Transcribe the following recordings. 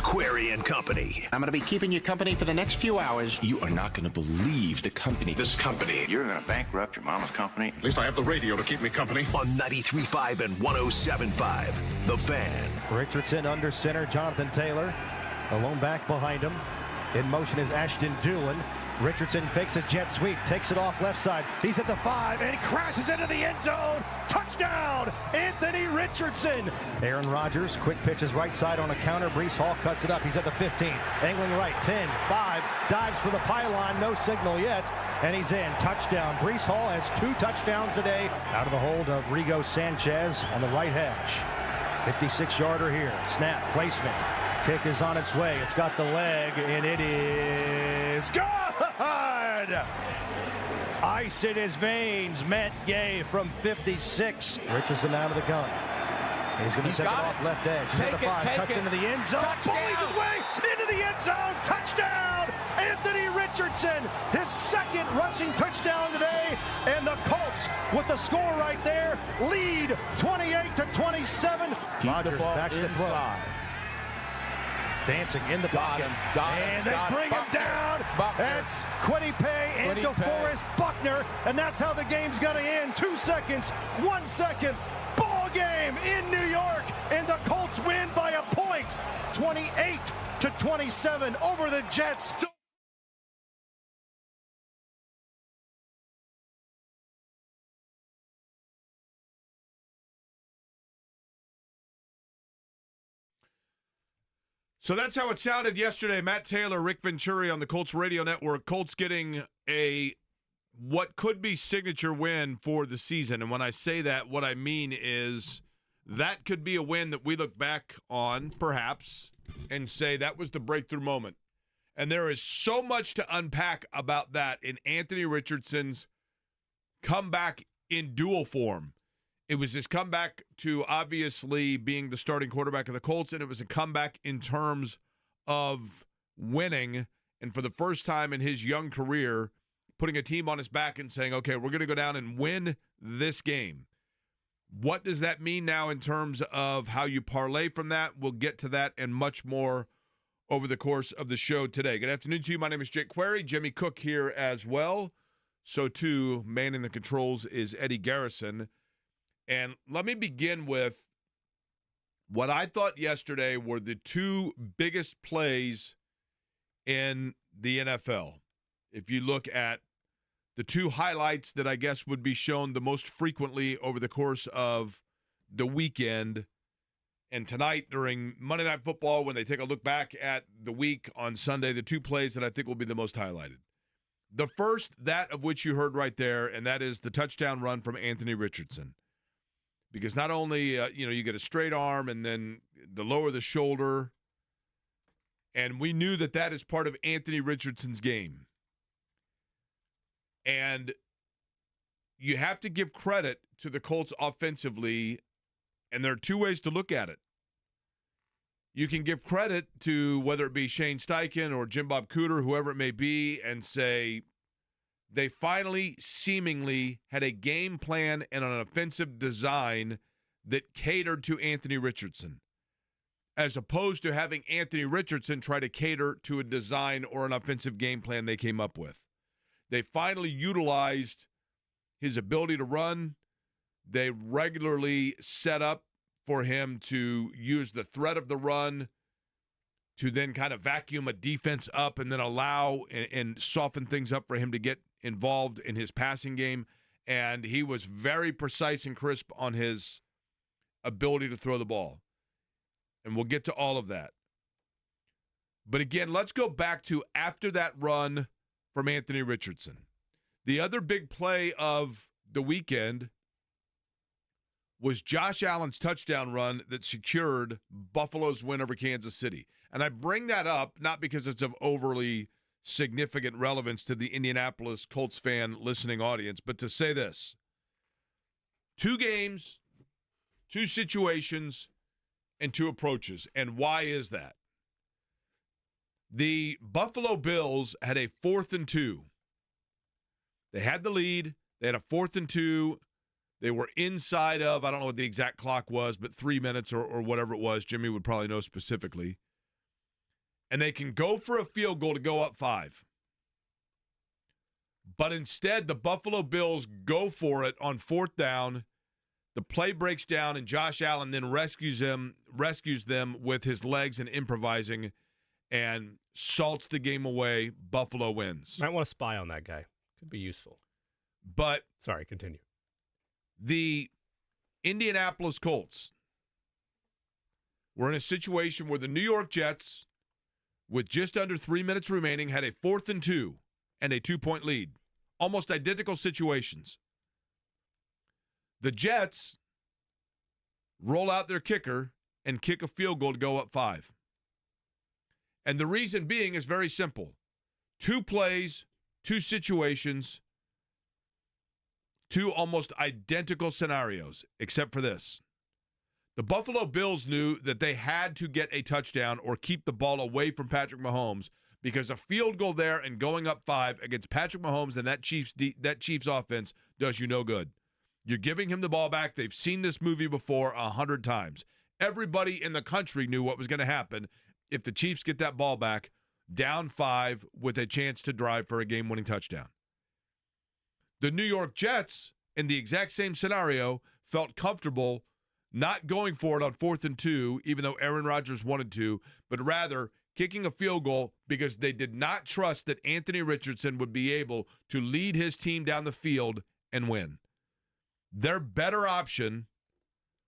Query and Company. I'm going to be keeping you company for the next few hours. You are not going to believe the company. This company. You're going to bankrupt your mama's company? At least I have the radio to keep me company. On 93.5 and 107.5, The Fan. Richardson under center. Jonathan Taylor, alone back behind him. In motion is Ashton Doolin. Richardson fakes a jet sweep, takes it off left side. He's at the 5, and he crashes into the end zone. Touchdown, Anthony Richardson. Aaron Rodgers, quick pitches right side on a counter. Breece Hall cuts it up. He's at the 15, angling right, 10, 5, dives for the pylon, no signal yet, and he's in. Touchdown. Breece Hall has 2 touchdowns today. Out of the hold of Rigo Sanchez on the right hash. 56-yarder here. Snap, placement. Kick is on its way. It's got the leg, and it is good! Ice in his veins. Matt Gay from 56. Richardson out of the gun. He's going to take it off left edge. He's at the 5. Cuts into the end zone. Bullies his way into the end zone. Touchdown! Anthony Richardson. His second rushing touchdown today. And the Colts, with the score right there, lead 28-27. Keep the ball inside. Dancing in the pocket. And they bring him down. That's Quiddy and DeForest Buckner. And that's how the game's going to end. 2 seconds, 1 second. Ball game in New York. And the Colts win by a point. 28-27 over the Jets. So that's how it sounded yesterday. Matt Taylor, Rick Venturi on the Colts radio network. Colts getting a what could be signature win for the season. And when I say that, what I mean is that could be a win that we look back on, perhaps, and say that was the breakthrough moment. And there is so much to unpack about that in Anthony Richardson's comeback in dual form. It was his comeback to obviously being the starting quarterback of the Colts, and it was a comeback in terms of winning, and for the first time in his young career, putting a team on his back and saying, okay, we're going to go down and win this game. What does that mean now in terms of how you parlay from that? We'll get to that and much more over the course of the show today. Good afternoon to you. My name is Jake Query. Jimmy Cook here as well. So, too, manning the controls is Eddie Garrison. And let me begin with what I thought yesterday were the 2 biggest plays in the NFL. If you look at the 2 highlights that I guess would be shown the most frequently over the course of the weekend and tonight during Monday Night Football, when they take a look back at the week on Sunday, the 2 plays that I think will be the most highlighted. The first, that of which you heard right there, and that is the touchdown run from Anthony Richardson. Because not only, you get a straight arm and then the lower the shoulder, and we knew that that is part of Anthony Richardson's game. And you have to give credit to the Colts offensively, and there are 2 ways to look at it. You can give credit to whether it be Shane Steichen or Jim Bob Cooter, whoever it may be, and say, they finally seemingly had a game plan and an offensive design that catered to Anthony Richardson, as opposed to having Anthony Richardson try to cater to a design or an offensive game plan they came up with. They finally utilized his ability to run. They regularly set up for him to use the threat of the run to then kind of vacuum a defense up and then allow and soften things up for him to get involved in his passing game. And he was very precise and crisp on his ability to throw the ball. And we'll get to all of that. But again, let's go back to after that run from Anthony Richardson. The other big play of the weekend was Josh Allen's touchdown run that secured Buffalo's win over Kansas City. And I bring that up not because it's of overly significant relevance to the Indianapolis Colts fan listening audience, but to say this. 2 games, 2 situations, and 2 approaches. And why is that? The Buffalo Bills had a 4th and 2. They had the lead. They had a 4th and 2. They were inside of, I don't know what the exact clock was, but 3 minutes or whatever it was. Jimmy would probably know specifically. and they can go for a field goal to go up 5. But instead, the Buffalo Bills go for it on 4th down. The play breaks down, and Josh Allen then rescues them with his legs and improvising and salts the game away. Buffalo wins. Might want to spy on that guy. Could be useful. But sorry, continue. The Indianapolis Colts were in a situation where the New York Jets, with just under 3 minutes remaining, had a 4th and 2 and a 2-point lead. Almost identical situations. The Jets roll out their kicker and kick a field goal to go up 5. And the reason being is very simple. 2 plays, 2 situations, 2 almost identical scenarios, except for this. The Buffalo Bills knew that they had to get a touchdown or keep the ball away from Patrick Mahomes, because a field goal there and going up 5 against Patrick Mahomes and that Chiefs offense does you no good. You're giving him the ball back. They've seen this movie before 100 times. Everybody in the country knew what was going to happen if the Chiefs get that ball back, down 5 with a chance to drive for a game-winning touchdown. The New York Jets, in the exact same scenario, felt comfortable not going for it on 4th and 2, even though Aaron Rodgers wanted to, but rather kicking a field goal because they did not trust that Anthony Richardson would be able to lead his team down the field and win. Their better option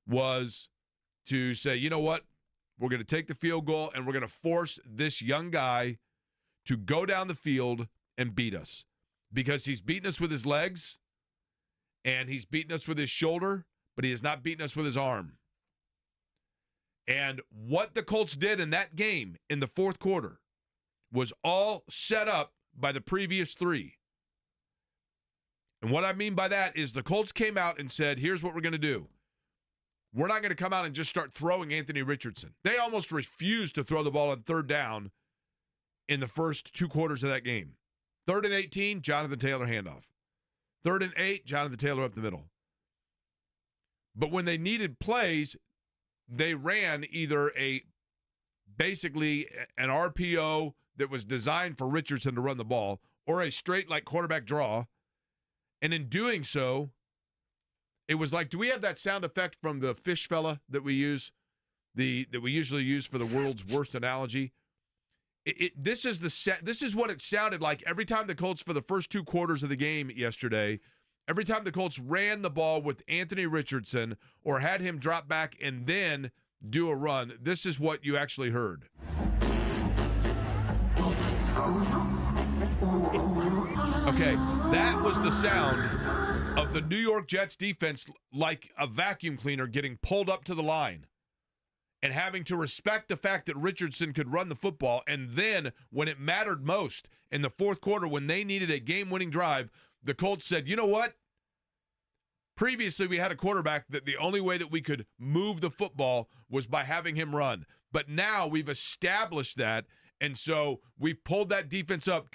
was to say, you know what, we're going to take the field goal and we're going to force this young guy to go down the field and beat us, because he's beaten us with his legs and he's beaten us with his shoulder, but he has not beaten us with his arm. And what the Colts did in that game in the 4th quarter was all set up by the previous 3. And what I mean by that is the Colts came out and said, here's what we're going to do. We're not going to come out and just start throwing Anthony Richardson. They almost refused to throw the ball on 3rd down in the first 2 quarters of that game. 3rd and 18, Jonathan Taylor handoff. 3rd and 8, Jonathan Taylor up the middle. But when they needed plays, they ran either basically an RPO that was designed for Richardson to run the ball, or a straight like quarterback draw. And in doing so, it was like, do we have that sound effect from the fish fella that we use, that we usually use for the world's worst analogy? This is what it sounded like every time the Colts, for the first 2 quarters of the game yesterday, every time the Colts ran the ball with Anthony Richardson or had him drop back and then do a run. This is what you actually heard. Okay, that was the sound of the New York Jets defense, like a vacuum cleaner getting pulled up to the line and having to respect the fact that Richardson could run the football. And then when it mattered most in the 4th quarter, when they needed a game-winning drive, the Colts said, you know what? Previously, we had a quarterback that the only way that we could move the football was by having him run. But now we've established that, and so we've pulled that defense up,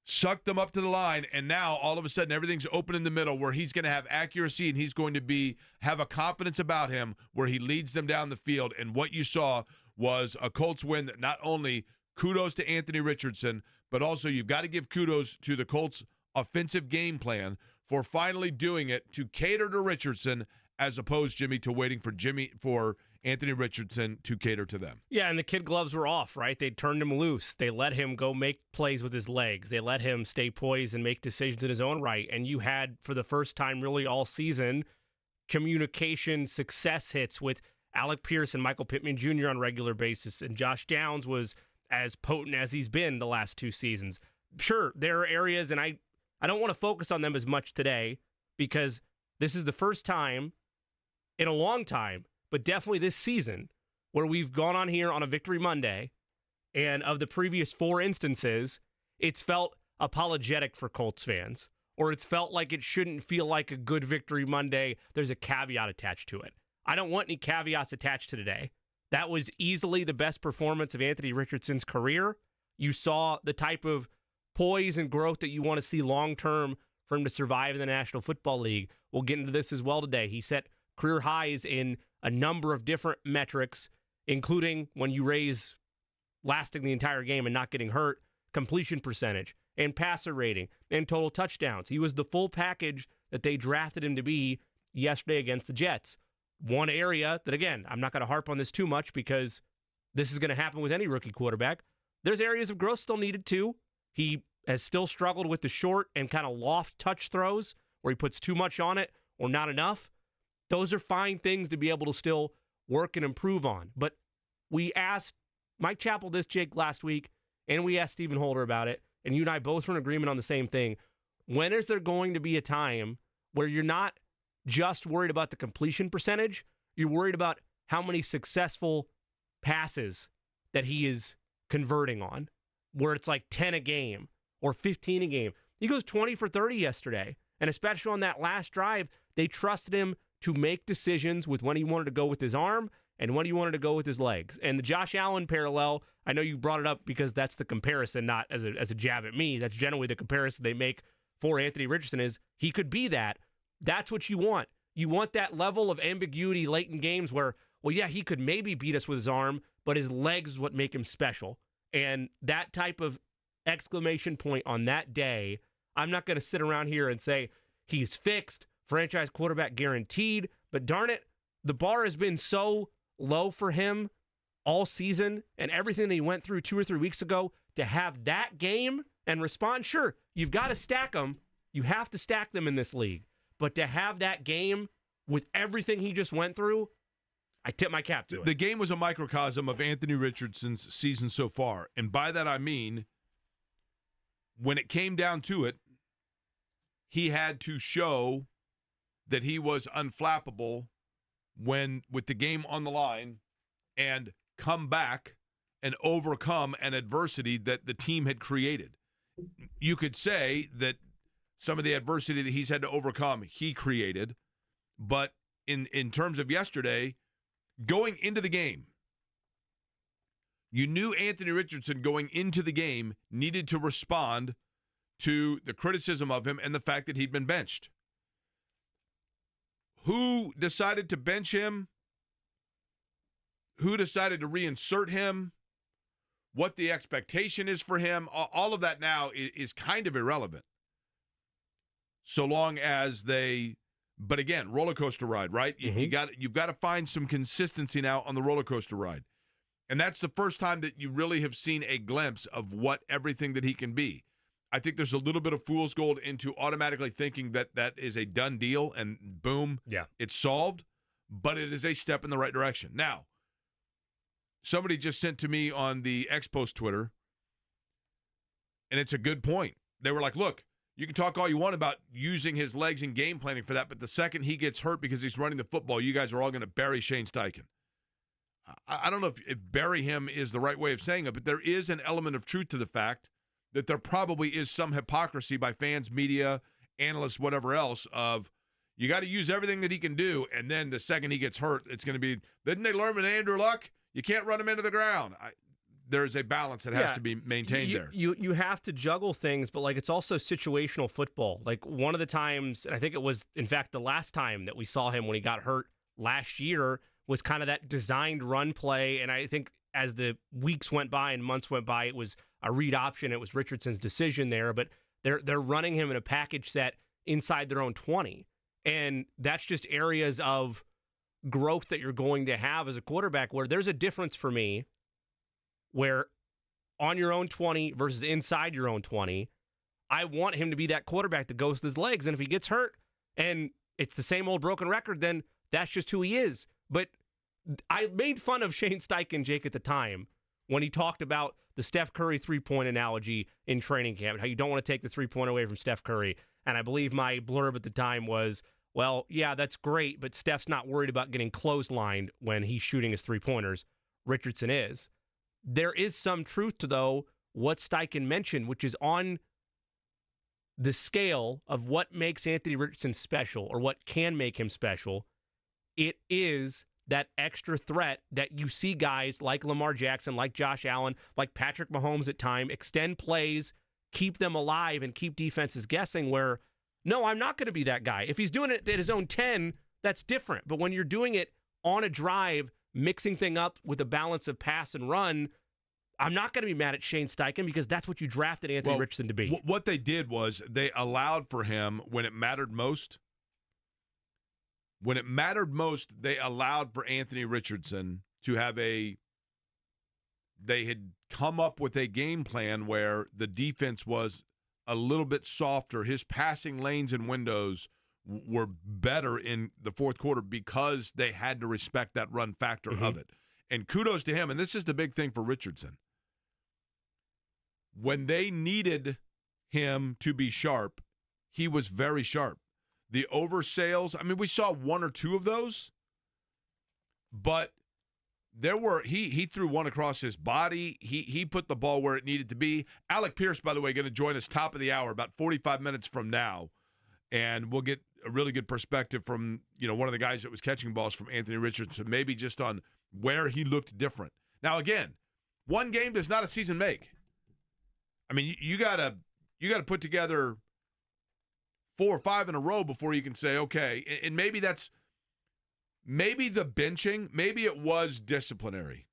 sucked them up to the line, and now all of a sudden everything's open in the middle where he's going to have accuracy and he's going to have a confidence about him where he leads them down the field. And what you saw was a Colts win that not only kudos to Anthony Richardson, but also you've got to give kudos to the Colts offensive game plan for finally doing it to cater to Richardson, as opposed, Jimmy, to waiting for Anthony Richardson to cater to them. Yeah, and the kid gloves were off, right? They turned him loose. They let him go make plays with his legs. They let him stay poised and make decisions in his own right. And you had, for the first time really all season, communication success hits with Alec Pierce and Michael Pittman Jr. on a regular basis. And Josh Downs was as potent as he's been the last 2 seasons. Sure, there are areas, and I don't want to focus on them as much today because this is the first time in a long time, but definitely this season, where we've gone on here on a Victory Monday, and of the previous 4 instances, it's felt apologetic for Colts fans, or it's felt like it shouldn't feel like a good Victory Monday. There's a caveat attached to it. I don't want any caveats attached to today. That was easily the best performance of Anthony Richardson's career. You saw the type of poise and growth that you want to see long-term for him to survive in the National Football League. We'll get into this as well today. He set career highs in a number of different metrics, including when you raise lasting the entire game and not getting hurt, completion percentage, and passer rating, and total touchdowns. He was the full package that they drafted him to be yesterday against the Jets. One area that, again, I'm not going to harp on this too much because this is going to happen with any rookie quarterback. There's areas of growth still needed too. He has still struggled with the short and kind of loft touch throws where he puts too much on it or not enough. Those are fine things to be able to still work and improve on. But we asked Mike Chappell this, Jake, last week, and we asked Stephen Holder about it, and you and I both were in agreement on the same thing. When is there going to be a time where you're not just worried about the completion percentage, you're worried about how many successful passes that he is converting on, where it's like 10 a game or 15 a game. He goes 20 for 30 yesterday, and especially on that last drive, they trusted him to make decisions with when he wanted to go with his arm and when he wanted to go with his legs. And the Josh Allen parallel, I know you brought it up because that's the comparison, not as a jab at me. That's generally the comparison they make for Anthony Richardson is he could be that. That's what you want. You want that level of ambiguity late in games where, well, yeah, he could maybe beat us with his arm, but his legs is what make him special. And that type of exclamation point on that day, I'm not going to sit around here and say he's fixed, franchise quarterback guaranteed, but darn it, the bar has been so low for him all season and everything that he went through 2 or 3 weeks ago to have that game and respond. Sure, you've got to stack them. You have to stack them in this league. But to have that game with everything he just went through, I tip my cap to it. The game was a microcosm of Anthony Richardson's season so far. And by that I mean, when it came down to it, he had to show that he was unflappable with the game on the line and come back and overcome an adversity that the team had created. You could say that some of the adversity that he's had to overcome, he created. But in terms of yesterday, going into the game, you knew Anthony Richardson going into the game needed to respond to the criticism of him and the fact that he'd been benched. Who decided to bench him? Who decided to reinsert him? What the expectation is for him? All of that now is kind of irrelevant. So long as but again, roller coaster ride, right? Mm-hmm. You've got to find some consistency now on the roller coaster ride. And that's the first time that you really have seen a glimpse of what everything that he can be. I think there's a little bit of fool's gold into automatically thinking that that is a done deal and boom, yeah, it's solved, but it is a step in the right direction. Now, somebody just sent to me on the X-Post Twitter, and it's a good point. They were like, look, you can talk all you want about using his legs and game planning for that, but the second he gets hurt because he's running the football, you guys are all going to bury Shane Steichen. I don't know if bury him is the right way of saying it, but there is an element of truth to the fact that there probably is some hypocrisy by fans, media, analysts, whatever else, of you got to use everything that he can do, and then the second he gets hurt, it's going to be, didn't they learn with Andrew Luck? You can't run him into the ground. There's a balance that has to be maintained there. You have to juggle things, but like it's also situational football. Like one of the times, and I think it was, in fact, the last time that we saw him when he got hurt last year was kind of that designed run play, and I think as the weeks went by and months went by, it was a read option. It was Richardson's decision there, but they're running him in a package set inside their own 20. And that's just areas of growth that you're going to have as a quarterback where there's a difference for me where on your own 20 versus inside your own 20, I want him to be that quarterback that goes with his legs. And if he gets hurt and it's the same old broken record, then that's just who he is. But I made fun of Shane Steichen, Jake, at the time when he talked about the Steph Curry three-point analogy in training camp, how you don't want to take the three-point away from Steph Curry. And I believe my blurb at the time was, well, yeah, that's great, but Steph's not worried about getting clotheslined when he's shooting his three-pointers. Richardson is. There is some truth to, though, what Steichen mentioned, which is on the scale of what makes Anthony Richardson special or what can make him special, it is that extra threat that you see guys like Lamar Jackson, like Josh Allen, like Patrick Mahomes at time, extend plays, keep them alive, and keep defenses guessing where, no, I'm not going to be that guy. If he's doing it at his own 10, that's different. But when you're doing it on a drive, mixing thing up with a balance of pass and run, I'm not going to be mad at Shane Steichen because that's what you drafted Anthony Richardson to be. What they did was they allowed for him when it mattered most. When it mattered most, they allowed for Anthony Richardson to have they had come up with a game plan where the defense was a little bit softer. His passing lanes and windows were better in the fourth quarter because they had to respect that run factor of it. And kudos to him. And this is the big thing for Richardson. When they needed him to be sharp, he was very sharp. The oversales, I mean, we saw one or two of those, but there were he threw one across his body. He put the ball where it needed to be. Alec Pierce, by the way, going to join us top of the hour about 45 minutes from now, and we'll get a really good perspective from one of the guys that was catching balls from Anthony Richardson, maybe just on where he looked different. Now, again, one game does not a season make. I mean, you gotta put together 4 or 5 in a row before you can say, okay, and maybe the benching, maybe it was disciplinary.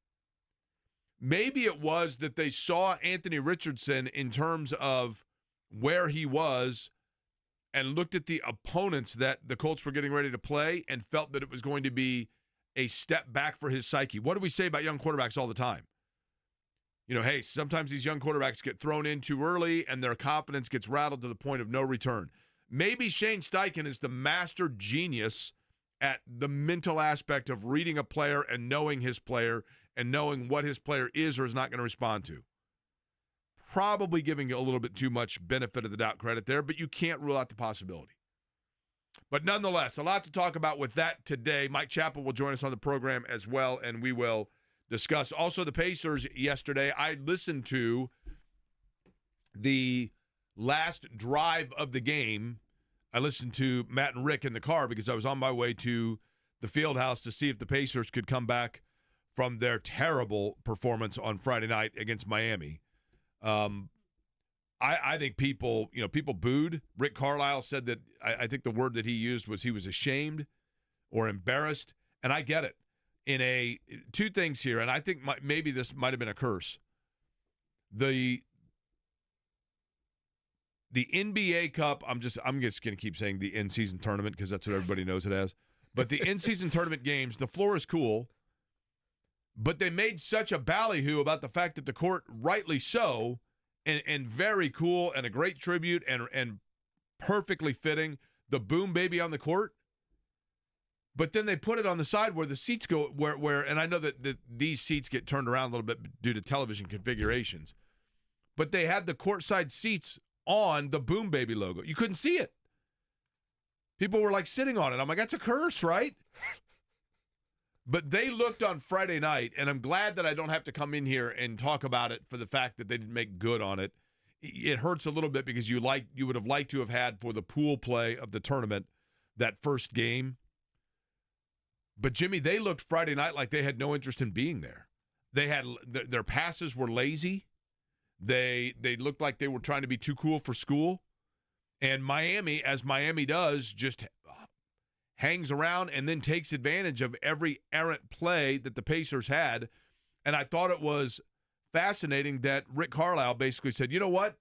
Maybe it was that they saw Anthony Richardson in terms of where he was and looked at the opponents that the Colts were getting ready to play and felt that it was going to be a step back for his psyche. What do we say about young quarterbacks all the time? Hey, sometimes these young quarterbacks get thrown in too early and their confidence gets rattled to the point of no return. Maybe Shane Steichen is the master genius at the mental aspect of reading a player and knowing his player and knowing what his player is or is not going to respond to. Probably giving a little bit too much benefit of the doubt credit there, but you can't rule out the possibility. But nonetheless, a lot to talk about with that today. Mike Chappell will join us on the program as well, and we will discuss. Also, the Pacers yesterday, I listened to the last drive of the game. I listened to Matt and Rick in the car because I was on my way to the field house to see if the Pacers could come back from their terrible performance on Friday night against Miami. I think people booed. Rick Carlisle said that I think the word that he used was he was ashamed or embarrassed, and I get it. Two things here, and I think maybe this might have been a curse. The NBA Cup, I'm just going to keep saying the in-season tournament because that's what everybody knows it as. But the in-season tournament games, the floor is cool, but they made such a ballyhoo about the fact that the court, rightly so, and very cool and a great tribute and perfectly fitting, the boom baby on the court. But then they put it on the side where the seats go, where and I know that these seats get turned around a little bit due to television configurations, but they had the courtside seats on the boom baby logo. You couldn't see it. People were like sitting on it. I'm like, that's a curse, right? But they looked on Friday night, and I'm glad that I don't have to come in here and talk about it for the fact that they didn't make good on it. It hurts a little bit because you would have liked to have had for the pool play of the tournament that first game. But Jimmy, they looked Friday night like they had no interest in being there. They had their passes were lazy. They looked like they were trying to be too cool for school. And Miami, as Miami does, just hangs around and then takes advantage of every errant play that the Pacers had. And I thought it was fascinating that Rick Carlisle basically said, you know what?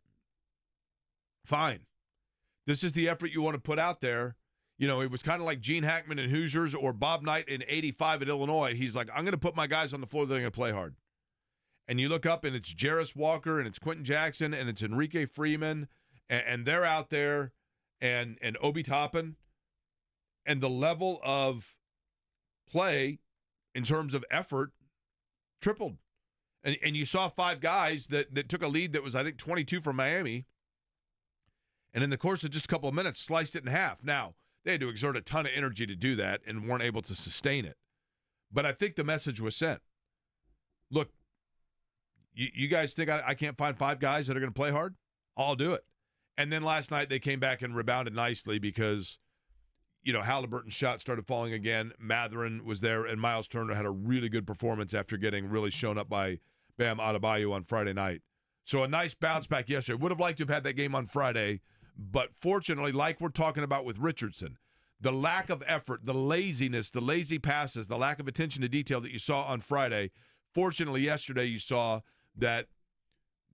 Fine. This is the effort you want to put out there. It was kind of like Gene Hackman in Hoosiers or Bob Knight in '85 at Illinois. He's like, I'm going to put my guys on the floor. They're going to play hard. And you look up, and it's Jarris Walker, and it's Quentin Jackson, and it's Enrique Freeman, and they're out there, and Obi Toppin. And the level of play in terms of effort tripled. And you saw 5 guys that took a lead that was, I think, 22 from Miami. And in the course of just a couple of minutes, sliced it in half. Now, they had to exert a ton of energy to do that and weren't able to sustain it. But I think the message was sent. Look, you guys think I can't find 5 guys that are going to play hard? I'll do it. And then last night they came back and rebounded nicely because Halliburton's shot started falling again. Mathurin was there, and Miles Turner had a really good performance after getting really shown up by Bam Adebayo on Friday night. So a nice bounce back yesterday. Would have liked to have had that game on Friday, but fortunately, like we're talking about with Richardson, the lack of effort, the laziness, the lazy passes, the lack of attention to detail that you saw on Friday, fortunately yesterday you saw that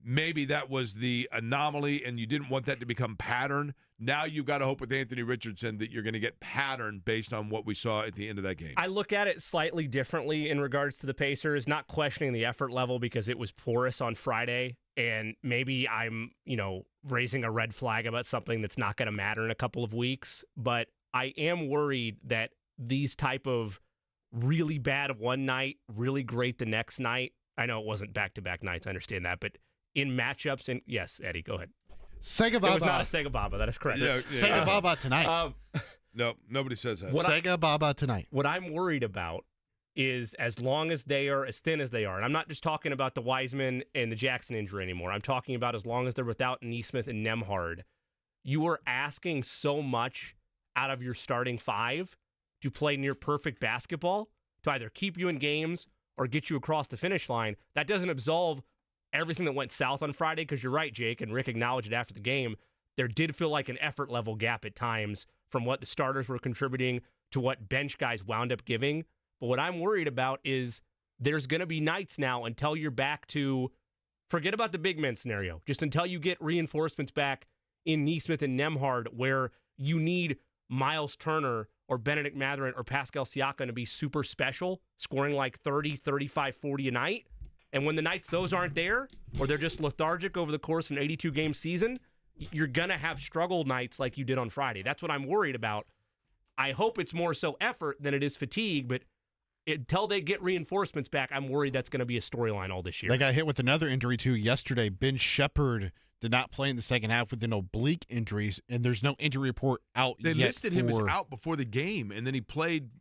maybe that was the anomaly and you didn't want that to become pattern. Now you've got to hope with Anthony Richardson that you're going to get pattern based on what we saw at the end of that game. I look at it slightly differently in regards to the Pacers, not questioning the effort level because it was porous on Friday, and maybe I'm, raising a red flag about something that's not going to matter in a couple of weeks, but I am worried that these type of really bad one night, really great the next night, I know it wasn't back-to-back nights, I understand that, but in matchups, and yes, Eddie, go ahead. Sega Baba. It was not a Sega Baba, that is correct. Sega Baba tonight. No, nobody says that. Sega Baba tonight. What I'm worried about is as long as they are as thin as they are, and I'm not just talking about the Wiseman and the Jackson injury anymore, I'm talking about as long as they're without Nesmith and Nembhard, you are asking so much out of your starting five to play near perfect basketball, to either keep you in games or get you across the finish line. That doesn't absolve everything that went south on Friday, because you're right, Jake, and Rick acknowledged it after the game. There did feel like an effort level gap at times from what the starters were contributing to what bench guys wound up giving. But what I'm worried about is there's going to be nights now until you're back to, forget about the big men scenario, just until you get reinforcements back in Nesmith and Nembhard, where you need Miles Turner or Benedict Mathurin or Pascal Siakam to be super special, scoring like 30, 35, 40 a night. And when the nights those aren't there, or they're just lethargic over the course of an 82-game season, you're going to have struggle nights like you did on Friday. That's what I'm worried about. I hope it's more so effort than it is fatigue, but until they get reinforcements back, I'm worried that's going to be a storyline all this year. They got hit with another injury, too, yesterday. Ben Shepherd did not play in the second half with an oblique injuries, and there's no injury report out They yet. listed him as out before the game, and then he played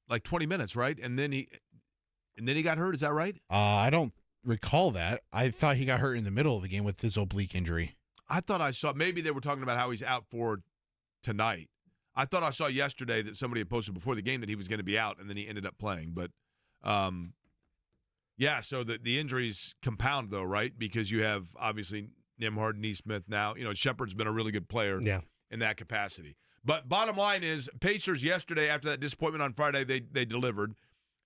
like 20 minutes, right? And then he got hurt. Is that right? I don't recall that. I thought he got hurt in the middle of the game with his oblique injury. I thought I saw, maybe they were talking about how he's out for tonight. I thought I saw yesterday that somebody had posted before the game that he was going to be out, and then he ended up playing. But, so the injuries compound, though, right? Because you have, obviously, Nembhard, Nesmith now. Shepard's been a really good player in that capacity. But bottom line is, Pacers yesterday, after that disappointment on Friday, they delivered.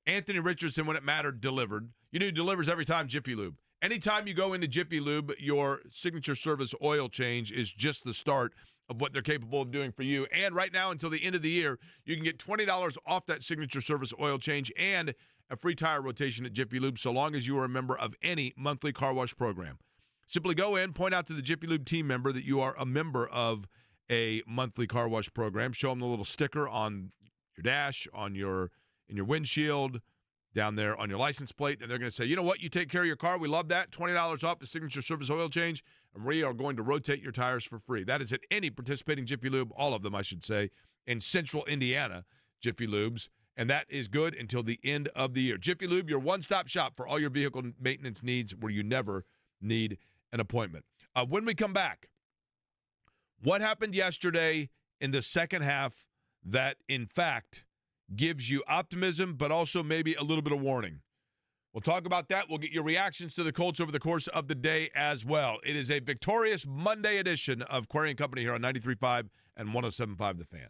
Anthony Richardson, when it mattered, delivered. He delivers every time. Jiffy Lube. Anytime you go into Jiffy Lube, your signature service oil change is just the start of what they're capable of doing for you. And right now, until the end of the year, you can get $20 off that signature service oil change and a free tire rotation at Jiffy Lube, so long as you are a member of any monthly car wash program. Simply go in, point out to the Jiffy Lube team member that you are a member of a monthly car wash program. Show them the little sticker on your dash, in your windshield, down there on your license plate, and they're going to say, you know what, you take care of your car. We love that. $20 off the signature service oil change, and we are going to rotate your tires for free. That is at any participating Jiffy Lube, all of them, I should say, in central Indiana Jiffy Lubes, and that is good until the end of the year. Jiffy Lube, your one-stop shop for all your vehicle maintenance needs where you never need an appointment. When we come back, what happened yesterday in the second half that, in fact, gives you optimism, but also maybe a little bit of warning? We'll talk about that. We'll get your reactions to the Colts over the course of the day as well. It is a victorious Monday edition of Query & Company here on 93.5 and 107.5 The Fan.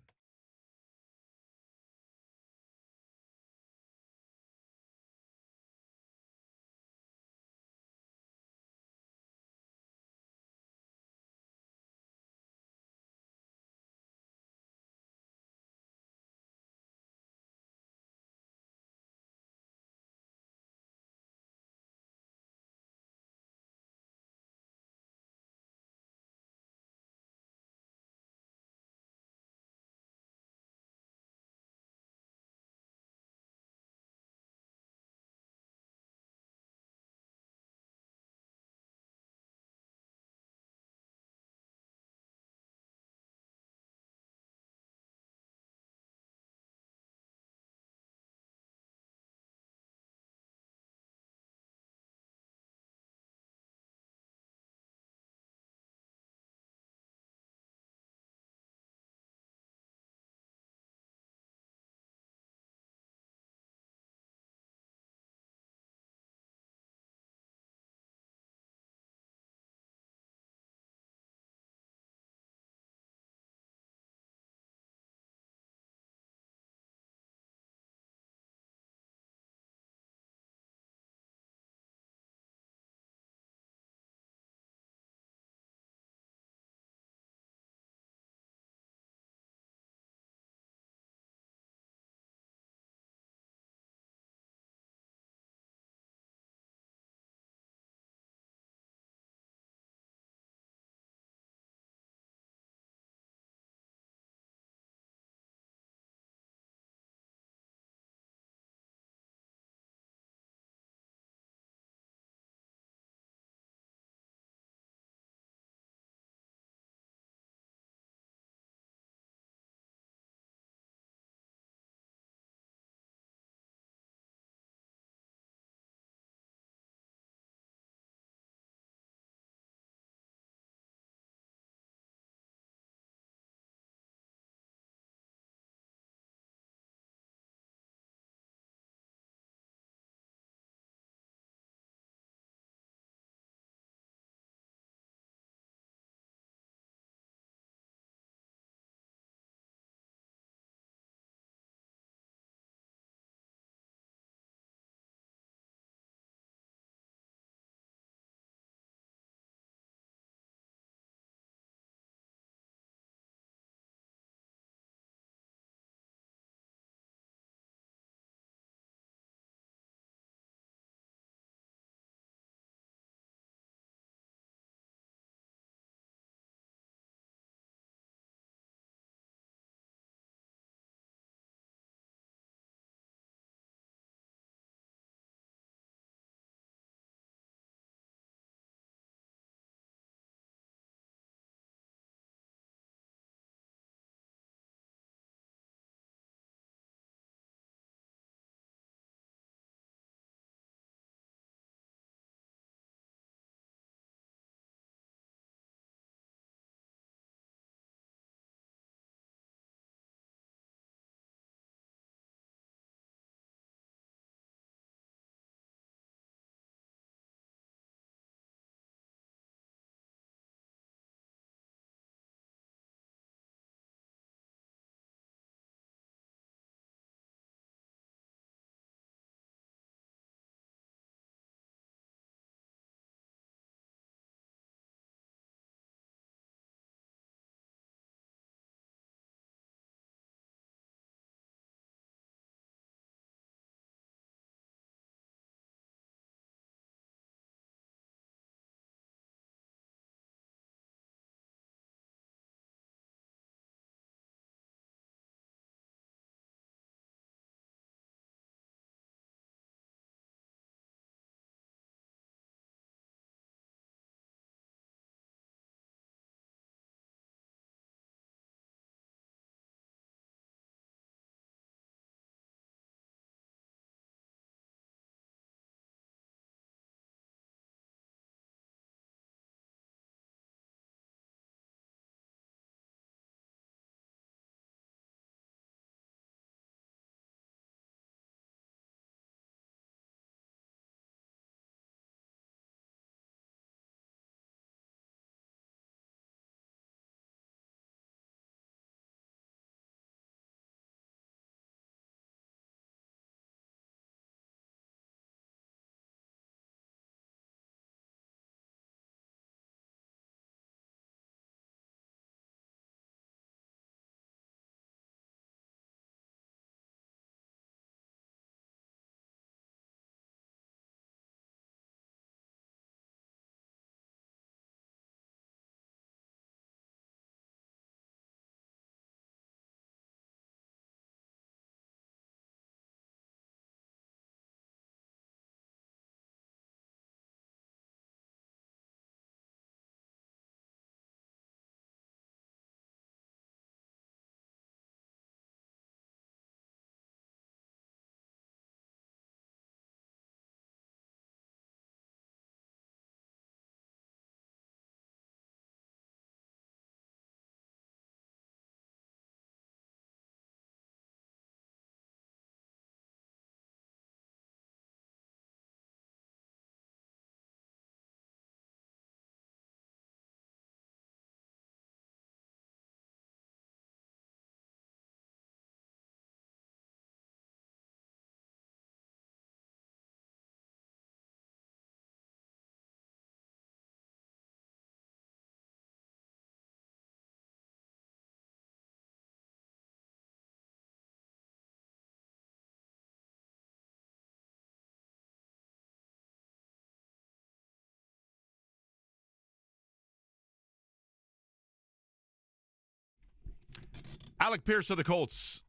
Alec Pierce of the Colts,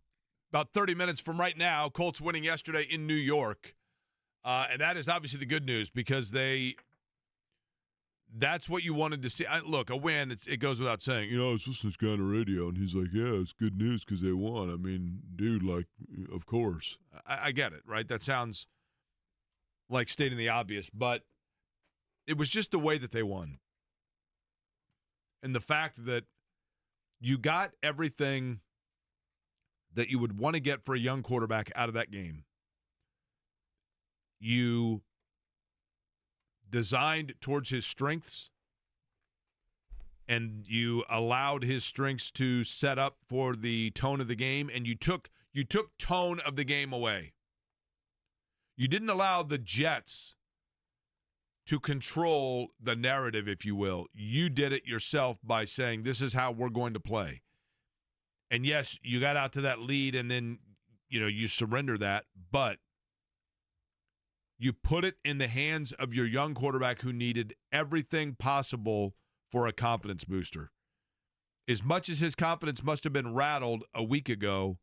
about 30 minutes from right now. Colts winning yesterday in New York. And that is obviously the good news because that's what you wanted to see. Look, a win, it goes without saying. I was listening to this guy on the radio, and he's like, yeah, it's good news because they won. I mean, dude, like, of course. I get it, right? That sounds like stating the obvious, but it was just the way that they won. And the fact that you got everything that you would want to get for a young quarterback out of that game. You designed towards his strengths, and you allowed his strengths to set up for the tone of the game, and you took tone of the game away. You didn't allow the Jets to control the narrative, if you will. You did it yourself by saying, this is how we're going to play. And yes, you got out to that lead, and then, you surrender that, but you put it in the hands of your young quarterback who needed everything possible for a confidence booster. As much as his confidence must have been rattled a week ago,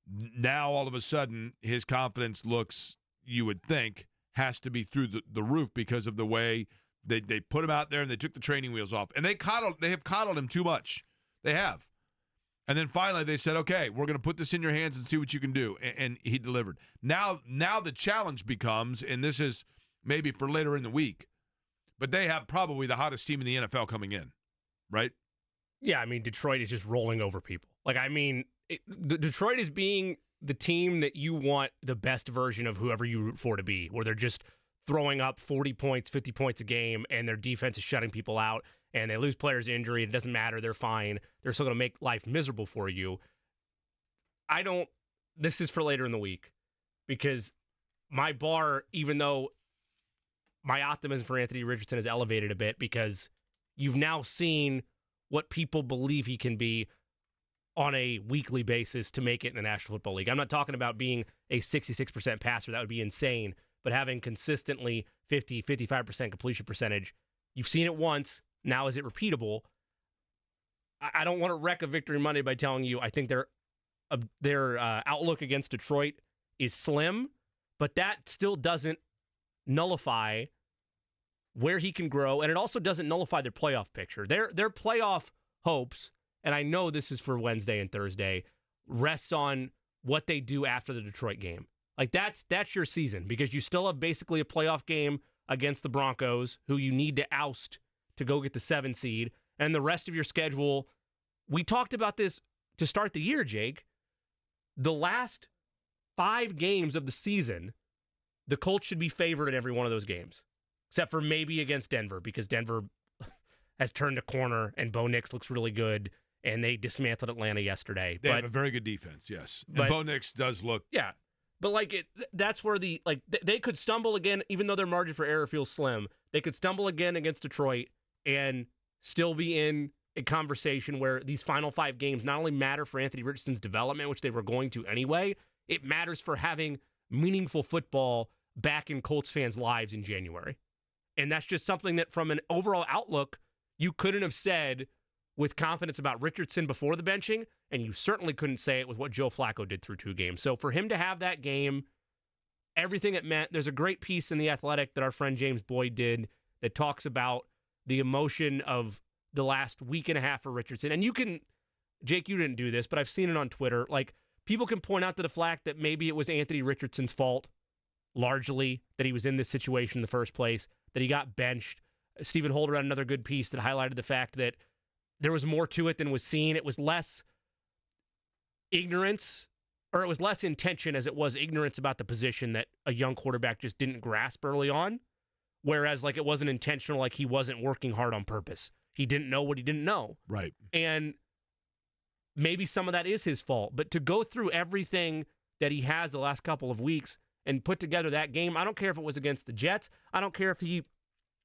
now all of a sudden his confidence looks, you would think, has to be through the roof because of the way they put him out there and they took the training wheels off. And they have coddled him too much. They have. And then finally they said, okay, we're going to put this in your hands and see what you can do. And he delivered. Now the challenge becomes, and this is maybe for later in the week, but they have probably the hottest team in the NFL coming in, right? Yeah, I mean, Detroit is just rolling over people. Detroit is being the team that you want the best version of whoever you root for to be, where they're just throwing up 40 points, 50 points a game, and their defense is shutting people out, and they lose players to injury. It doesn't matter. They're fine. They're still going to make life miserable for you. This is for later in the week, because my bar, even though my optimism for Anthony Richardson is elevated a bit, because you've now seen what people believe he can be on a weekly basis to make it in the National Football League. I'm not talking about being a 66% passer. That would be insane. But having consistently 50, 55% completion percentage, you've seen it once. Now is it repeatable? I don't want to wreck a victory Monday by telling you I think their outlook against Detroit is slim, but that still doesn't nullify where he can grow, and it also doesn't nullify their playoff picture. Their playoff hopes, and I know this is for Wednesday and Thursday, rests on what they do after the Detroit game. Like, that's your season, because you still have basically a playoff game against the Broncos, who you need to oust to go get the 7 seed, and the rest of your schedule. We talked about this to start the year, Jake. The last 5 games of the season, the Colts should be favored in every one of those games, except for maybe against Denver, because Denver has turned a corner, and Bo Nix looks really good, and they dismantled Atlanta yesterday. They have a very good defense, yes. And Bo Nix does look... Yeah. But, that's where they could stumble again, even though their margin for error feels slim. They could stumble again against Detroit and still be in a conversation where these final 5 games not only matter for Anthony Richardson's development, which they were going to anyway, it matters for having meaningful football back in Colts fans' lives in January. And that's just something that, from an overall outlook, you couldn't have said with confidence about Richardson before the benching, and you certainly couldn't say it with what Joe Flacco did through 2 games. So for him to have that game, everything it meant, there's a great piece in The Athletic that our friend James Boyd did that talks about the emotion of the last week and a half for Richardson. And you can, Jake, you didn't do this, but I've seen it on Twitter. People can point out to the fact that maybe it was Anthony Richardson's fault, largely, that he was in this situation in the first place, that he got benched. Stephen Holder had another good piece that highlighted the fact that there was more to it than was seen. It was less ignorance, or it was less intention as it was ignorance about the position that a young quarterback just didn't grasp early on. Whereas, it wasn't intentional, he wasn't working hard on purpose. He didn't know what he didn't know. Right. And maybe some of that is his fault. But to go through everything that he has the last couple of weeks and put together that game, I don't care if it was against the Jets. I don't care if he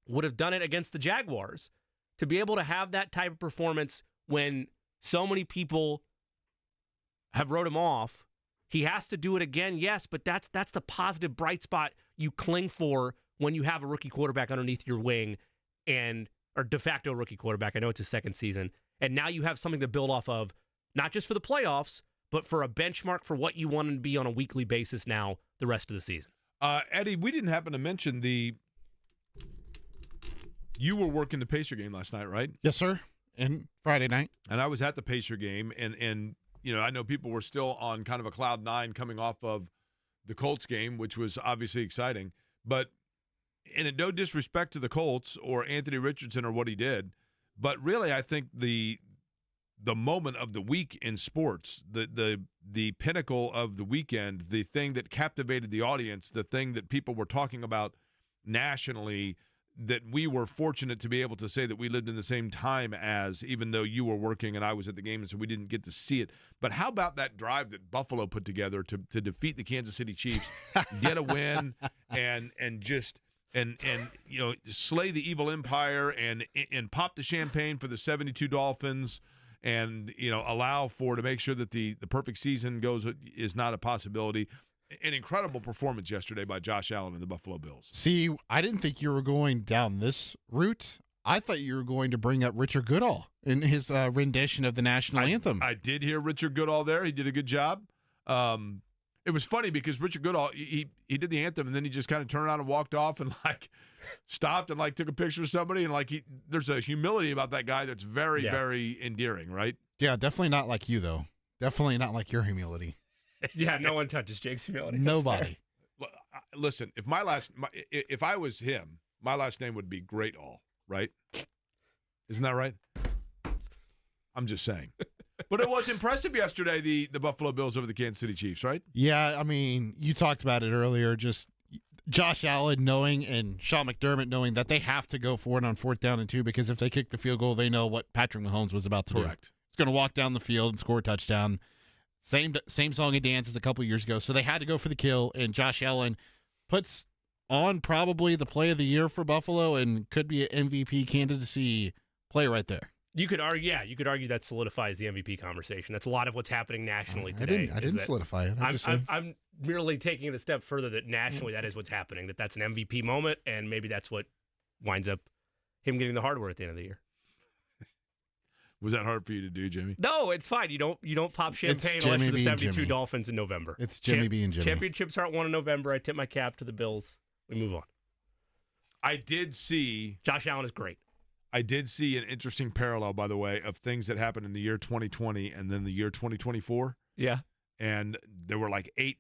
would have done it against the Jaguars. To be able to have that type of performance when so many people have wrote him off, he has to do it again, yes, but that's the positive bright spot you cling for when you have a rookie quarterback underneath your wing, or de facto rookie quarterback. I know it's his second season. And now you have something to build off of not just for the playoffs, but for a benchmark for what you want to be on a weekly basis now the rest of the season. Eddie, we didn't happen to mention you were working the Pacer game last night, right? Yes, sir. And Friday night. And I was at the Pacer game, and I know people were still on kind of a cloud nine coming off of the Colts game, which was obviously exciting. But in no disrespect to the Colts or Anthony Richardson or what he did, but really I think the moment of the week in sports, the pinnacle of the weekend, the thing that captivated the audience, the thing that people were talking about nationally, that we were fortunate to be able to say that we lived in the same time as, even though you were working and I was at the game, and so we didn't get to see it. But how about that drive that Buffalo put together to defeat the Kansas City Chiefs, get a win, and slay the evil empire and pop the champagne for the 72 Dolphins, and allow for to make sure that the perfect season is not a possibility. An incredible performance yesterday by Josh Allen and the Buffalo Bills. See, I didn't think you were going down this route. I thought you were going to bring up Richard Goodall in his rendition of the national anthem. I did hear Richard Goodall there. He did a good job. It was funny because Richard Goodall, he did the anthem, and then he just kind of turned around and walked off and stopped and took a picture of somebody, and there's a humility about that guy that's very, very endearing, right? Yeah, definitely not like you, though. Definitely not like your humility. Yeah, no one touches Jake's humility. Nobody. Listen, if I was him, my last name would be Great All, right? Isn't that right? I'm just saying. But it was impressive yesterday, the Buffalo Bills over the Kansas City Chiefs, right? Yeah, I mean, you talked about it earlier, just Josh Allen knowing and Sean McDermott knowing that they have to go for it on 4th down and 2, because if they kick the field goal, they know what Patrick Mahomes was about to do. Correct. He's going to walk down the field and score a touchdown. Same song and dance as a couple years ago. So they had to go for the kill, and Josh Allen puts on probably the play of the year for Buffalo and could be an MVP candidacy play right there. You could argue that solidifies the MVP conversation. That's a lot of what's happening nationally today. I didn't solidify it. I'm merely taking it a step further that nationally that is what's happening, that's an MVP moment, and maybe that's what winds up him getting the hardware at the end of the year. Was that hard for you to do, Jimmy? No, it's fine. You don't pop champagne unless you're the 72 Dolphins in November. It's Jimmy being Jimmy. Championships aren't won in November. I tip my cap to the Bills. We move on. I did see Josh Allen is great. I did see an interesting parallel, by the way, of things that happened in the year 2020 and then the year 2024. Yeah. And there were 8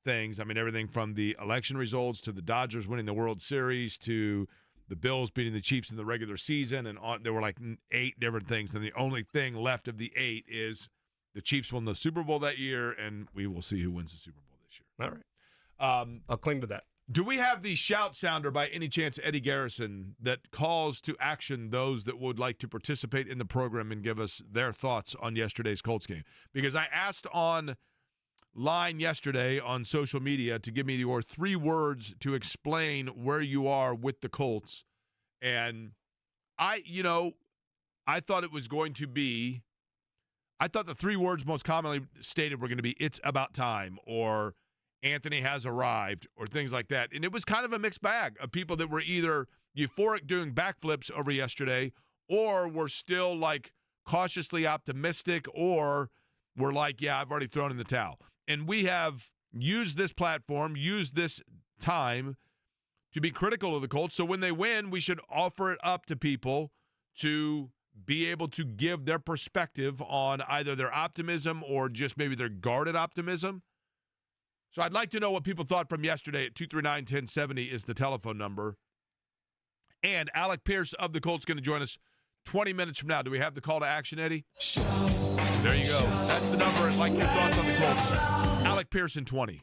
things. I mean, everything from the election results to the Dodgers winning the World Series to the Bills beating the Chiefs in the regular season, and there were 8 different things. And the only thing left of the 8 is the Chiefs won the Super Bowl that year, and we will see who wins the Super Bowl this year. All right. I'll cling to that. Do we have the shout sounder by any chance, Eddie Garrison, that calls to action those that would like to participate in the program and give us their thoughts on yesterday's Colts game? Because I asked online yesterday on social media to give me your 3 words to explain where you are with the Colts. And I thought it was going to be, I thought the 3 words most commonly stated were going to be, it's about time, or Anthony has arrived, or things like that. And it was kind of a mixed bag of people that were either euphoric doing backflips over yesterday, or were still cautiously optimistic, or were yeah, I've already thrown in the towel. And we have used this platform, used this time to be critical of the Colts. So when they win, we should offer it up to people to be able to give their perspective on either their optimism or just maybe their guarded optimism. So I'd like to know what people thought from yesterday. At 239-1070 is the telephone number. And Alec Pierce of the Colts going to join us 20 minutes from now. Do we have the call to action, Eddie? There you go. That's the number. I'd like your thoughts on the Colts. Alec Pierce in 20.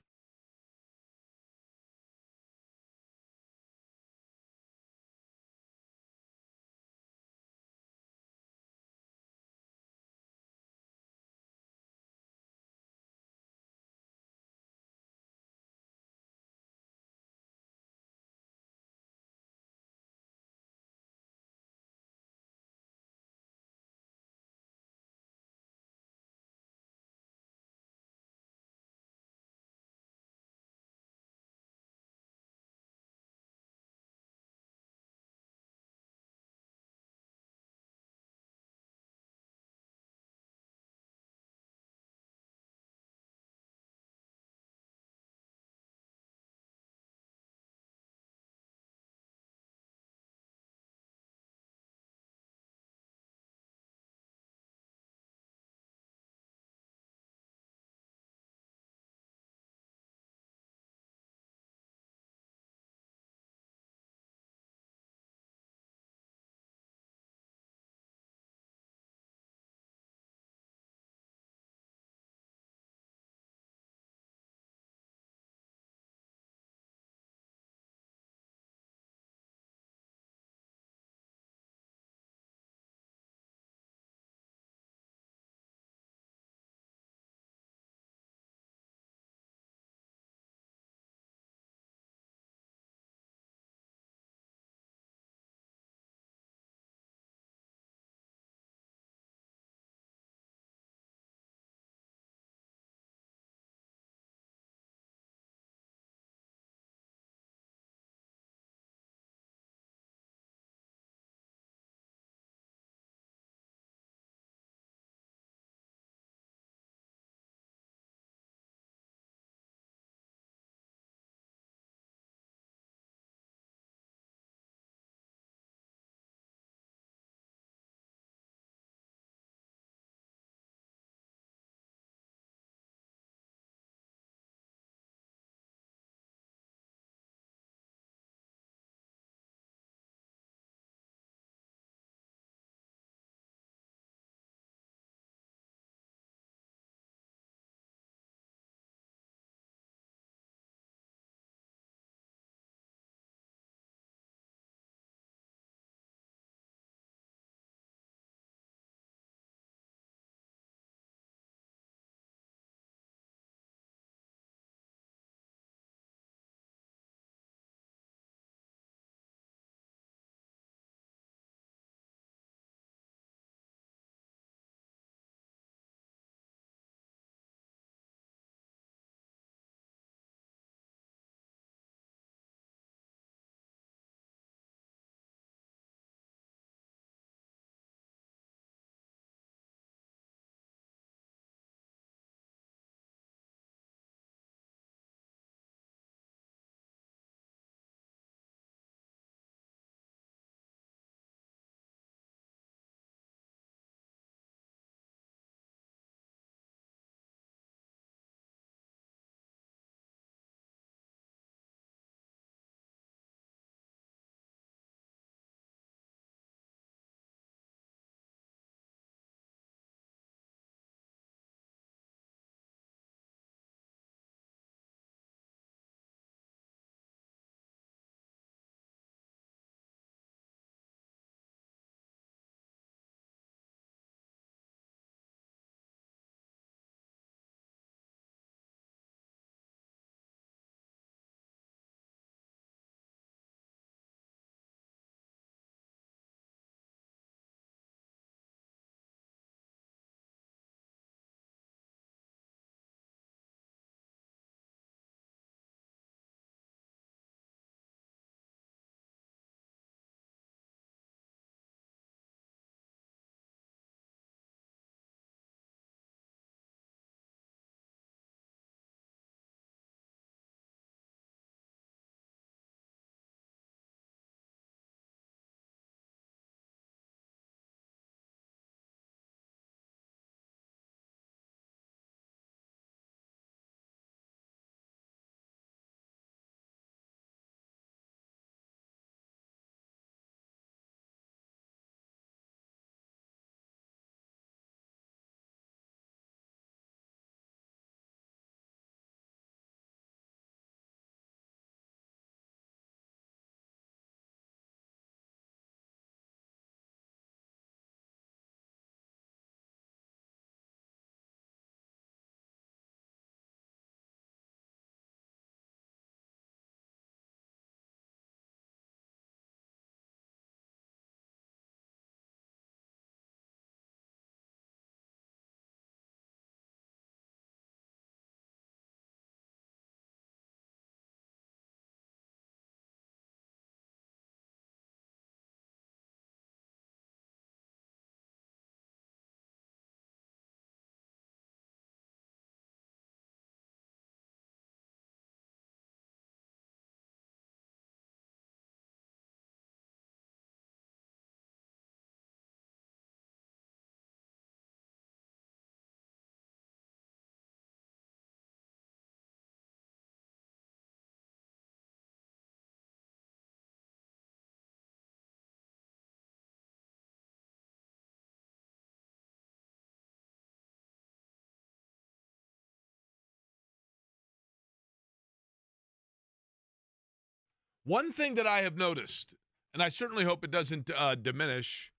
One thing that I have noticed, and I certainly hope it doesn't diminish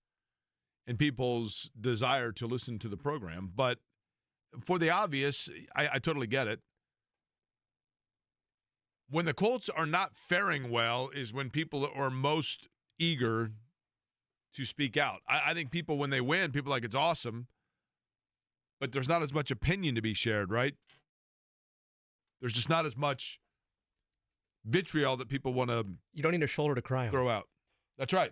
in people's desire to listen to the program, but for the obvious, I totally get it. When the Colts are not faring well is when people are most eager to speak out. I think people, when they win, people are like, it's awesome, but there's not as much opinion to be shared, right? There's just not as much vitriol that people want to You don't need a shoulder to cry on. throw out. That's right.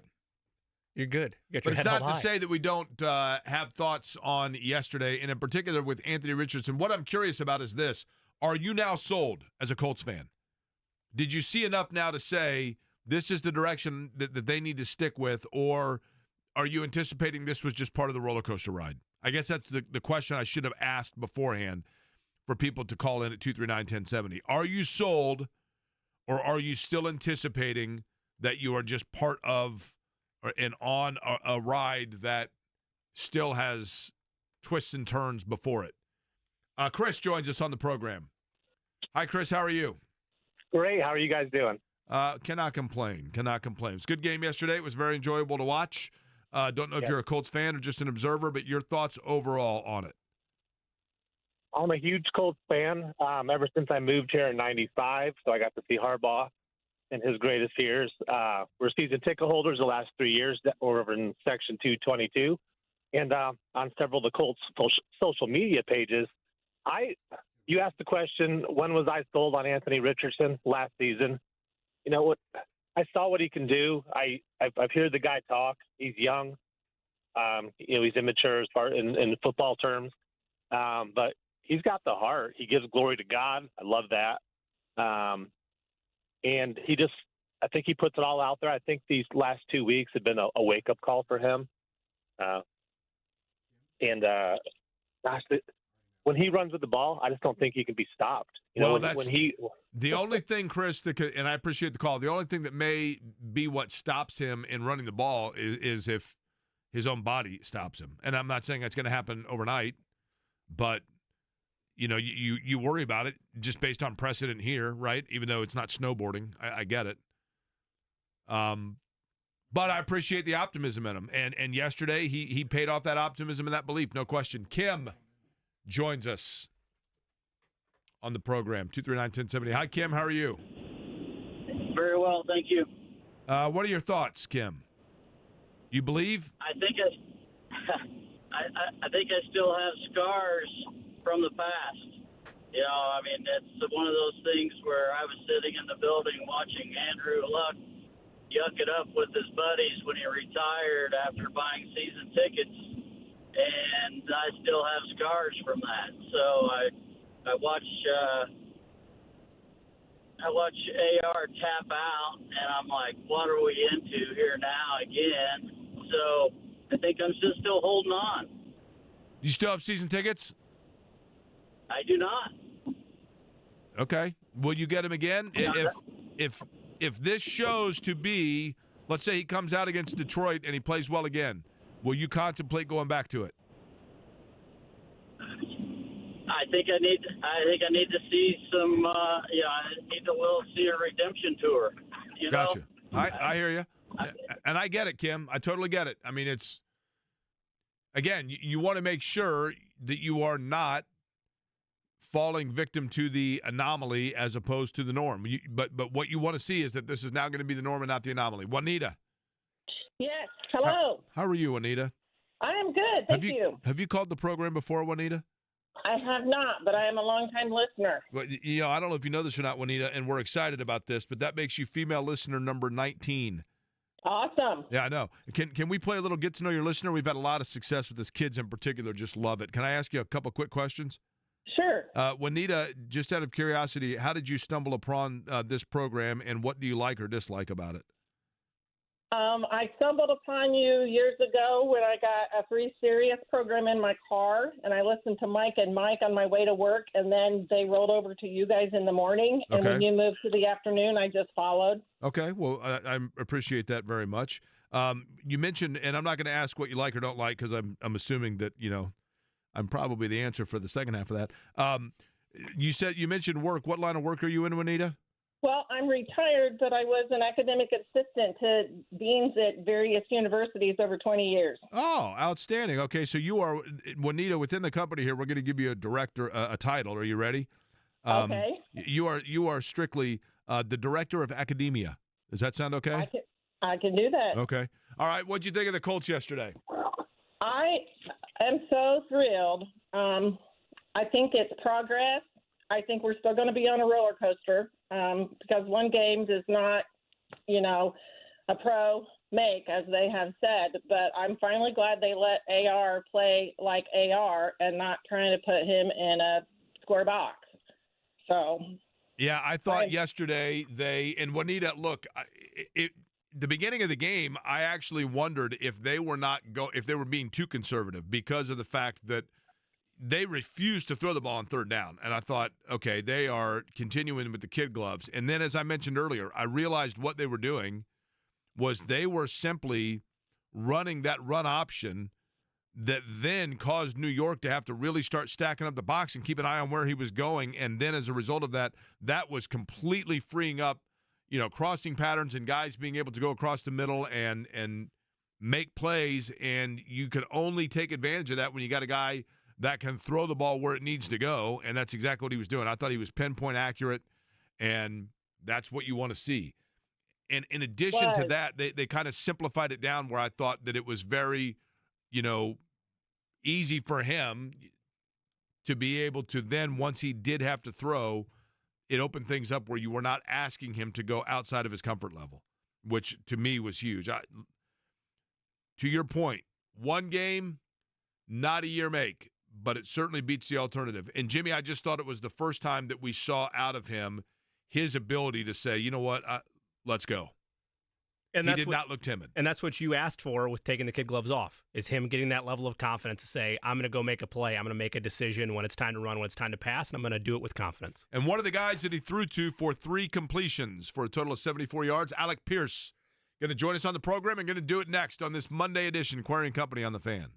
You're good. You got But your it's head held not to high. say that we don't have thoughts on yesterday, and in particular with Anthony Richardson. What I'm curious about is this. Are you now sold as a Colts fan? Did you see enough now to say this is the direction that they need to stick with, or are you anticipating this was just part of the roller coaster ride? I guess that's the question I should have asked beforehand for people to call in at 239-1070. Are you sold, or are you still anticipating that you are just part of and on a ride that still has twists and turns before it? Chris joins us on the program. Hi, Chris. How are you? Great. How are you guys doing? Cannot complain. Cannot complain. It was a good game yesterday. It was very enjoyable to watch. Don't know if you're a Colts fan or just an observer, but your thoughts overall on it. I'm a huge Colts fan ever since I moved here in '95, so I got to see Harbaugh in his greatest years. We're season ticket holders the last 3 years that were over in Section 222. And on several of the Colts social media pages, you asked the question, when was I sold on Anthony Richardson last season? You know what? I saw what he can do. I've heard the guy talk. He's young. He's immature as far in football terms, but he's got the heart. He gives glory to God. I love that. And I think he puts it all out there. I think these last 2 weeks have been a wake up call for him. When he runs with the ball, I just don't think he can be stopped. The only thing, Chris, and I appreciate the call, the only thing that may be what stops him in running the ball is if his own body stops him. And I'm not saying that's going to happen overnight, but you worry about it just based on precedent here, right? Even though it's not snowboarding, I get it. But I appreciate the optimism in him. And yesterday he paid off that optimism and that belief, no question. Kim joins us on the program, 239-1070. Hi, Kim. How are you? Very well, thank you. What are your thoughts, Kim? You believe? I think I think I still have scars from the past. It's one of those things where I was sitting in the building watching Andrew Luck yuck it up with his buddies when he retired after buying season tickets, and I still have scars from that. So I watch AR tap out, and I'm like, what are we into here now again? So I think I'm just still holding on. You still have season tickets? I do not. Okay. Will you get him again? If this shows to be, let's say he comes out against Detroit and he plays well again, will you contemplate going back to it? I think I need to see some. I need to see a redemption tour. Gotcha. I hear you, and I get it, Kim. I totally get it. I mean, it's again, you want to make sure that you are not falling victim to the anomaly as opposed to the norm. But what you want to see is that this is now going to be the norm and not the anomaly. Juanita. Yes. Hello. How are you, Juanita? I am good. Thank you. Have you called the program before, Juanita? I have not, but I am a longtime listener. Well, I don't know if you know this or not, Juanita, and we're excited about this, but that makes you female listener number 19. Awesome. Yeah, I know. Can we play a little get to know your listener? We've had a lot of success with this. Kids in particular just love it. Can I ask you a couple quick questions? Sure. Juanita, just out of curiosity, how did you stumble upon this program, and what do you like or dislike about it? I stumbled upon you years ago when I got a free Sirius program in my car, and I listened to Mike and Mike on my way to work, and then they rolled over to you guys in the morning, and when you moved to the afternoon, I just followed. Okay, well, I appreciate that very much. You mentioned, and I'm not going to ask what you like or don't like because I'm assuming that, I'm probably the answer for the second half of that. You mentioned work. What line of work are you in, Juanita? Well, I'm retired, but I was an academic assistant to deans at various universities over 20 years. Oh, outstanding. Okay, so you are, Juanita, within the company here, we're going to give you a director, a title. Are you ready? Okay. You are strictly the director of academia. Does that sound okay? I can do that. Okay. All right. What'd you think of the Colts yesterday? I am so thrilled. I think it's progress. I think we're still going to be on a roller coaster because one game does not, a pro make, as they have said. But I'm finally glad they let AR play like AR and not trying to put him in a square box. So. Yeah, I thought yesterday and Juanita, look, the beginning of the game, I actually wondered if they were if they were being too conservative because of the fact that they refused to throw the ball on third down. And I thought, okay, they are continuing with the kid gloves. And then, as I mentioned earlier, I realized what they were doing was they were simply running that run option that then caused New York to have to really start stacking up the box and keep an eye on where he was going. And then as a result of that, that was completely freeing up, crossing patterns and guys being able to go across the middle and make plays. And you can only take advantage of that when you got a guy that can throw the ball where it needs to go, and that's exactly what he was doing. I thought he was pinpoint accurate, and that's what you want to see. And in addition to that, they kind of simplified it down where I thought that it was very, easy for him to be able to then, once he did have to throw, it opened things up where you were not asking him to go outside of his comfort level, which to me was huge. To your point, one game, not a year make, but it certainly beats the alternative. And, Jimmy, I just thought it was the first time that we saw out of him his ability to say, you know what, let's go. And he did not look timid. And that's what you asked for with taking the kid gloves off, is him getting that level of confidence to say, I'm going to go make a play. I'm going to make a decision when it's time to run, when it's time to pass, and I'm going to do it with confidence. And one of the guys that he threw to for 3 completions for a total of 74 yards, Alec Pierce, going to join us on the program and going to do it next on this Monday edition, Query & Company on the Fan.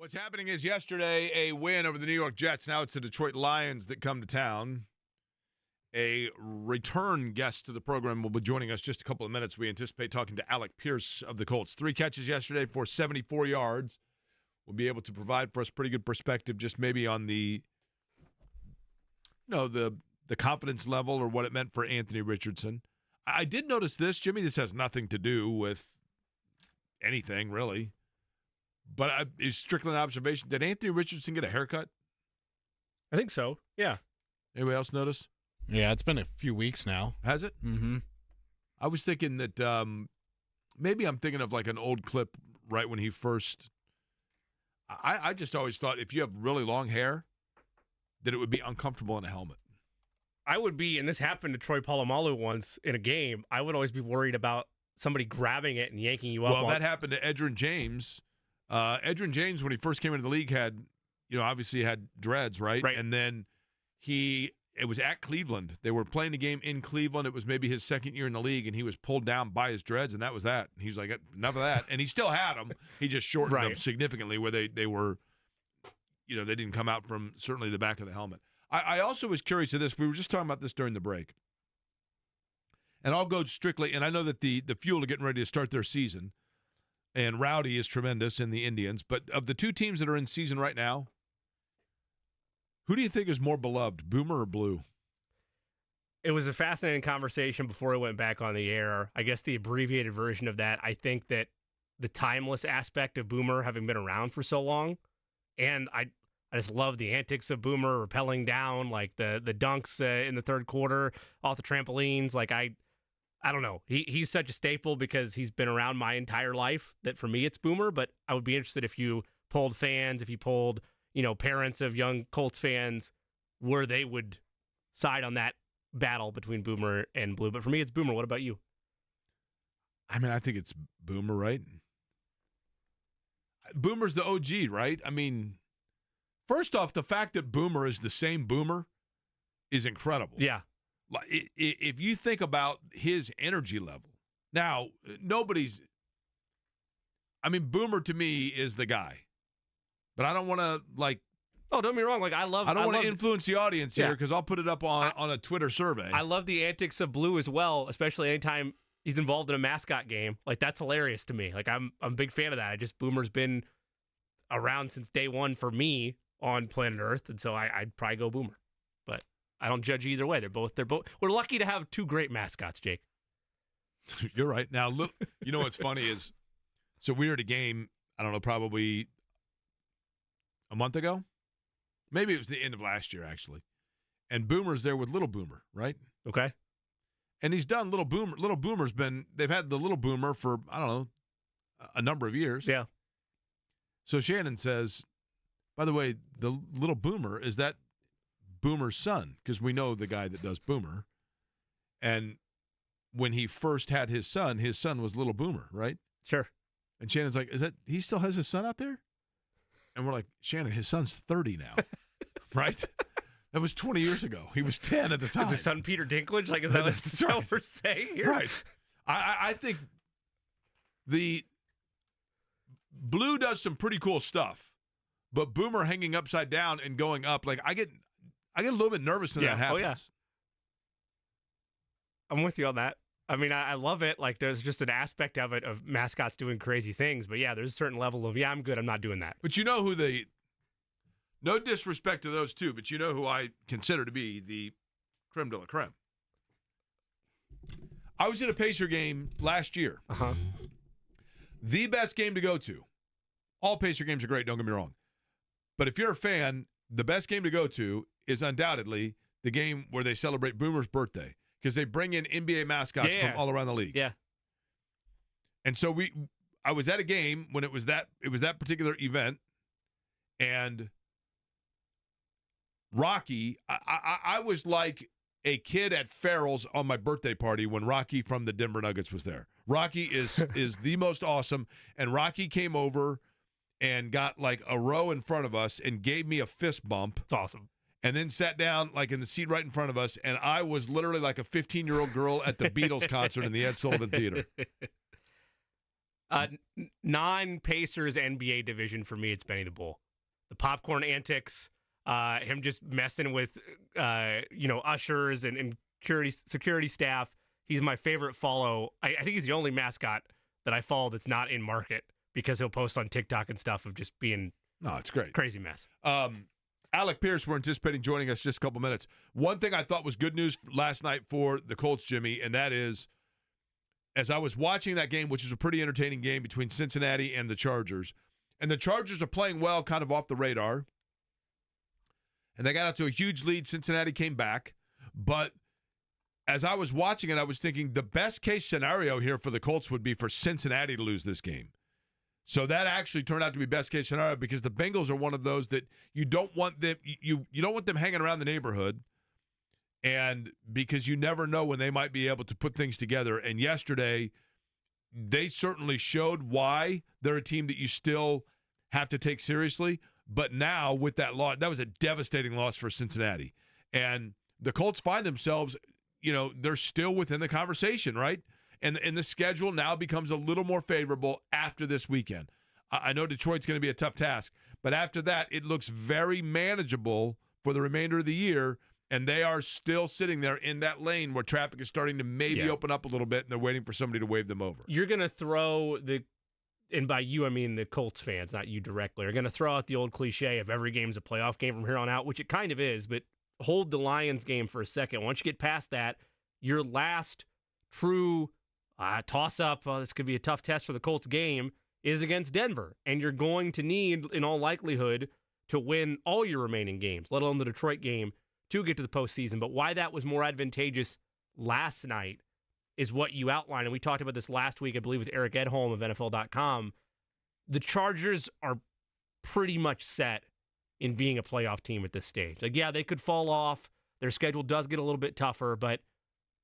What's happening is yesterday, a win over the New York Jets. Now it's the Detroit Lions that come to town. A return guest to the program will be joining us just a couple of minutes. We anticipate talking to Alec Pierce of the Colts. 3 catches yesterday for 74 yards. Will be able to provide for us pretty good perspective just maybe on the confidence level or what it meant for Anthony Richardson. I did notice this, Jimmy. This has nothing to do with anything, really. But it's strictly an observation. Did Anthony Richardson get a haircut? I think so, yeah. Anybody else notice? Yeah, it's been a few weeks now. Has it? Mm-hmm. I was thinking that maybe I'm thinking of like an old clip right when he first – I just always thought if you have really long hair that it would be uncomfortable in a helmet. I would be, and this happened to Troy Polamalu once in a game, I would always be worried about somebody grabbing it and yanking you up. Well, that happened to Edgerrin James. Edgerrin James, when he first came into the league, had, obviously had dreads, right? And then it was at Cleveland. They were playing the game in Cleveland. It was maybe his second year in the league, and he was pulled down by his dreads, and that was that. He was like, enough of that. And he still had them. He just shortened them significantly where they were, they didn't come out from certainly the back of the helmet. I also was curious of this. We were just talking about this during the break. And I'll go strictly, and I know that the Fuel are getting ready to start their season, and Rowdy is tremendous in the Indians. But of the two teams that are in season right now, who do you think is more beloved, Boomer or Blue? It was a fascinating conversation before it went back on the air. I guess the abbreviated version of that, I think that the timeless aspect of Boomer having been around for so long, and I just love the antics of Boomer rappelling down, like the dunks in the third quarter off the trampolines. Like I don't know. He's such a staple because he's been around my entire life that for me it's Boomer, but I would be interested if you polled fans, if you polled, parents of young Colts fans, where they would side on that battle between Boomer and Blue. But for me, it's Boomer. What about you? I mean, I think it's Boomer, right? Boomer's the OG, right? I mean, first off, the fact that Boomer is the same Boomer is incredible. Yeah. If you think about his energy level, now Boomer to me is the guy, but I don't want to Oh, don't get me wrong. I don't want to influence the audience here because I'll put it up on a Twitter survey. I love the antics of Blue as well, especially anytime he's involved in a mascot game. That's hilarious to me. I'm a big fan of that. Boomer's been around since day one for me on planet Earth, and so I'd probably go Boomer. But I don't judge either way. They're both. We're lucky to have two great mascots, Jake. You're right. Now, look, what's funny is, so we were at a game, I don't know, probably a month ago. Maybe it was the end of last year, actually. And Boomer's there with Little Boomer, right? Okay. And he's done Little Boomer. Little Boomer's they've had the Little Boomer for, I don't know, a number of years. Yeah. So Shannon says, by the way, the Little Boomer, is that Boomer's son? Because we know the guy that does Boomer. And when he first had his son was Little Boomer, right? Sure. And Shannon's like, he still has his son out there? And we're like, Shannon, his son's 30 now, right? That was 20 years ago. He was 10 at the time. Is his son Peter Dinklage? Is that what we're saying here? Right. I think the Blue does some pretty cool stuff, but Boomer hanging upside down and going up, I get a little bit nervous when that happens. Oh, yeah. I'm with you on that. I mean, I love it. There's just an aspect of it of mascots doing crazy things. But, yeah, there's a certain level of, I'm good. I'm not doing that. But no disrespect to those two, but who I consider to be the creme de la creme. I was at a Pacer game last year. Uh-huh. The best game to go to. All Pacer games are great, don't get me wrong. But if you're a fan, the best game to go to is undoubtedly the game where they celebrate Boomer's birthday. Because they bring in NBA mascots from all around the league. Yeah. And so I was at a game when it was that particular event, and Rocky, I was like a kid at Farrell's on my birthday party when Rocky from the Denver Nuggets was there. Rocky is the most awesome, and Rocky came over and got a row in front of us and gave me a fist bump. It's awesome. And then sat down in the seat right in front of us, and I was literally like a 15-year-old girl at the Beatles concert in the Ed Sullivan Theater. Non-Pacers NBA division for me, it's Benny the Bull. The popcorn antics, him just messing with, ushers and security staff. He's my favorite follow. I think he's the only mascot that I follow that's not in market because he'll post on TikTok and stuff of just being it's great. Crazy mess. Alec Pierce, we're anticipating joining us just a couple minutes. One thing I thought was good news last night for the Colts, Jimmy, and that is, as I was watching that game, which is a pretty entertaining game between Cincinnati and the Chargers, and the Chargers are playing well, kind of off the radar, and they got out to a huge lead. Cincinnati came back, but as I was watching it, I was thinking the best case scenario here for the Colts would be for Cincinnati to lose this game. So that actually turned out to be best case scenario because the Bengals are one of those that you don't want them you don't want them hanging around the neighborhood, and because you never know when they might be able to put things together. And yesterday, they certainly showed why they're a team that you still have to take seriously. But now with that loss, that was a devastating loss for Cincinnati. And the Colts find themselves, they're still within the conversation, right? And the schedule now becomes a little more favorable after this weekend. I know Detroit's going to be a tough task, but after that, it looks very manageable for the remainder of the year, and they are still sitting there in that lane where traffic is starting to maybe open up a little bit, and they're waiting for somebody to wave them over. You're going to throw and by you, I mean the Colts fans, not you directly, are going to throw out the old cliche of every game's a playoff game from here on out, which it kind of is, but hold the Lions game for a second. Once you get past that, your last true toss-up, this could be a tough test for the Colts game, is against Denver. And you're going to need, in all likelihood, to win all your remaining games, let alone the Detroit game, to get to the postseason. But why that was more advantageous last night is what you outlined. And we talked about this last week, I believe, with Eric Edholm of NFL.com. The Chargers are pretty much set in being a playoff team at this stage. Like, yeah, they could fall off. Their schedule does get a little bit tougher, but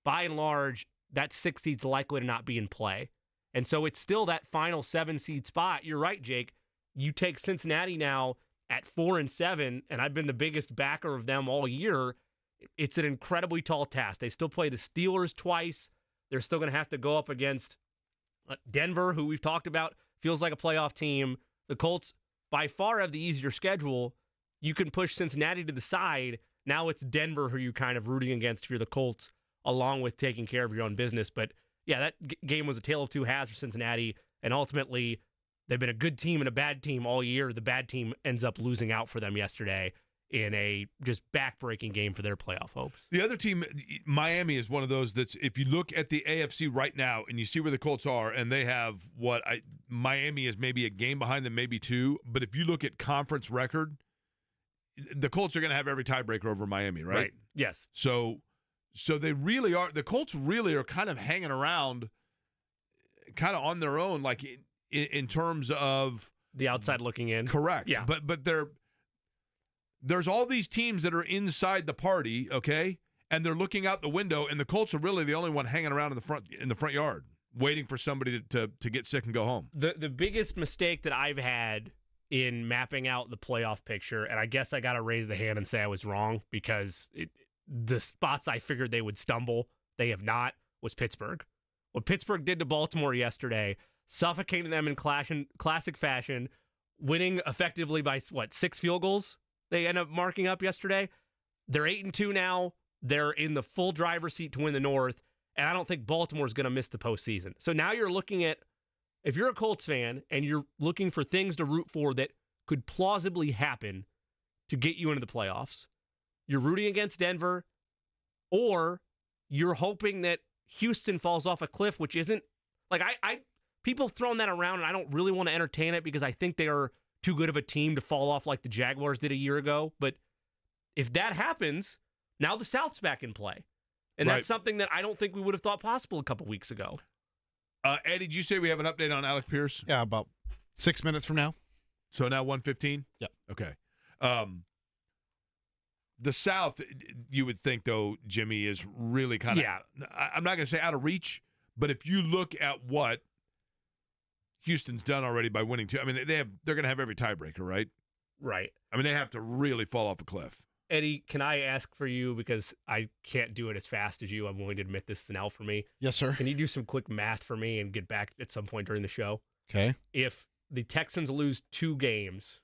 by and large, that 6 seed's likely to not be in play. And so it's still that final 7 seed spot. You're right, Jake. You take Cincinnati now at 4-7, and I've been the biggest backer of them all year. It's an incredibly tall task. They still play the Steelers twice. They're still going to have to go up against Denver, who we've talked about, feels like a playoff team. The Colts by far have the easier schedule. You can push Cincinnati to the side. Now it's Denver who you're kind of rooting against if you're the Colts, along with taking care of your own business. But yeah, that game was a tale of two halves for Cincinnati, and ultimately they've been a good team and a bad team all year. The bad team ends up losing out for them yesterday in a just back-breaking game for their playoff hopes. The other team, Miami, is one of those that's, if you look at the AFC right now and you see where the Colts are, and they have Miami is maybe a game behind them, maybe two, but if you look at conference record, the Colts are going to have every tiebreaker over Miami, right? Yes. So they really are. The Colts really are kind of hanging around, kind of on their own, like in terms of the outside looking in. Correct. Yeah. But there's all these teams that are inside the party, okay, and they're looking out the window, and the Colts are really the only one hanging around in the front yard, waiting for somebody to get sick and go home. The biggest mistake that I've had in mapping out the playoff picture, and I guess I got to raise the hand and say I was wrong because the spots I figured they would stumble, they have not, was Pittsburgh. What Pittsburgh did to Baltimore yesterday, suffocating them in classic fashion, winning effectively by, 6 field goals they end up marking up yesterday. They're 8-2 now. They're in the full driver's seat to win the North, and I don't think Baltimore's going to miss the postseason. So now you're looking at, if you're a Colts fan and you're looking for things to root for that could plausibly happen to get you into the playoffs, you're rooting against Denver, or you're hoping that Houston falls off a cliff, which isn't, like, people throwing that around, and I don't really want to entertain it because I think they are too good of a team to fall off like the Jaguars did a year ago. But if that happens, now the South's back in play. And that's something that I don't think we would have thought possible a couple weeks ago. Eddie, did you say we have an update on Alec Pierce? Yeah, about 6 minutes from now. So now 1:15? Yep. Okay. The South, you would think, though, Jimmy, is really kind of, I'm not going to say out of reach, but if you look at what Houston's done already by winning two, I mean, they're going to have every tiebreaker, right? Right. I mean, they have to really fall off a cliff. Eddie, can I ask for you, because I can't do it as fast as you, I'm willing to admit this is an L for me. Yes, sir. Can you do some quick math for me and get back at some point during the show? Okay. If the Texans lose 2 games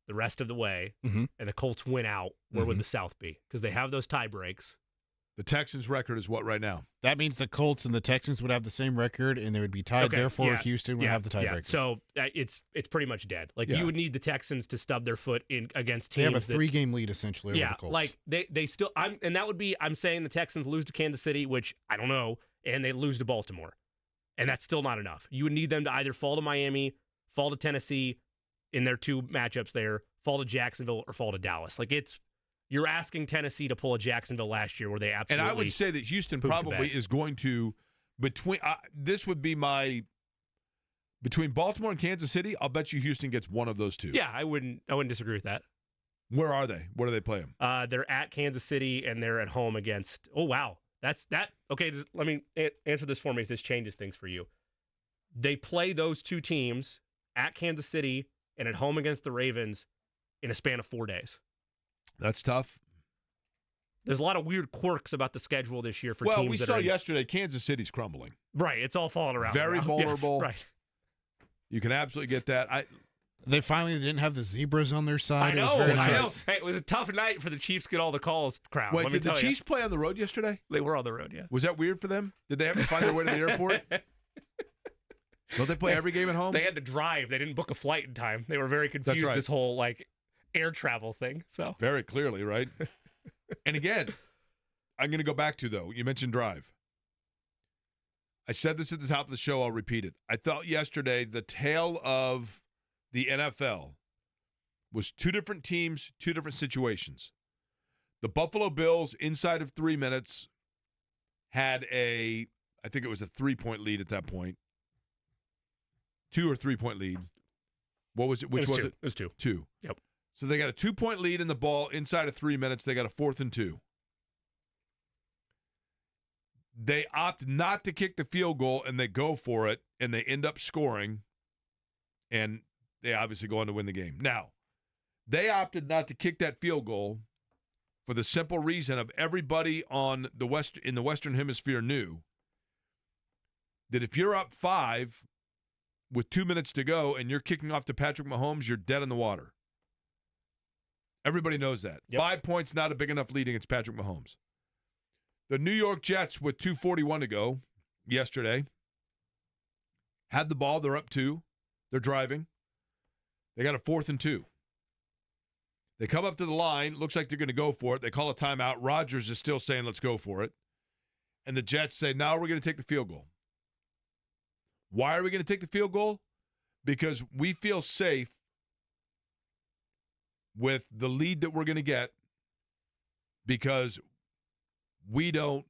the rest of the way, Mhm. and the Colts win out, where would the South be? Because they have those tie breaks. The Texans' record is what right now? That means the Colts and the Texans would have the same record, and they would be tied. Okay, Therefore, yeah, Houston would have the tiebreaker. Yeah. So it's pretty much dead. Like Yeah. you would need the Texans to stub their foot in against They teams. have a 3-game lead essentially over the Colts. like they still. And that would be. I'm saying the Texans lose to Kansas City, which I don't know, and they lose to Baltimore, and that's still not enough. You would need them to either fall to Miami, fall to Tennessee, in their 2 matchups there, fall to Jacksonville, or fall to Dallas. Like you're asking Tennessee to pull a Jacksonville last year where they absolutely. And I would say that Houston pooped the probably bed. is going to this would be my between Baltimore and Kansas City. I'll bet you Houston gets one of those 2. Yeah, I wouldn't disagree with that. Where are they? Where do they play them? They're at Kansas City and they're at home against. Oh wow, that's that. Okay, let me answer this for me if this changes things for you. They play those 2 teams at Kansas City and at home against the Ravens in a span of 4 days. That's tough. There's a lot of weird quirks about the schedule this year for Well, teams. we that saw are yesterday Kansas City's crumbling. Right, it's all falling around. Very now. vulnerable. Yes, right. You can absolutely get that. They finally didn't have the zebras on their side. I know. It was very I nice. know. Hey, it was a tough night for the Chiefs to get all the calls crowd. Wait, let me did the tell you. Chiefs play on the road yesterday? They were on the road, yeah. Was that weird for them? Did they have to find their way to the airport? Don't they play every game at home? They had to drive. They didn't book a flight in time. They were very confused right. this whole air travel thing. So Very clearly, right? And again, I'm going to go back to, though, you mentioned drive. I said this at the top of the show. I'll repeat it. I thought yesterday the tale of the NFL was 2 different teams, 2 different situations. The Buffalo Bills, inside of 3 minutes, had I think it was a 3-point lead at that point. 2 or 3-point lead. What was it? Which was it? It was 2. 2. Yep. So they got a 2-point lead in the ball inside of 3 minutes. They got a 4th and 2. They opt not to kick the field goal, and they go for it, and they end up scoring, and they obviously go on to win the game. Now, they opted not to kick that field goal for the simple reason of everybody in the Western Hemisphere knew that if you're up 5 with 2 minutes to go and you're kicking off to Patrick Mahomes, you're dead in the water. Everybody knows that. Yep. 5 points, not a big enough lead against Patrick Mahomes. The New York Jets, with 2:41 to go yesterday, had the ball. They're up 2. They're driving. They got a 4th and 2. They come up to the line. Looks like they're going to go for it. They call a timeout. Rodgers is still saying, let's go for it. And the Jets say, no, we're going to take the field goal. Why are we going to take the field goal? Because we feel safe with the lead that we're going to get because we don't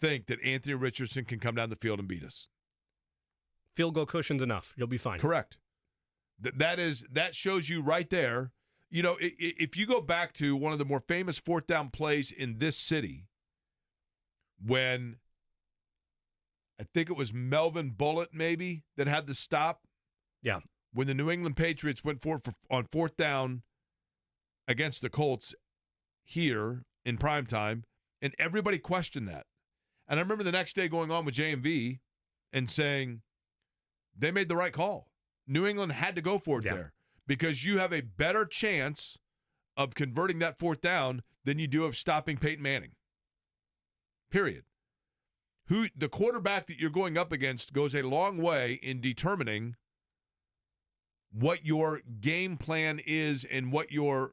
think that Anthony Richardson can come down the field and beat us. Field goal cushion's enough. You'll be fine. Correct. That shows you right there. You know, if you go back to one of the more famous 4th down plays in this city, when I think it was Melvin Bullitt maybe that had the stop. Yeah. When the New England Patriots went for on 4th down against the Colts here in primetime, and everybody questioned that. And I remember the next day going on with JMV and saying they made the right call. New England had to go for it there because you have a better chance of converting that 4th down than you do of stopping Peyton Manning. Period. The quarterback that you're going up against goes a long way in determining what your game plan is and what your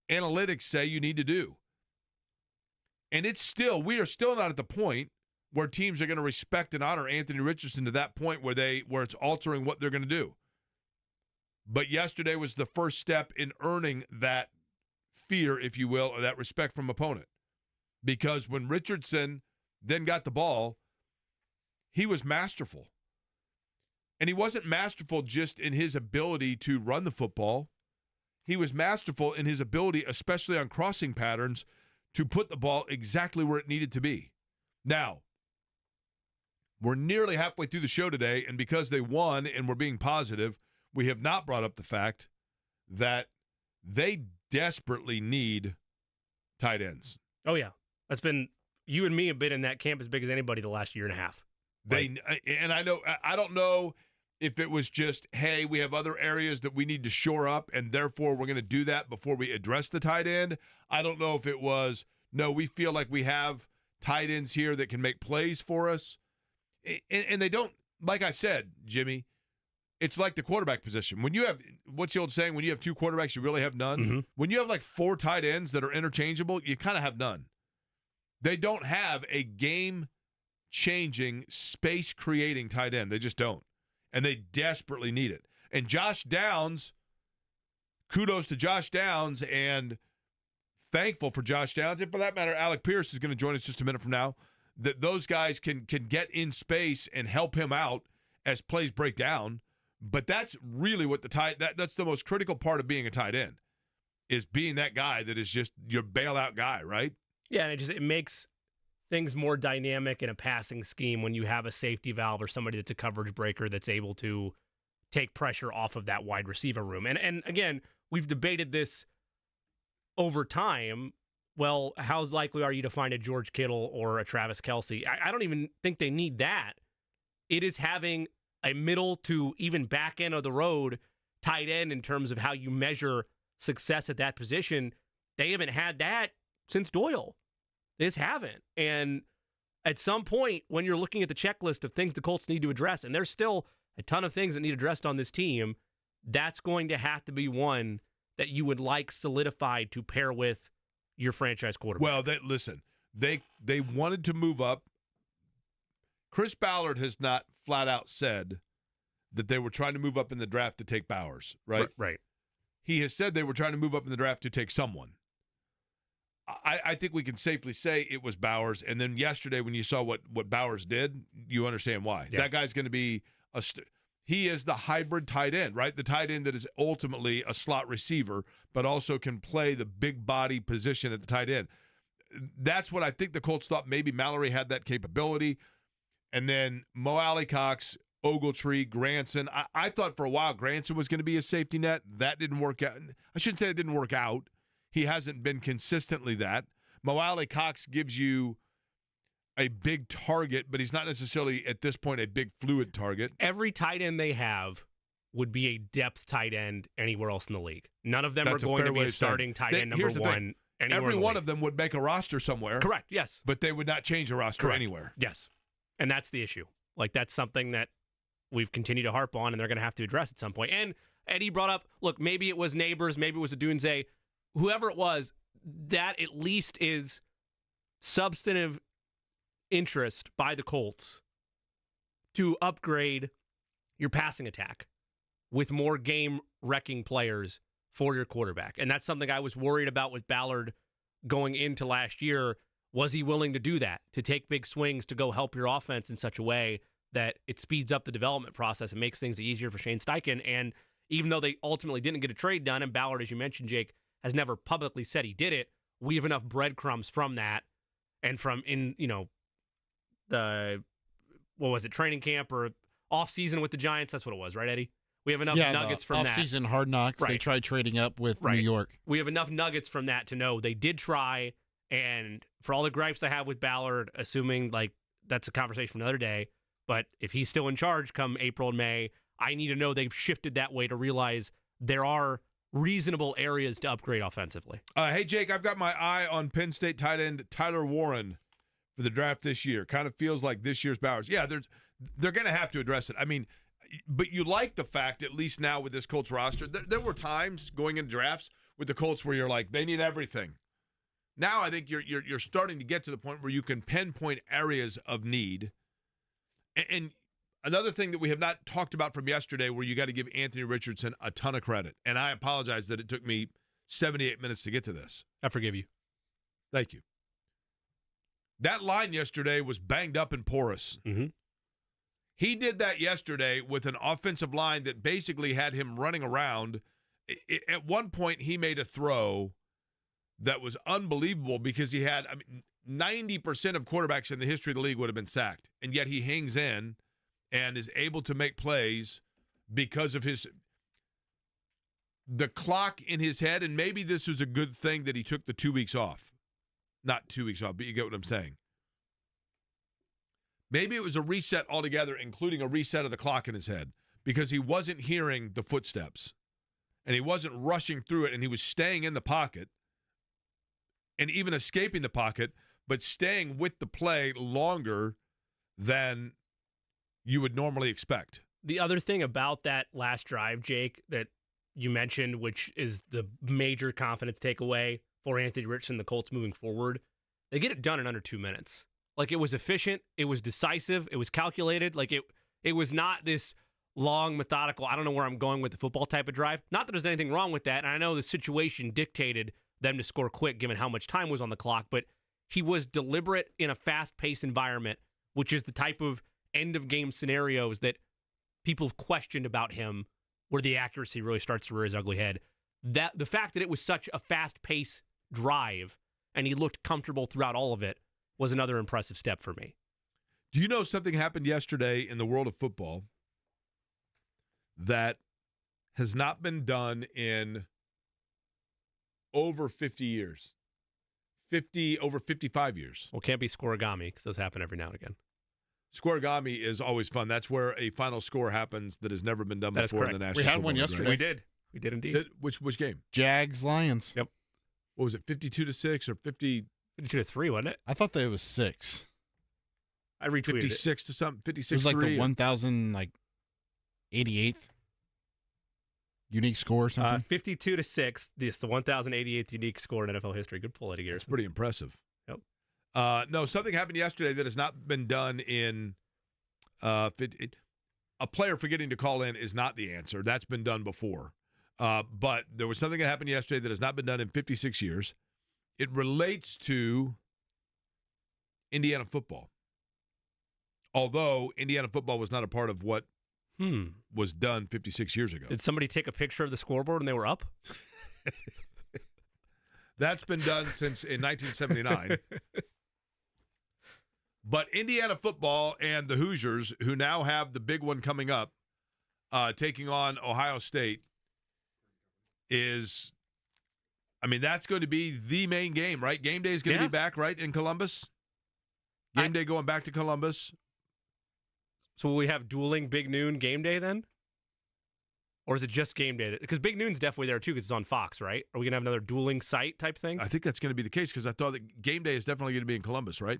analytics say you need to do. And we are still not at the point where teams are going to respect and honor Anthony Richardson to that point where it's altering what they're going to do. But yesterday was the first step in earning that fear, if you will, or that respect from opponent. Because when Richardson then got the ball, he was masterful. And he wasn't masterful just in his ability to run the football. He was masterful in his ability, especially on crossing patterns, to put the ball exactly where it needed to be. Now, we're nearly halfway through the show today, and because they won and we're being positive, we have not brought up the fact that they desperately need tight ends. Oh, yeah. That's been you and me have been in that camp as big as anybody the last year and a half. And I don't know if it was just, hey, we have other areas that we need to shore up, and therefore we're going to do that before we address the tight end. I don't know if it was, no, we feel like we have tight ends here that can make plays for us. And they don't, like I said, Jimmy, it's like the quarterback position. When you have, what's the old saying, when you have two quarterbacks, you really have none? Mm-hmm. When you have like four tight ends that are interchangeable, you kind of have none. They don't have a game-changing, space-creating tight end. They just don't. And they desperately need it. And Josh Downs, kudos to Josh Downs, and thankful for Josh Downs. And for that matter, Alec Pierce is going to join us just a minute from now, that those guys can get in space and help him out as plays break down. But that's really what that's the most critical part of being a tight end, is being that guy that is just your bailout guy, right? Yeah, and it makes things more dynamic in a passing scheme when you have a safety valve or somebody that's a coverage breaker that's able to take pressure off of that wide receiver room. And again, we've debated this over time. Well, how likely are you to find a George Kittle or a Travis Kelce? I don't even think they need that. It is having a middle to even back end of the road tight end in terms of how you measure success at that position. They haven't had that since Doyle. They just haven't. And at some point, when you're looking at the checklist of things the Colts need to address, and there's still a ton of things that need addressed on this team, that's going to have to be one that you would like solidified to pair with your franchise quarterback. Well, they wanted to move up. Chris Ballard has not flat out said that they were trying to move up in the draft to take Bowers, right? Right. He has said they were trying to move up in the draft to take someone. I think we can safely say it was Bowers. And then yesterday when you saw what Bowers did, you understand why. Yeah. That guy's going to be he is the hybrid tight end, right? The tight end that is ultimately a slot receiver, but also can play the big body position at the tight end. That's what I think the Colts thought. Maybe Mallory had that capability. And then Mo Alley-Cox, Ogletree, Granson. I thought for a while Granson was going to be a safety net. That didn't work out. I shouldn't say it didn't work out. He hasn't been consistently that. Mo Alley-Cox gives you a big target, but he's not necessarily, at this point, a big fluid target. Every tight end they have would be a depth tight end anywhere else in the league. None of them are going to be a starting tight end number one. Every one of them would make a roster somewhere. Correct, yes. But they would not change a roster anywhere. Yes. And that's the issue. Like, that's something that we've continued to harp on, and they're going to have to address at some point. And Eddie brought up, look, maybe it was Neighbors, maybe it was Adunze, whoever it was, that at least is substantive interest by the Colts to upgrade your passing attack with more game-wrecking players for your quarterback. And that's something I was worried about with Ballard going into last year. Was he willing to do that, to take big swings to go help your offense in such a way that it speeds up the development process and makes things easier for Shane Steichen? And even though they ultimately didn't get a trade done, and Ballard, as you mentioned, Jake, has never publicly said he did it, we have enough breadcrumbs from that and from training camp or off-season with the Giants. That's what it was, right, Eddie? We have enough nuggets from that. Off-season Hard Knocks. Right. They tried trading up with New York. We have enough nuggets from that to know they did try. And for all the gripes I have with Ballard, assuming like that's a conversation for another day, but if he's still in charge come April and May, I need to know they've shifted that way to realize there are reasonable areas to upgrade offensively. Hey, Jake, I've got my eye on Penn State tight end Tyler Warren for the draft this year. Kind of feels like this year's Bowers. Yeah, they're going to have to address it. I mean, but you like the fact, at least now with this Colts roster, there were times going into drafts with the Colts where you're like, they need everything. Now I think you're starting to get to the point where you can pinpoint areas of need. And another thing that we have not talked about from yesterday, where you got to give Anthony Richardson a ton of credit. And I apologize that it took me 78 minutes to get to this. I forgive you. Thank you. That line yesterday was banged up and porous. Mm-hmm. He did that yesterday with an offensive line that basically had him running around. At one point, he made a throw that was unbelievable because he had, 90% of quarterbacks in the history of the league would have been sacked. And yet he hangs in and is able to make plays because of the clock in his head. And maybe this was a good thing that he took the 2 weeks off. Not 2 weeks off, but you get what I'm saying. Maybe it was a reset altogether, including a reset of the clock in his head. because he wasn't hearing the footsteps and he wasn't rushing through it, and he was staying in the pocket and even escaping the pocket, but staying with the play longer than you would normally expect. The other thing about that last drive, Jake, that you mentioned, which is the major confidence takeaway for Anthony Richardson, the Colts moving forward, they get it done in under 2 minutes. Like, it was efficient, it was decisive, it was calculated. Like, it was not this long, methodical, I don't know where I'm going with the football type of drive. Not that there's anything wrong with that, and I know the situation dictated them to score quick given how much time was on the clock, but he was deliberate in a fast-paced environment, which is the type of end-of-game scenarios that people have questioned about him, where the accuracy really starts to rear his ugly head. That the fact that it was such a fast-paced drive and he looked comfortable throughout all of it was another impressive step for me. Do you know something happened yesterday in the world of football that has not been done in over 50 years? Over 55 years. Well, it can't be scoregami because those happen every now and again. Scoregami is always fun. That's where a final score happens that has never been done before in the National We had Football one League, yesterday. right? We did. We did indeed. Which game? Jags-Lions. Yep. What was it, 52-6 or 52-3, wasn't it? I thought that it was 6. I retweeted 56 to something, 56-3? It was like the 1,088th unique score or something. 52-6. This the 1,088th unique score in NFL history. Good pull, Eddie Garrison. That's pretty impressive. Yep. No, something happened yesterday that has not been done in a player forgetting to call in is not the answer. That's been done before. But there was something that happened yesterday that has not been done in 56 years. It relates to Indiana football. Although Indiana football was not a part of what was done 56 years ago. Did somebody take a picture of the scoreboard when they were up? That's been done since in 1979. But Indiana football and the Hoosiers, who now have the big one coming up, taking on Ohio State, that's going to be the main game, right? Game day is going to be back, right, in Columbus? Game day going back to Columbus. So will we have dueling Big Noon game day then? Or is it just game day? Because Big Noon's definitely there too because it's on Fox, right? Are we going to have another dueling site type thing? I think that's going to be the case because I thought that game day is definitely going to be in Columbus, right?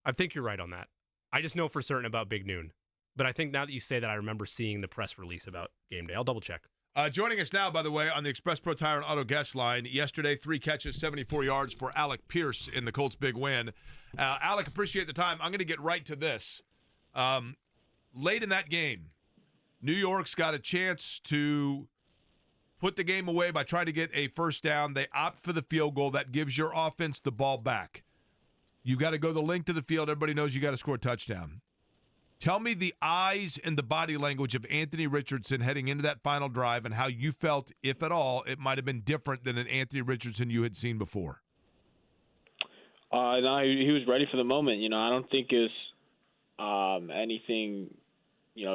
I think you're right on that. I just know for certain about Big Noon. But I think now that you say that, I remember seeing the press release about game day. I'll double check. Joining us now, by the way, on the Express Pro Tire and Auto guest line, yesterday, 3 catches, 74 yards for Alec Pierce in the Colts' big win. Alec, appreciate the time. I'm going to get right to this. Late in that game, New York's got a chance to put the game away by trying to get a first down. They opt for the field goal. That gives your offense the ball back. You've got to go the length of the field. Everybody knows you got to score a touchdown. Tell me the eyes and the body language of Anthony Richardson heading into that final drive and how you felt, if at all, it might have been different than an Anthony Richardson you had seen before. No, he was ready for the moment. I don't think it's anything,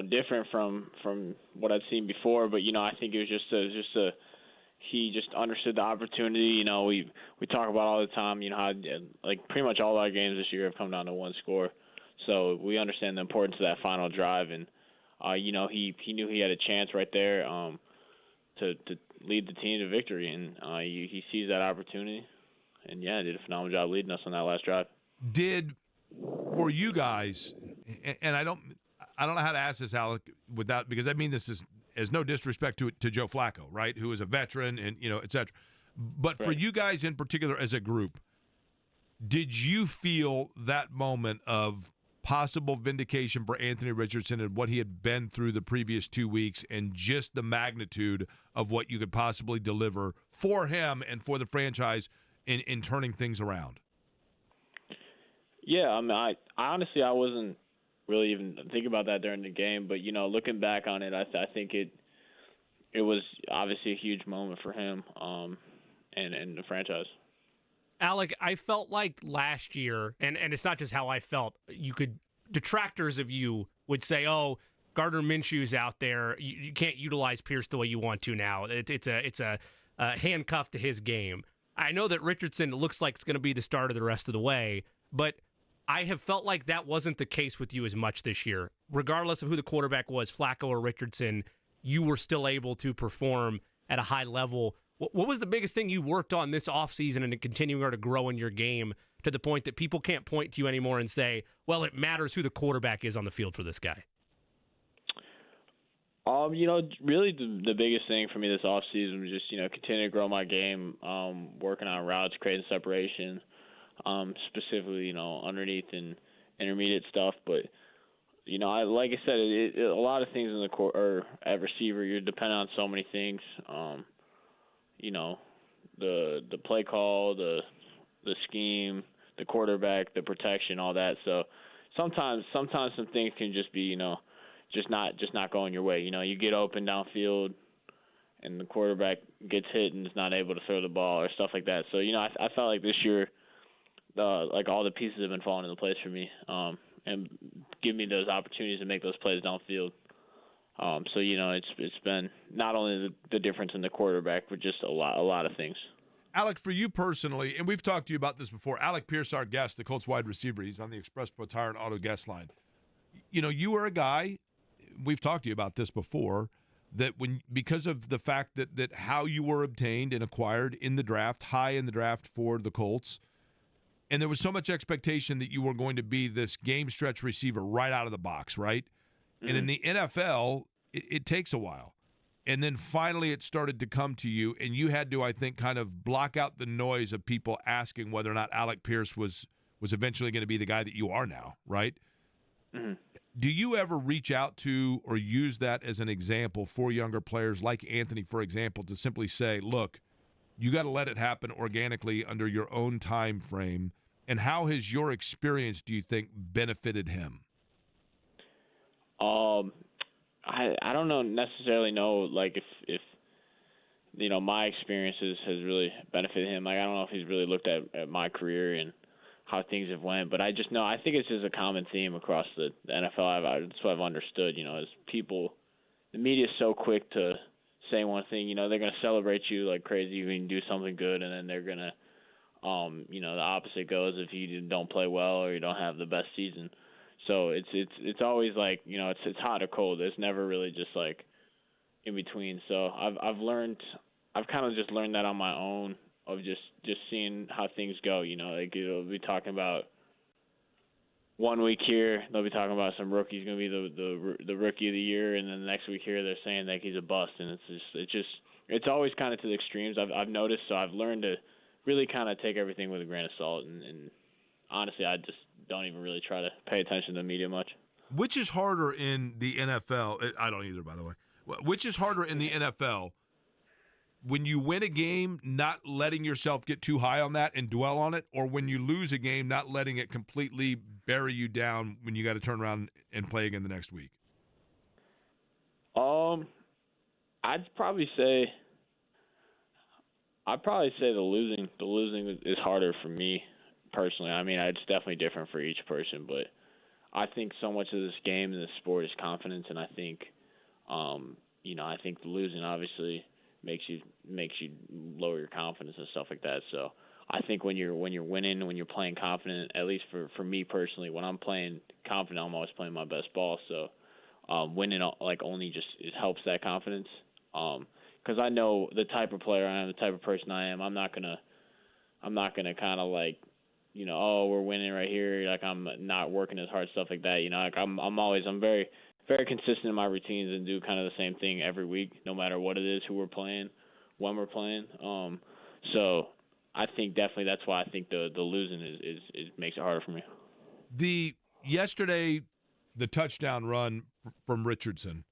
different from what I'd seen before. But I think it was he just understood the opportunity. We talk about all the time. How like pretty much all our games this year have come down to one score. So we understand the importance of that final drive, and he knew he had a chance right there to lead the team to victory, and he sees that opportunity, and did a phenomenal job leading us on that last drive. For you guys, and I don't know how to ask this, Alec, because I mean this as no disrespect to Joe Flacco, right, who is a veteran and et cetera. But for you guys in particular as a group, did you feel that moment of possible vindication for Anthony Richardson and what he had been through the previous 2 weeks and just the magnitude of what you could possibly deliver for him and for the franchise in turning things around? Yeah, I honestly wasn't really even thinking about that during the game, but looking back on it, I think it was obviously a huge moment for him and the franchise. Alec, I felt like last year, and it's not just how I felt. Detractors of you would say, "Oh, Gardner Minshew's out there. You can't utilize Pierce the way you want to now. It's a handcuff to his game." I know that Richardson looks like it's going to be the starter the rest of the way, but I have felt like that wasn't the case with you as much this year. regardless of who the quarterback was, Flacco or Richardson, you were still able to perform at a high level. What was the biggest thing you worked on this offseason and continuing to grow in your game to the point that people can't point to you anymore and say, well, it matters who the quarterback is on the field for this guy? Really the biggest thing for me this offseason was just, continue to grow my game, working on routes, creating separation, specifically, underneath and intermediate stuff. But, like I said, a lot of things in the or at receiver, you're dependent on so many things. The play call, the scheme, the quarterback, the protection, all that. So sometimes some things can just be, just not going your way. You get open downfield and the quarterback gets hit and is not able to throw the ball or stuff like that. So, I felt like this year, like all the pieces have been falling into place for me, and give me those opportunities to make those plays downfield. So, it's been not only the difference in the quarterback, but just a lot of things. Alec, for you personally, and we've talked to you about this before, Alec Pierce, our guest, the Colts wide receiver, he's on the Express Pro Tire and Auto guest line. You were a guy, we've talked to you about this before, that because of the fact that how you were obtained and acquired in the draft, high in the draft for the Colts, and there was so much expectation that you were going to be this game stretch receiver right out of the box, right? Mm-hmm. And in the NFL, it takes a while. And then finally it started to come to you, and you had to, I think, kind of block out the noise of people asking whether or not Alec Pierce was eventually going to be the guy that you are now, right? Mm-hmm. Do you ever reach out to or use that as an example for younger players like Anthony, for example, to simply say, look, you got to let it happen organically under your own time frame? And how has your experience, do you think, benefited him? I don't necessarily know, like, if my experiences has really benefited him. Like, I don't know if he's really looked at my career and how things have went, but I just know, I think it's just a common theme across the NFL. That's what I've understood, as people, the media is so quick to say one thing, they're going to celebrate you like crazy when you do something good, and then they're going to, the opposite goes if you don't play well or you don't have the best season. So it's always like, it's hot or cold. It's never really just like in between. So I've kind of just learned that on my own, of just seeing how things go. Like it'll be talking about 1 week here, they'll be talking about some rookie's going to be the rookie of the year, and then the next week here they're saying that he's a bust, and it's always kind of to the extremes. I've noticed, so I've learned to really kind of take everything with a grain of salt, and honestly, I just don't even really try to pay attention to the media much. Which is harder in the NFL? I don't either, by the way. Which is harder in the NFL? When you win a game, not letting yourself get too high on that and dwell on it, or when you lose a game, not letting it completely bury you down when you got to turn around and play again the next week? I'd probably say the losing is harder for me personally. I mean, it's definitely different for each person, but I think so much of this game and this sport is confidence, and I think, I think the losing obviously makes you lower your confidence and stuff like that. So I think when you're winning, when you're playing confident, at least for me personally, when I'm playing confident, I'm always playing my best ball. So winning only just it helps that confidence. Because I know the type of player I am, the type of person I am. I'm not gonna kind of like, we're winning right here. Like I'm not working as hard, stuff like that. Like I'm very, very consistent in my routines and do kind of the same thing every week, no matter what it is, who we're playing, when we're playing. So I think definitely that's why I think the losing is makes it harder for me. Yesterday, the touchdown run from Richardson.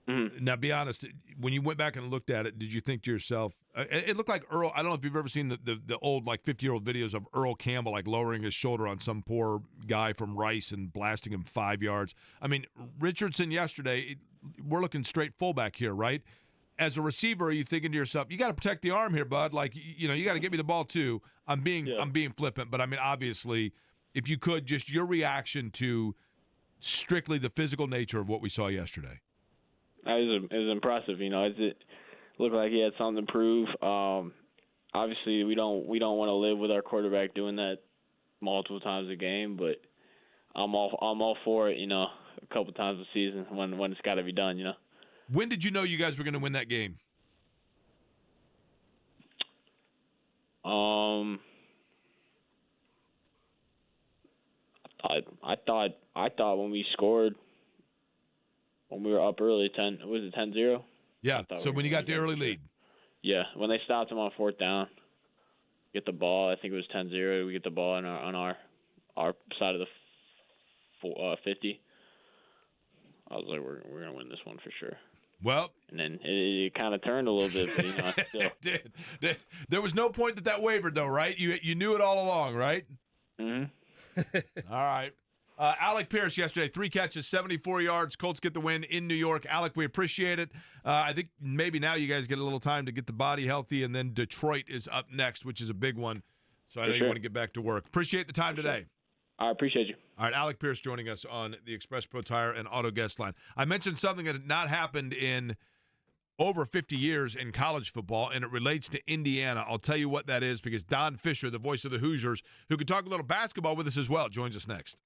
Mm-hmm. Now, be honest, when you went back and looked at it, did you think to yourself, it looked like Earl, I don't know if you've ever seen the old, like, 50-year-old videos of Earl Campbell, like, lowering his shoulder on some poor guy from Rice and blasting him 5 yards. I mean, Richardson yesterday, we're looking straight fullback here, right? As a receiver, are you thinking to yourself, you got to protect the arm here, bud? Like, you got to get me the ball, too. I'm being flippant, but, I mean, obviously, if you could, just your reaction to strictly the physical nature of what we saw yesterday. It was impressive, It looked like he had something to prove. Obviously, we don't want to live with our quarterback doing that multiple times a game, but I'm all for it. a couple times a season when it's got to be done. When did you know you guys were going to win that game? I thought when we scored, when we were up early, 10-0? Yeah. So when you got the early lead. Yeah, when they stopped him on fourth down, get the ball. I think it was 10-0. We get the ball on our side of the 50. I was like, we're gonna win this one for sure. Well, and then it kind of turned a little bit, but still. It did. There was no point that wavered, though, right? You knew it all along, right? Mm-hmm. All right. Alec Pierce yesterday, 3 catches, 74 yards. Colts get the win in New York. Alec, we appreciate it. I think maybe now you guys get a little time to get the body healthy, and then Detroit is up next, which is a big one. So I know you want to get back to work. Appreciate the time today. I appreciate you. All right, Alec Pierce joining us on the Express Pro Tire and Auto Guest Line. I mentioned something that had not happened in over 50 years in college football, and it relates to Indiana. I'll tell you what that is because Don Fischer, the voice of the Hoosiers, who could talk a little basketball with us as well, joins us next.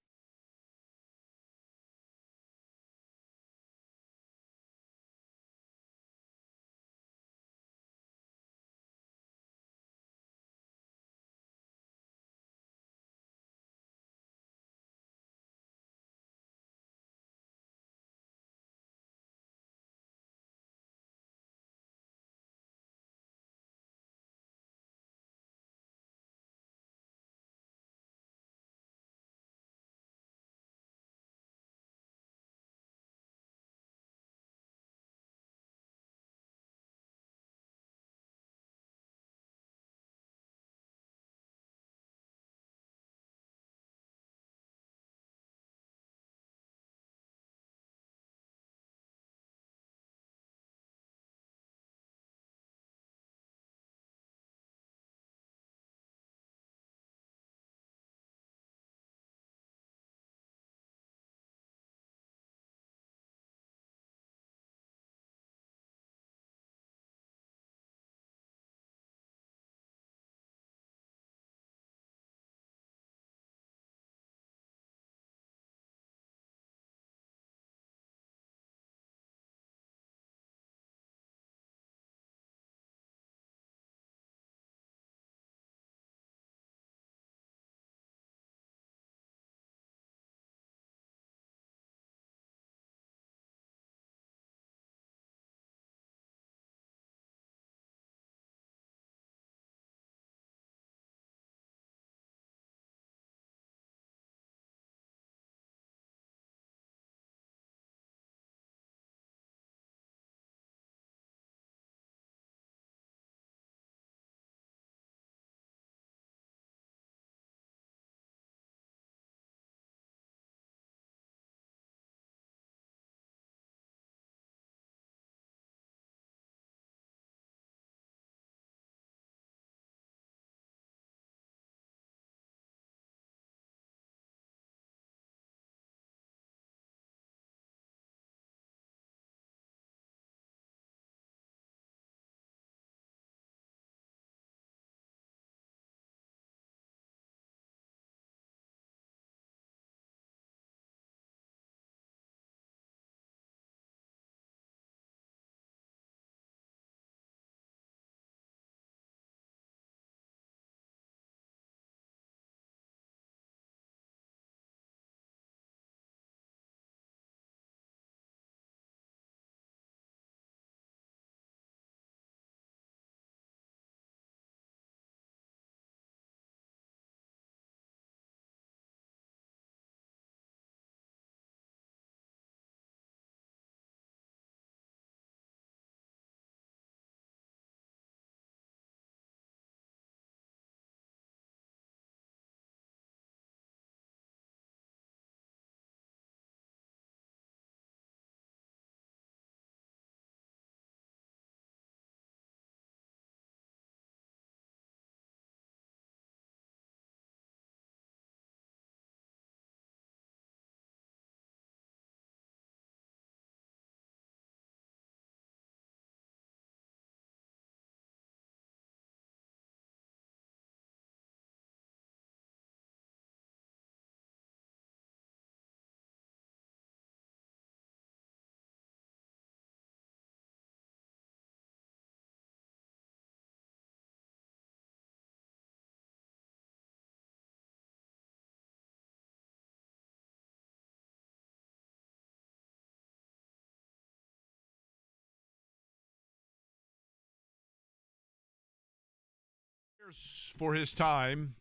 For his time.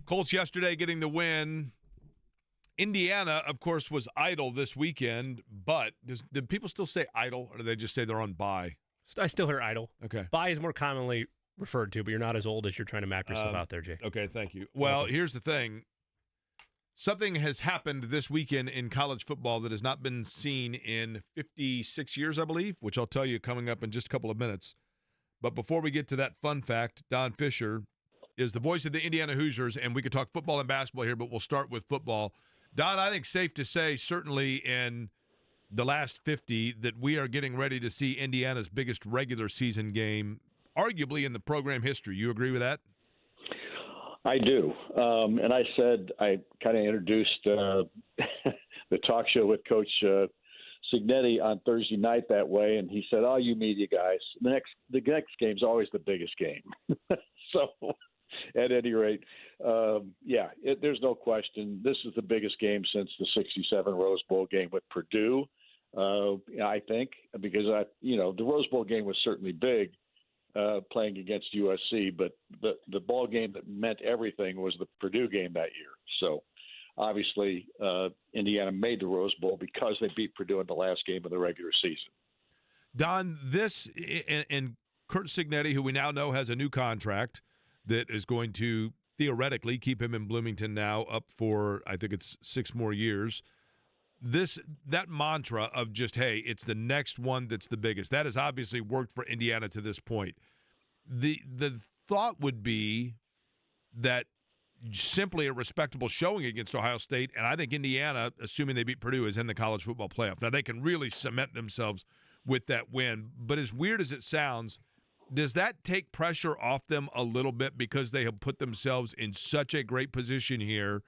Colts yesterday getting the win. Indiana, of course, was idle this weekend, but did people still say idle, or do they just say they're on bye? I still hear idle. Okay. Bye is more commonly referred to, but you're not as old as you're trying to map yourself out there, Jay. Okay, thank you. Well, here's the thing. Something has happened this weekend in college football that has not been seen in 56 years, I believe, which I'll tell you coming up in just a couple of minutes. But before we get to that fun fact, Don Fischer is the voice of the Indiana Hoosiers, and we could talk football and basketball here, but we'll start with football. Don, I think safe to say, certainly in the last 50, that we are getting ready to see Indiana's biggest regular season game, arguably in the program history. You agree with that? I do. And I said, I kind of introduced the talk show with Coach Signetti on Thursday night that way, and he said, "Oh, you media guys, the next game's always the biggest game." So, at any rate, there's no question. This is the biggest game since the '67 Rose Bowl game with Purdue. I think because the Rose Bowl game was certainly big, playing against USC, but the ball game that meant everything was the Purdue game that year. So. Obviously, Indiana made the Rose Bowl because they beat Purdue in the last game of the regular season. Don, this and Curt Signetti, who we now know has a new contract that is going to theoretically keep him in Bloomington now up for, I think it's 6 more years. That mantra of just, hey, it's the next one that's the biggest, that has obviously worked for Indiana to this point. The thought would be that simply a respectable showing against Ohio State, and I think Indiana, assuming they beat Purdue, is in the college football playoff. Now, they can really cement themselves with that win, but as weird as it sounds, does that take pressure off them a little bit because they have put themselves in such a great position here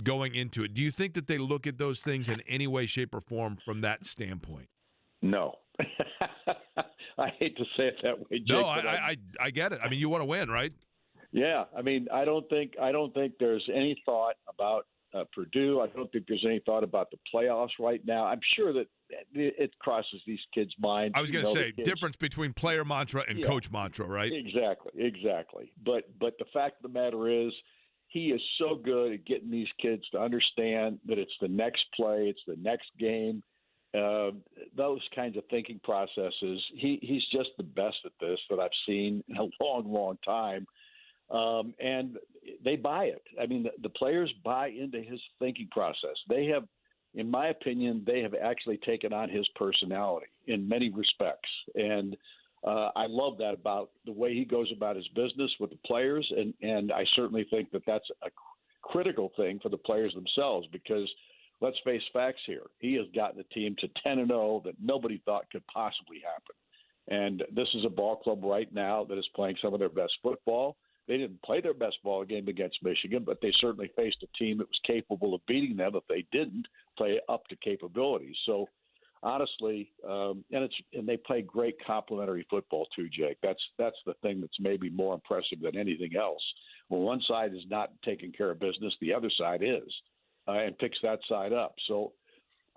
going into it? Do you think that they look at those things in any way, shape, or form from that standpoint? No. I hate to say it that way, Jake. No, I get it. I mean, you want to win, right? Yeah, I mean, I don't think there's any thought about Purdue. I don't think there's any thought about the playoffs right now. I'm sure that it crosses these kids' minds. I was going to say difference between player mantra and coach mantra, right? Exactly. But the fact of the matter is, he is so good at getting these kids to understand that it's the next play, it's the next game. Those kinds of thinking processes. He's just the best at this that I've seen in a long, long time. And they buy it. I mean, the players buy into his thinking process. They have, in my opinion, actually taken on his personality in many respects. And I love that about the way he goes about his business with the players. And I certainly think that that's a critical thing for the players themselves because let's face facts here. He has gotten the team to 10-0 that nobody thought could possibly happen. And this is a ball club right now that is playing some of their best football. They didn't play their best ball game against Michigan, but they certainly faced a team that was capable of beating them if they didn't play up to capabilities. So, honestly, and they play great complementary football too, Jake. That's the thing that's maybe more impressive than anything else. When one side is not taking care of business, the other side is, and picks that side up. So,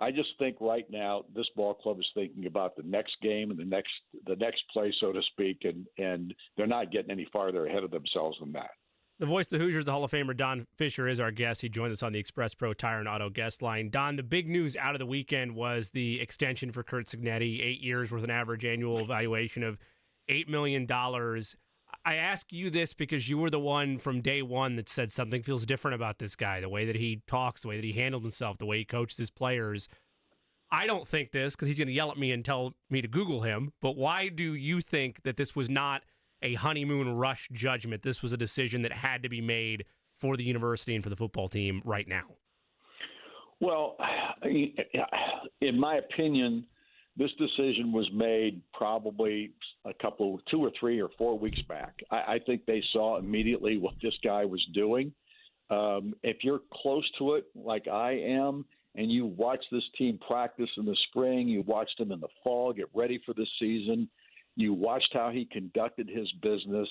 I just think right now this ball club is thinking about the next game and the next play, so to speak, and they're not getting any farther ahead of themselves than that. The voice of the Hoosiers, the Hall of Famer Don Fischer, is our guest. He joins us on the Express Pro Tire and Auto guest line. Don, the big news out of the weekend was the extension for Curt Signetti, 8 years with an average annual evaluation of $8 million. I ask you this because you were the one from day one that said something feels different about this guy, the way that he talks, the way that he handled himself, the way he coaches his players. I don't think this because he's going to yell at me and tell me to Google him, but why do you think that this was not a honeymoon rush judgment? This was a decision that had to be made for the university and for the football team right now. Well, in my opinion, this decision was made probably 2 or 3 or 4 weeks back. I think they saw immediately what this guy was doing. If you're close to it, like I am, and you watch this team practice in the spring, you watched him in the fall get ready for the season, you watched how he conducted his business,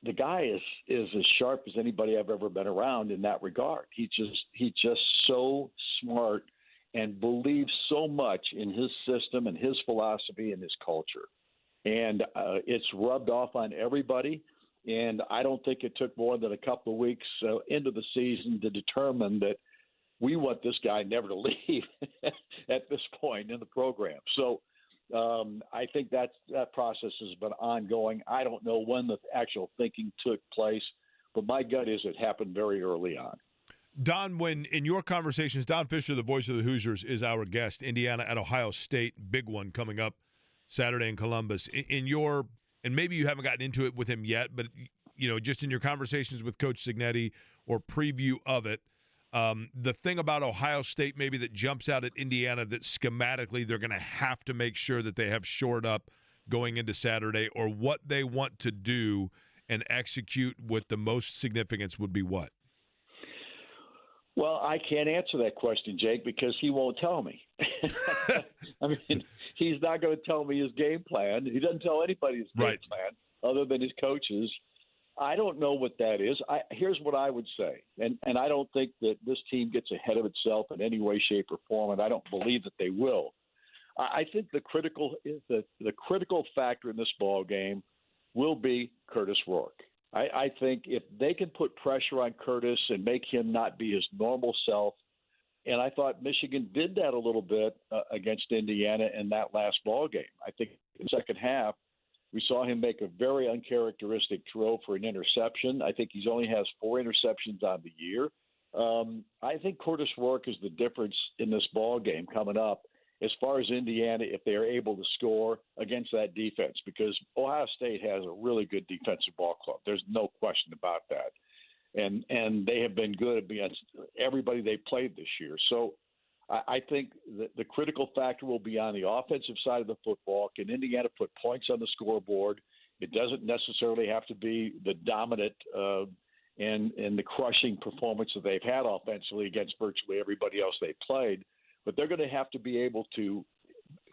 the guy is as sharp as anybody I've ever been around in that regard. He's just so smart and believes so much in his system and his philosophy and his culture. and it's rubbed off on everybody. And I don't think it took more than a couple of weeks into the season to determine that we want this guy never to leave at this point in the program. So I think that process has been ongoing. I don't know when the actual thinking took place, but my gut is it happened very early on. Don, when in your conversations, Don Fischer, the voice of the Hoosiers, is our guest. Indiana at Ohio State, big one coming up Saturday in Columbus. And maybe you haven't gotten into it with him yet, but just in your conversations with Coach Cignetti or preview of it, the thing about Ohio State maybe that jumps out at Indiana that schematically they're going to have to make sure that they have shored up going into Saturday, or what they want to do and execute with the most significance would be what? Well, I can't answer that question, Jake, because he won't tell me. I mean, he's not going to tell me his game plan. He doesn't tell anybody his game plan other than his coaches. I don't know what that is. Here's what I would say, and I don't think that this team gets ahead of itself in any way, shape, or form, and I don't believe that they will. I think the critical factor in this ball game will be Curtis Rourke. I think if they can put pressure on Curtis and make him not be his normal self, and I thought Michigan did that a little bit against Indiana in that last ball game. I think in the second half, we saw him make a very uncharacteristic throw for an interception. I think he only has 4 interceptions on the year. I think Curtis Rourke is the difference in this ball game coming up as far as Indiana, if they are able to score against that defense, because Ohio State has a really good defensive ball club. There's no question about that. And they have been good against everybody they played this year. So I think the critical factor will be on the offensive side of the football. Can Indiana put points on the scoreboard? It doesn't necessarily have to be the dominant and the crushing performance that they've had offensively against virtually everybody else they played. But they're going to have to be able to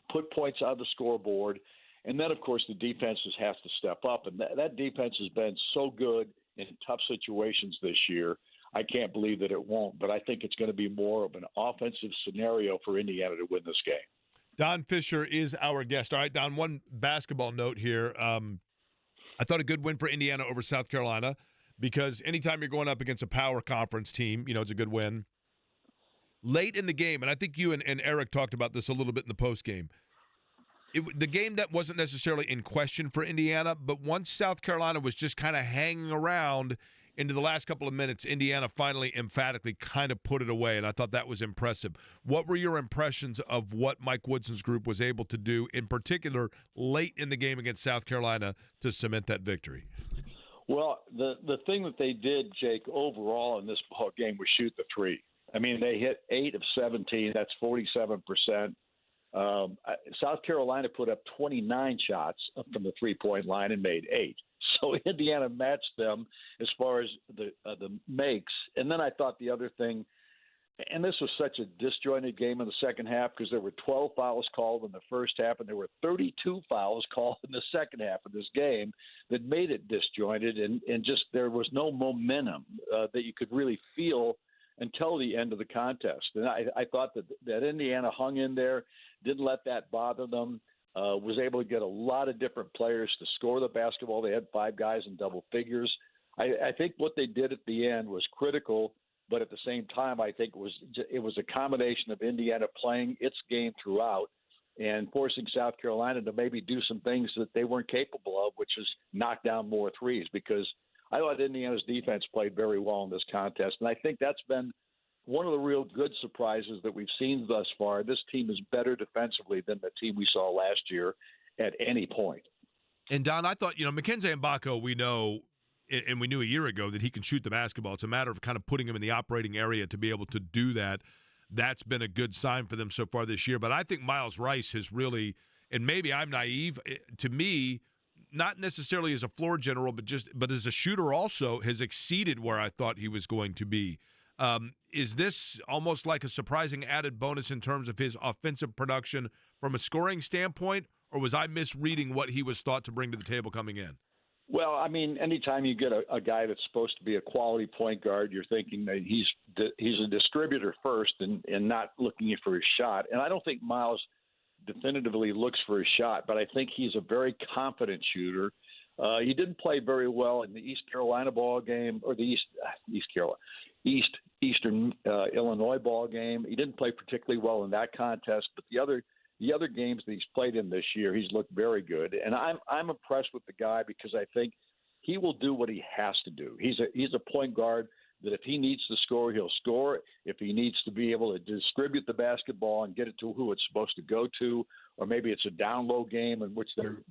put points on the scoreboard. And then, of course, the defenses have to step up. And that defense has been so good in tough situations this year. I can't believe that it won't. But I think it's going to be more of an offensive scenario for Indiana to win this game. Don Fischer is our guest. All right, Don, one basketball note here. I thought a good win for Indiana over South Carolina, because anytime you're going up against a power conference team, it's a good win. Late in the game, and I think you and Eric talked about this a little bit in the postgame, the game that wasn't necessarily in question for Indiana, but once South Carolina was just kind of hanging around into the last couple of minutes, Indiana finally emphatically kind of put it away, and I thought that was impressive. What were your impressions of what Mike Woodson's group was able to do, in particular late in the game against South Carolina, to cement that victory? Well, the thing that they did, Jake, overall in this ball game was shoot the three. I mean, they hit 8 of 17. That's 47%. South Carolina put up 29 shots from the three-point line and made 8. So Indiana matched them as far as the makes. And then I thought the other thing, and this was such a disjointed game in the second half, because there were 12 fouls called in the first half and there were 32 fouls called in the second half of this game, that made it disjointed, and just there was no momentum that you could really feel until the end of the contest. And I thought that Indiana hung in there, didn't let that bother them, was able to get a lot of different players to score the basketball. They had 5 guys in double figures. I think what they did at the end was critical, but at the same time, I think it was a combination of Indiana playing its game throughout and forcing South Carolina to maybe do some things that they weren't capable of, which is knock down more threes, because I thought Indiana's defense played very well in this contest, and I think that's been one of the real good surprises that we've seen thus far. This team is better defensively than the team we saw last year at any point. And, Don, I thought, Mackenzie Mbako, we know, and we knew a year ago that he can shoot the basketball. It's a matter of kind of putting him in the operating area to be able to do that. That's been a good sign for them so far this year. But I think Miles Rice has really, and maybe I'm naive, to me, not necessarily as a floor general, but as a shooter also, has exceeded where I thought he was going to be. Is this almost like a surprising added bonus in terms of his offensive production from a scoring standpoint, or was I misreading what he was thought to bring to the table coming in? Well, I mean, anytime you get a guy that's supposed to be a quality point guard, you're thinking that he's a distributor first and not looking for his shot. And I don't think Miles definitively looks for a shot, but I think he's a very confident shooter. He didn't play very well in the East Carolina ball game, or the Eastern Illinois ball game. He didn't play particularly well in that contest, but the other games that he's played in this year, he's looked very good. And I'm impressed with the guy because I think he will do what he has to do. He's a point guard that if he needs to score, he'll score. If he needs to be able to distribute the basketball and get it to who it's supposed to go to, or maybe it's a down low game in which they're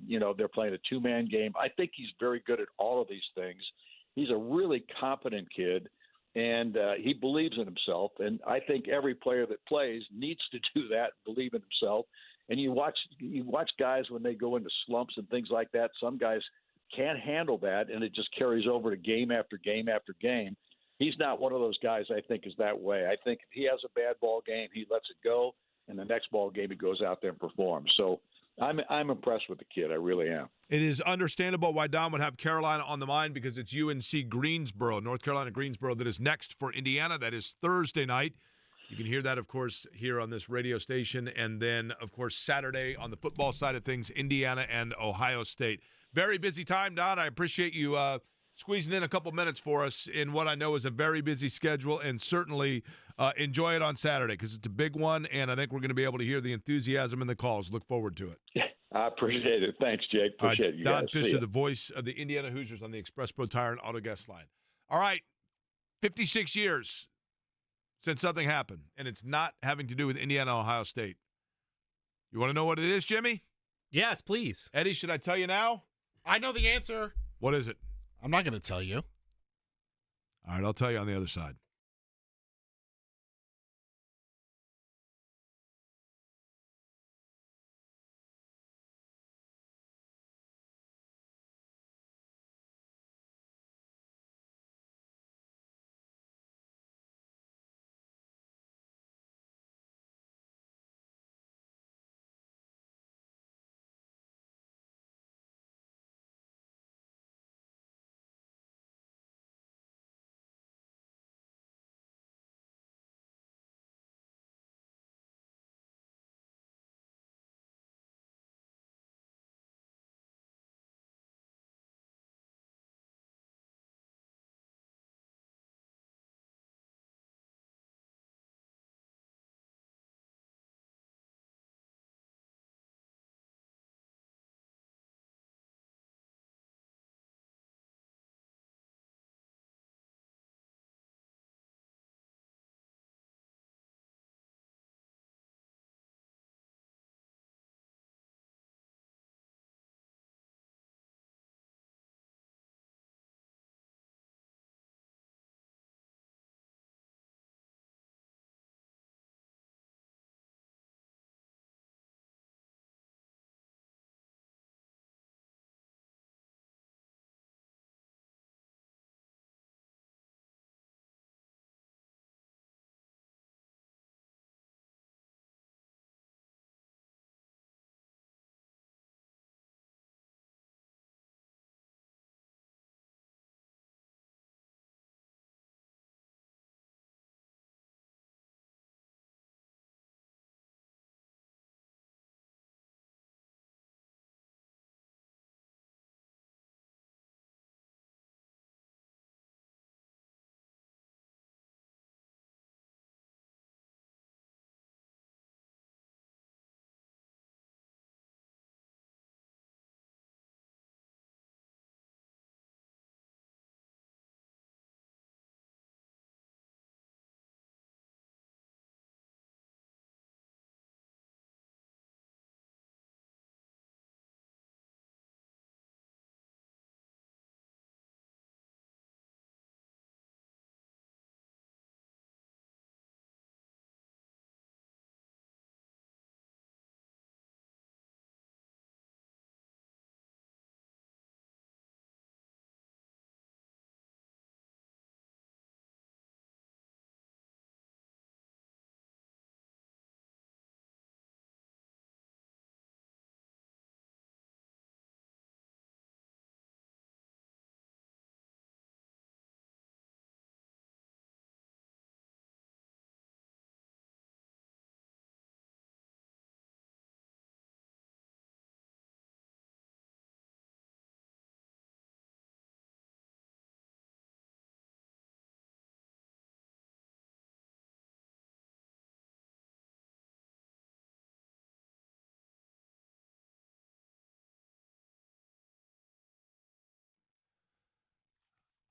playing a two-man game. I think he's very good at all of these things. He's a really competent kid, and he believes in himself. And I think every player that plays needs to do that, believe in himself. And you watch guys when they go into slumps and things like that. Some guys can't handle that, and it just carries over to game after game after game. He's not one of those guys I think is that way. I think if he has a bad ball game, he lets it go, and the next ball game he goes out there and performs. So I'm impressed with the kid. I really am. It is understandable why Don would have Carolina on the mind because it's UNC Greensboro, North Carolina Greensboro, that is next for Indiana. That is Thursday night. You can hear that, of course, here on this radio station. And then, of course, Saturday on the football side of things, Indiana and Ohio State. Very busy time, Don. I appreciate you squeezing in a couple minutes for us in what I know is a very busy schedule, and certainly enjoy it on Saturday because it's a big one, and I think we're going to be able to hear the enthusiasm in the calls. Look forward to it. I appreciate it. Thanks, Jake. Appreciate it. You Don guys. Fischer, the voice of the Indiana Hoosiers on the Express Pro Tire and Auto Guest line. All right, 56 years since something happened, and it's not having to do with Indiana, Ohio State. You want to know what it is, Jimmy? Yes, please. Eddie, should I tell you now? I know the answer. What is it? I'm not going to tell you. All right, I'll tell you on the other side.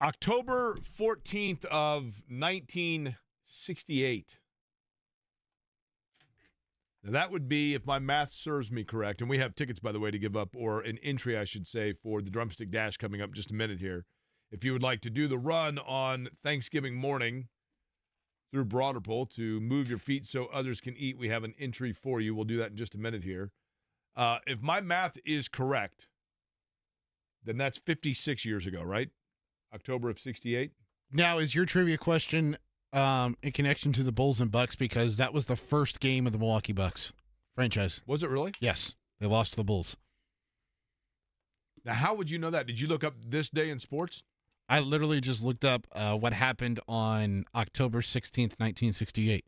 October 14th of 1968. Now, that would be, if my math serves me correct, and we have tickets, by the way, to give up, or an entry, I should say, for the Drumstick Dash coming up in just a minute here. If you would like to do the run on Thanksgiving morning through Broderpool to move your feet so others can eat, we have an entry for you. We'll do that in just a minute here. If my math is correct, then that's 56 years ago, right? October of 68. Now, is your trivia question in connection to the Bulls and Bucks, because that was the first game of the Milwaukee Bucks franchise? Was it really? Yes. They lost to the Bulls. Now, how would you know that? Did you look up this day in sports? I literally just looked up what happened on October 16th, 1968.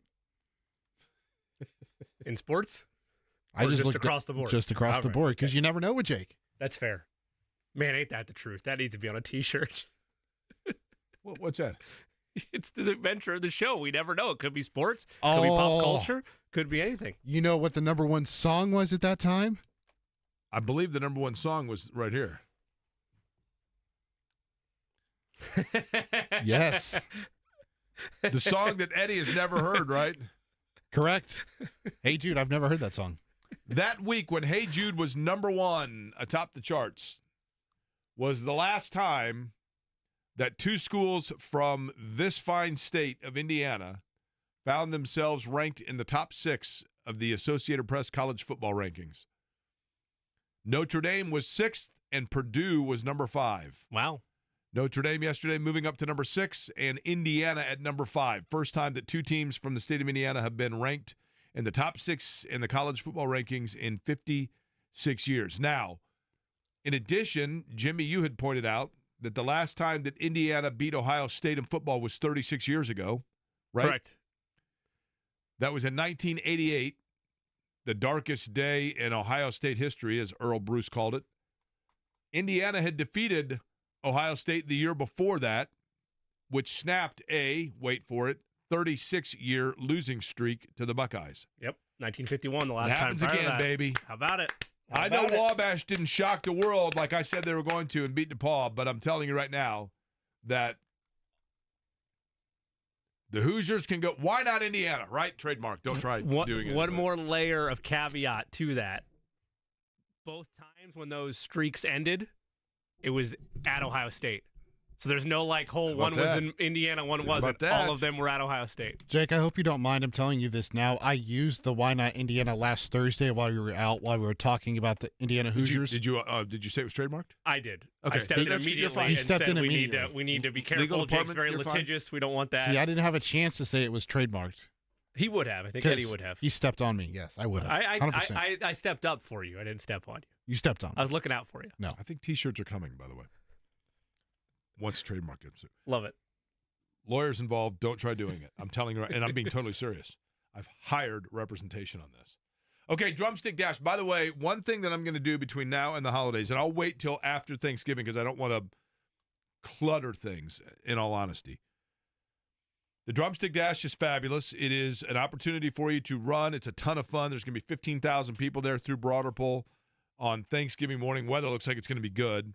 In sports? I Or just just looked across the board? Just across All the right, board, because you never know with Jake. That's fair. Man, ain't that the truth? That needs to be on a T-shirt. What's that? It's the adventure of the show. We never know. It could be sports. Could be pop culture. Could be anything. You know what the number one song was at that time? I believe the number one song was right here. Yes. The song that Eddie has never heard, right? Correct. Hey Jude, I've never heard that song. That week when Hey Jude was number one atop the charts was the last time that two schools from this fine state of Indiana found themselves ranked in the top 6 of the Associated Press college football rankings. Notre Dame was 6th and Purdue was number 5. Wow. Notre Dame yesterday moving up to number 6 and Indiana at number 5. First time that two teams from the state of Indiana have been ranked in the top 6 in the college football rankings in 56 years. Now, in addition, Jimmy, you had pointed out that the last time that Indiana beat Ohio State in football was 36 years ago, right? Correct. That was in 1988, the darkest day in Ohio State history, as Earl Bruce called it. Indiana had defeated Ohio State the year before that, which snapped a, wait for it, 36-year losing streak to the Buckeyes. Yep, 1951, the last It time. happens prior to again, that. baby. How about it? I know Wabash didn't shock the world like I said they were going to and beat DePaul, but I'm telling you right now that the Hoosiers can go. Why not Indiana, right? Trademark. Don't try doing it. One more layer of caveat to that. Both times when those streaks ended, it was at Ohio State. So there's no one was in Indiana, one wasn't. All of them were at Ohio State. Jake, I hope you don't mind. I'm telling you this now. I used the Why Not Indiana last Thursday while we were talking about the Indiana Hoosiers. Did you say it was trademarked? I did. Okay. I stepped in immediately and said we need to be careful. Jake's very litigious. We don't want that. See, I didn't have a chance to say it was trademarked. He would have. I think Eddie would have. He stepped on me. Yes, I would have. 100%. I stepped up for you. I didn't step on you. You stepped on me. I was looking out for you. No. I think T-shirts are coming, by the way. Once trademark gets it. Love it. Lawyers involved, don't try doing it. I'm telling you, and I'm being totally serious. I've hired representation on this. Okay, Drumstick Dash. By the way, one thing that I'm going to do between now and the holidays, and I'll wait till after Thanksgiving because I don't want to clutter things, in all honesty. The Drumstick Dash is fabulous. It is an opportunity for you to run. It's a ton of fun. There's going to be 15,000 people there through Broderpool on Thanksgiving morning. Weather looks like it's going to be good.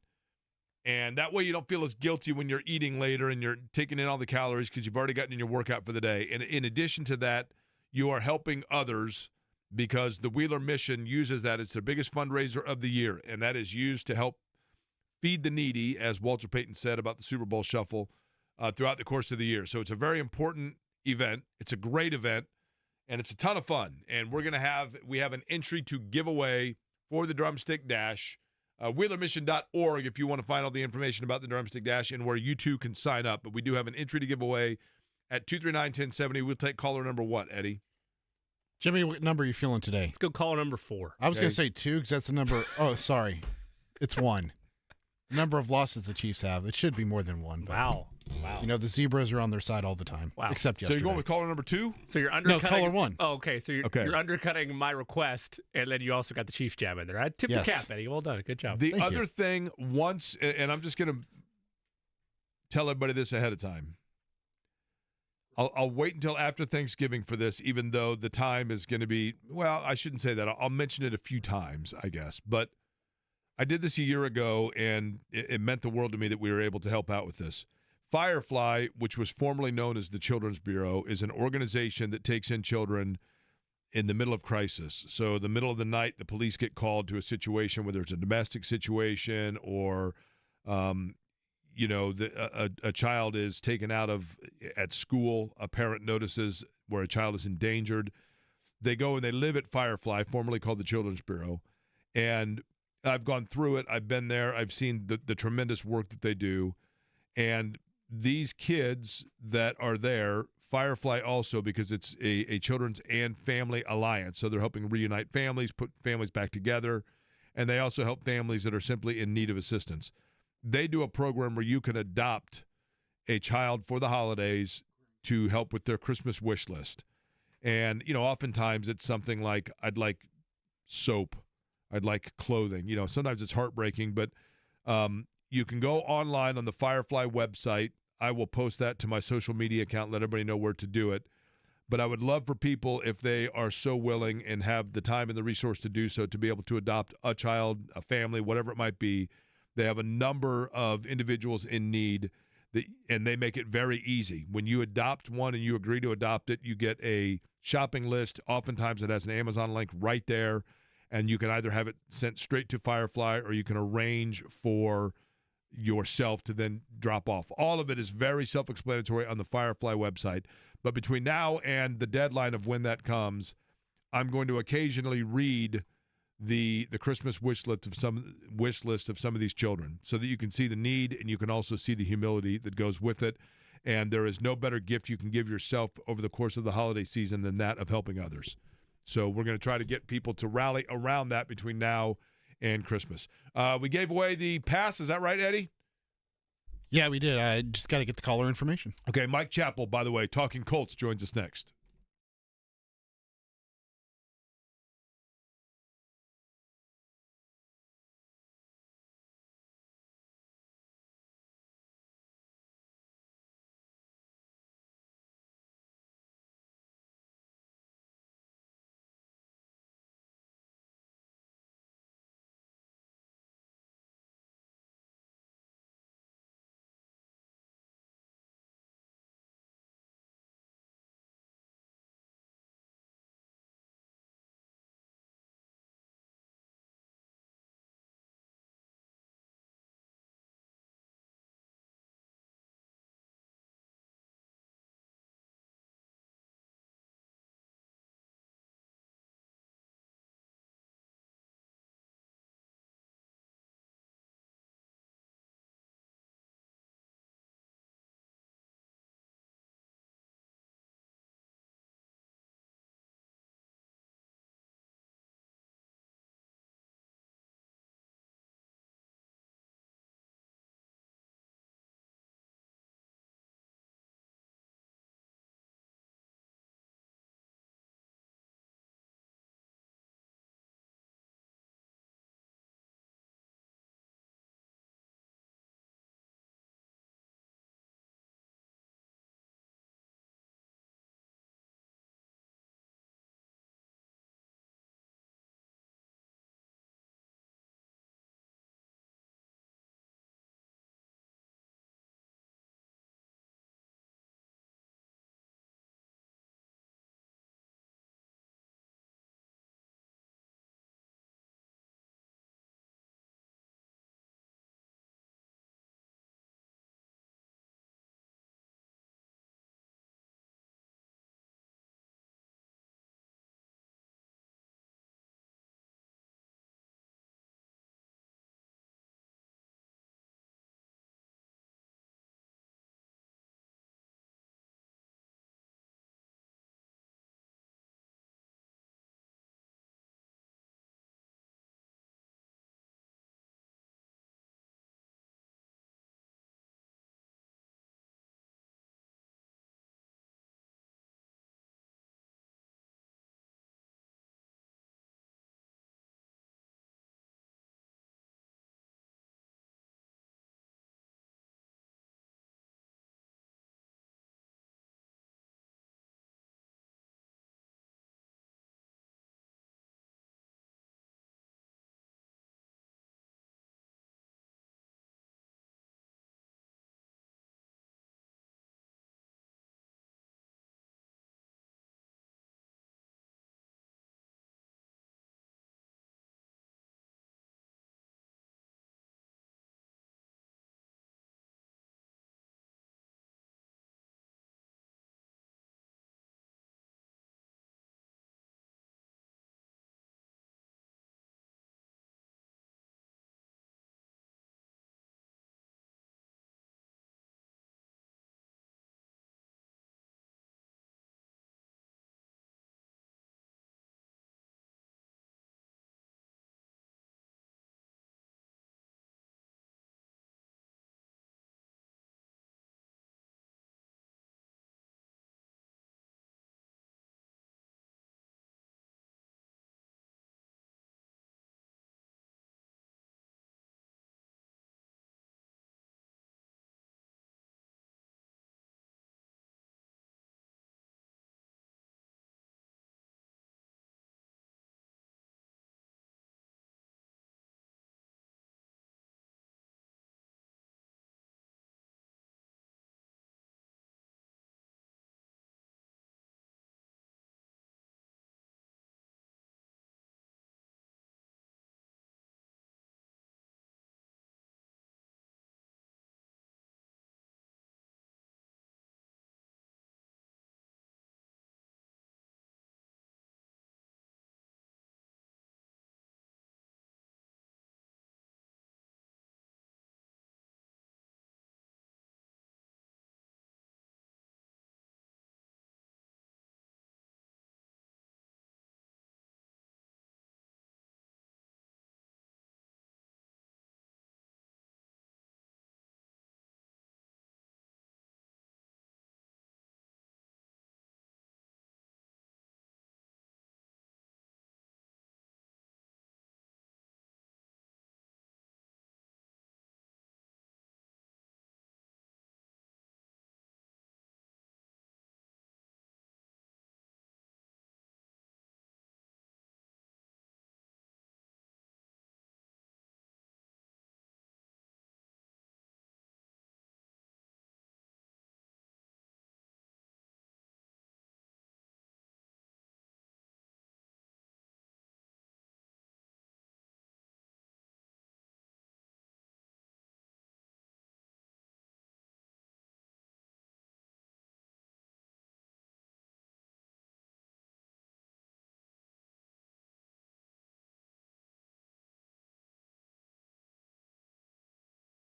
And that way you don't feel as guilty when you're eating later and you're taking in all the calories because you've already gotten in your workout for the day. And in addition to that, you are helping others because the Wheeler Mission uses that. It's their biggest fundraiser of the year, and that is used to help feed the needy, as Walter Payton said about the Super Bowl Shuffle, throughout the course of the year. So it's a very important event. It's a great event, and it's a ton of fun. And we have an entry to give away for the Drumstick Dash. WheelerMission.org if you want to find all the information about the Drumstick Dash and where you too can sign up. But we do have an entry to give away at 239-1070. We'll take caller number what, Eddie? Jimmy, what number are you feeling today? Let's go caller number 4. I was going to say 2 because that's the number. Oh, sorry. It's 1. The number of losses the Chiefs have. It should be more than 1. But, wow. You know, the Zebras are on their side all the time. Wow. Except yesterday. So you're going with caller number 2? So you're undercutting. No, caller 1. Oh, okay. So you're undercutting my request, and then you also got the Chiefs jab in there. I tipped the cap, Eddie. Well done. Good job. The other thing, once, and I'm just going to tell everybody this ahead of time. I'll wait until after Thanksgiving for this, even though the time is going to be, well, I shouldn't say that. I'll mention it a few times, I guess. But I did this a year ago, and it meant the world to me that we were able to help out with this. Firefly, which was formerly known as the Children's Bureau, is an organization that takes in children in the middle of crisis. So the middle of the night, the police get called to a situation where there's a domestic situation or, a child is taken out of at school. A parent notices where a child is endangered. They go and they live at Firefly, formerly called the Children's Bureau. And I've gone through it. I've been there. I've seen the tremendous work that they do. And these kids that are there, Firefly also, because it's a children's and family alliance. So they're helping reunite families, put families back together, and they also help families that are simply in need of assistance. They do a program where you can adopt a child for the holidays to help with their Christmas wish list. And, oftentimes it's something like, I'd like soap, I'd like clothing. Sometimes it's heartbreaking, but you can go online on the Firefly website. I will post that to my social media account, let everybody know where to do it. But I would love for people, if they are so willing and have the time and the resource to do so, to be able to adopt a child, a family, whatever it might be. They have a number of individuals in need, and they make it very easy. When you adopt one and you agree to adopt it, you get a shopping list. Oftentimes it has an Amazon link right there, and you can either have it sent straight to Firefly or you can arrange for yourself to then drop off. All of it is very self-explanatory on the Firefly website. But between now and the deadline of when that comes, I'm going to occasionally read the Christmas wish list of some of these children, so that you can see the need and you can also see the humility that goes with it. And there is no better gift you can give yourself over the course of the holiday season than that of helping others. So we're going to try to get people to rally around that between now and Christmas. We gave away the pass. Is that right, Eddie? Yeah, we did. I just got to get the caller information. Okay, Mike Chappell, by the way, Talking Colts, joins us next.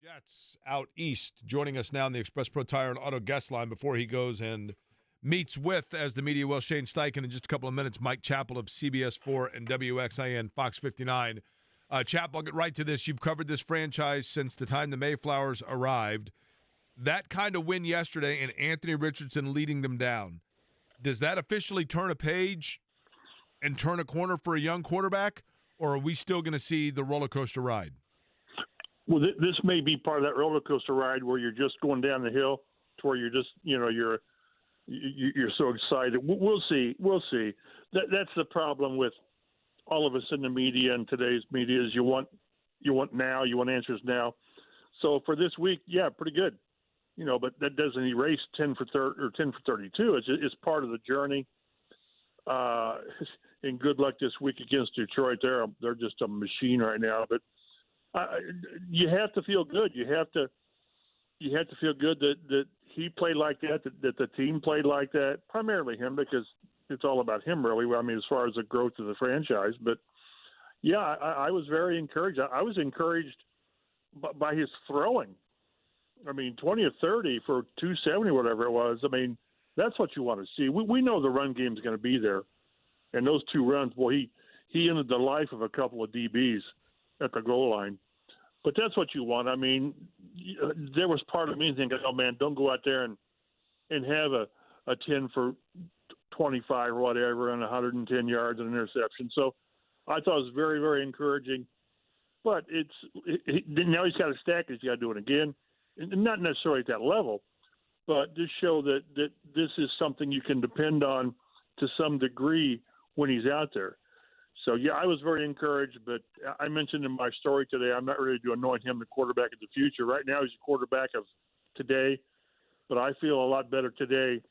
Jets out east, joining us now in the Express Pro Tire and Auto guest line before he goes and meets with, as the media will, Shane Steichen in just a couple of minutes, Mike Chappell of CBS 4 and WXIN Fox 59. Chapp, I'll get right to this. You've covered this franchise since the time the Mayflowers arrived. That kind of win yesterday and Anthony Richardson leading them down, does that officially turn a page and turn a corner for a young quarterback, or are we still going to see the roller coaster ride? Well, this may be part of that roller coaster ride where you're just going down the hill to where you're just, you're so excited. We'll see. That's the problem with all of us in the media and today's media is you want answers now. So for this week, yeah, pretty good. But that doesn't erase 10 for 30 or 10 for 32. It's part of the journey. And good luck this week against Detroit. They're just a machine right now. But you have to feel good. You have to feel good that he played like that the team played like that. Primarily him, because it's all about him, really. I mean, as far as the growth of the franchise. But yeah, I was very encouraged. I was encouraged by his throwing. I mean, 20 or 30 for 270, whatever it was. I mean, that's what you want to see. We know the run game is going to be there, and those two runs, boy, he ended the life of a couple of DBs at the goal line. But that's what you want. I mean, there was part of me thinking, oh, man, don't go out there and have a 10 for 25 or whatever and 110 yards and an interception. So I thought it was very, very encouraging. But now he's got to stack it. He's got to do it again. And not necessarily at that level, but just show that this is something you can depend on to some degree when he's out there. So, yeah, I was very encouraged, but I mentioned in my story today, I'm not ready to anoint him the quarterback of the future. Right now he's the quarterback of today, but I feel a lot better today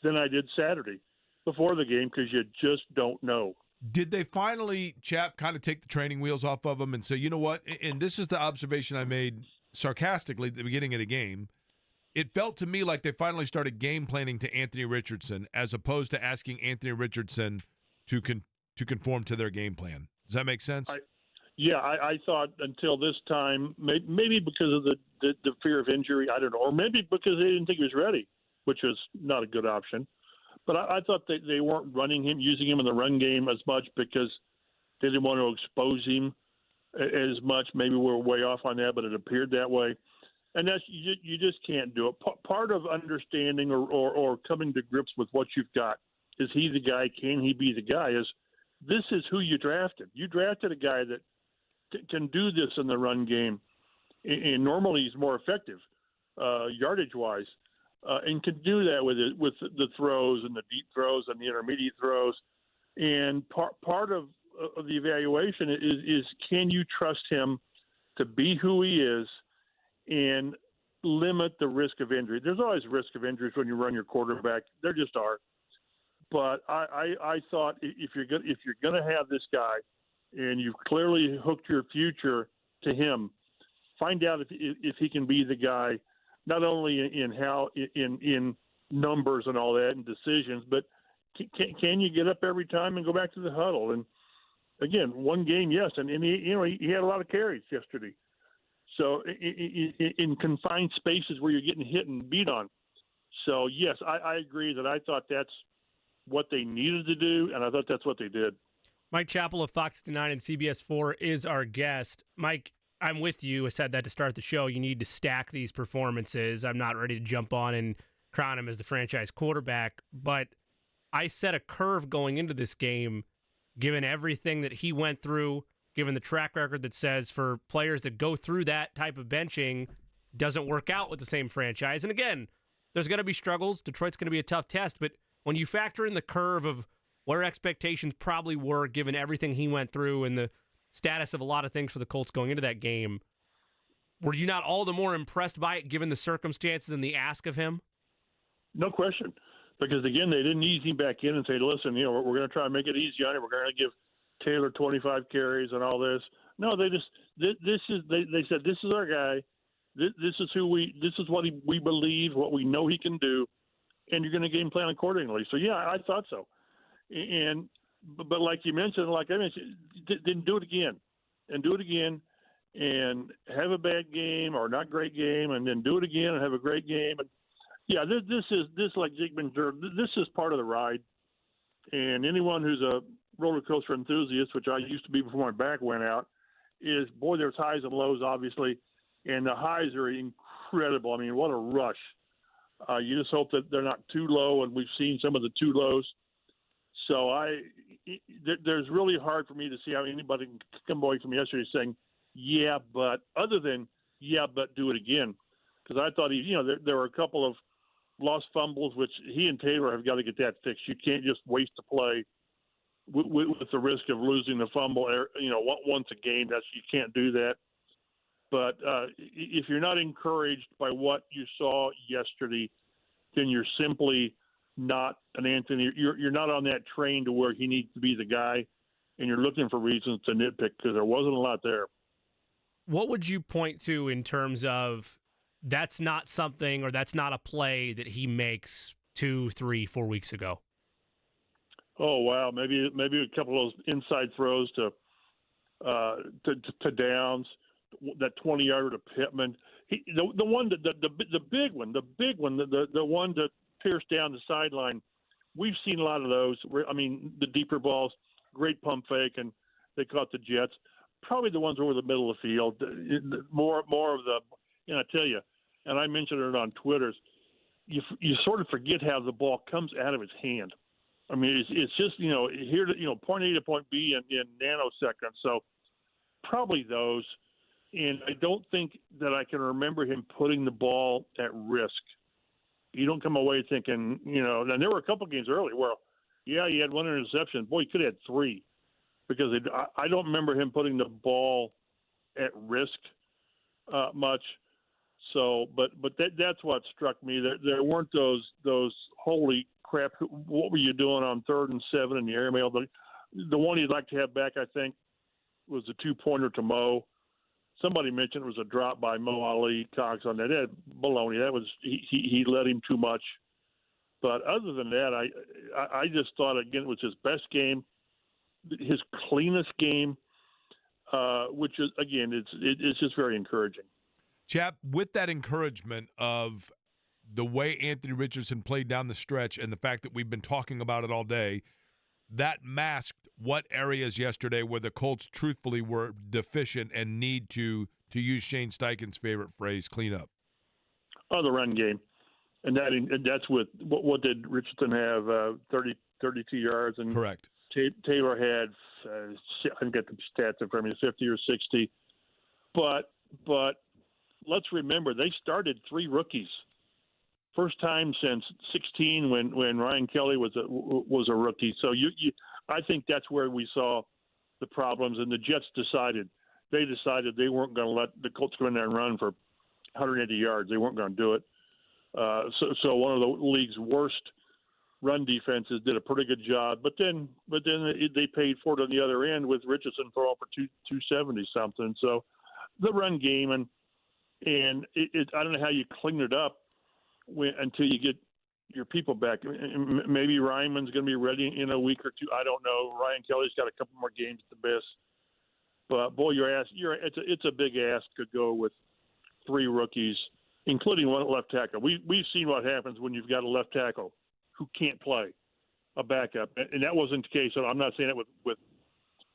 than I did Saturday before the game because you just don't know. Did they finally, Chap, kind of take the training wheels off of him and say, you know what, and this is the observation I made sarcastically at the beginning of the game, it felt to me like they finally started game planning to Anthony Richardson as opposed to asking Anthony Richardson to conform to their game plan. Does that make sense? I thought until this time, maybe because of the fear of injury, I don't know, or maybe because they didn't think he was ready, which was not a good option. But I thought they weren't using him in the run game as much because they didn't want to expose him as much. Maybe we're way off on that, but it appeared that way. And that's you just can't do it. Part of understanding or coming to grips with what you've got is he the guy? Can he be the guy? This is who you drafted. You drafted a guy that can do this in the run game, and normally he's more effective yardage-wise, and can do that with the throws and the deep throws and the intermediate throws. And part of the evaluation is can you trust him to be who he is and limit the risk of injury. There's always risk of injuries when you run your quarterback. There just are. But I thought if you're going to have this guy and you've clearly hooked your future to him, find out if he can be the guy, not only in numbers and all that and decisions, but can you get up every time and go back to the huddle? And again, one game, yes, and he had a lot of carries yesterday. So in confined spaces where you're getting hit and beat on. So yes, I agree that I thought that's what they needed to do, and I thought that's what they did. Mike Chappell of Fox 59 and CBS 4 is our guest. Mike, I'm with you. I said that to start the show. You need to stack these performances. I'm not ready to jump on and crown him as the franchise quarterback, but I set a curve going into this game, given everything that he went through, given the track record that says for players that go through that type of benching doesn't work out with the same franchise. And again, there's going to be struggles. Detroit's going to be a tough test, but when you factor in the curve of where expectations probably were given everything he went through and the status of a lot of things for the Colts going into that game, were you not all the more impressed by it given the circumstances and the ask of him? No question. Because, again, they didn't ease him back in and say, listen, we're going to try and make it easy on him. We're going to give Taylor 25 carries and all this. No, they said, this is our guy. This is what we believe, what we know he can do, and you're going to game plan accordingly. So, yeah, I thought so. But like you mentioned, like I mentioned, then do it again and do it again. and have a bad game or not great game, and then do it again and have a great game. And yeah, this like Zygmunt, this is part of the ride. And anyone who's a roller coaster enthusiast, which I used to be before my back went out, is boy, there's highs and lows, obviously, and the highs are incredible. I mean, what a rush! You just hope that they're not too low, and we've seen some of the too lows. So there's really hard for me to see how anybody can come away from yesterday saying, yeah, but other than yeah, but do it again, because I thought there were a couple of lost fumbles, which he and Taylor have got to get that fixed. You can't just waste a play with the risk of losing the fumble. Once a game, you can't do that. But if you're not encouraged by what you saw yesterday, then you're simply not an Anthony. You're not on that train to where he needs to be the guy, and you're looking for reasons to nitpick because there wasn't a lot there. What would you point to in terms of that's not something or that's not a play that he makes 2, 3, 4 weeks ago? Oh wow, maybe a couple of those inside throws to Downs, that 20-yarder to Pittman. The one the big one, the one to Pierce down the sideline. We've seen a lot of those. I mean, the deeper balls, great pump fake, and they caught the Jets. Probably the ones over the middle of the field. More of the. And I tell you, and I mentioned it on Twitter. You sort of forget how the ball comes out of his hand. I mean, it's just here to point A to point B in nanoseconds. So probably those. And I don't think that I can remember him putting the ball at risk. You don't come away thinking, and there were a couple games early where, yeah, he had one interception. Boy, he could have had 3 because I don't remember him putting the ball at risk much. So, but that's what struck me. There weren't those holy crap. What were you doing on 3rd and 7 in the airmail? The one he'd like to have back, I think, was the 2-pointer to Mo. Somebody mentioned it was a drop by Mo Ali Cox on that. Baloney. That was he let him too much. But other than that, I just thought again it was his best game, his cleanest game, which is again it's just very encouraging. Chap, with that encouragement of the way Anthony Richardson played down the stretch and the fact that we've been talking about it all day, that masked what areas yesterday where the Colts truthfully were deficient and need to use Shane Steichen's favorite phrase, clean up. Oh, the run game. And that's with what did Richardson have, 32 yards? And correct. Taylor had, I can get the stats in front of me, 50 or 60. But let's remember, they started 3 rookies. First time since 16 when Ryan Kelly was a rookie. So I think that's where we saw the problems. And the Jets decided they weren't going to let the Colts go in there and run for 180 yards. They weren't going to do it. So one of the league's worst run defenses did a pretty good job. But then they paid for it on the other end with Richardson throwing for 270 something. So the run game and I don't know how you clean it up until you get your people back. Maybe Ryman's going to be ready in a week or 2. I don't know. Ryan Kelly's got a couple more games to miss. But boy, it's a big ask to go with 3 rookies, including one left tackle. We've seen what happens when you've got a left tackle who can't play, a backup, and that wasn't the case. I'm not saying that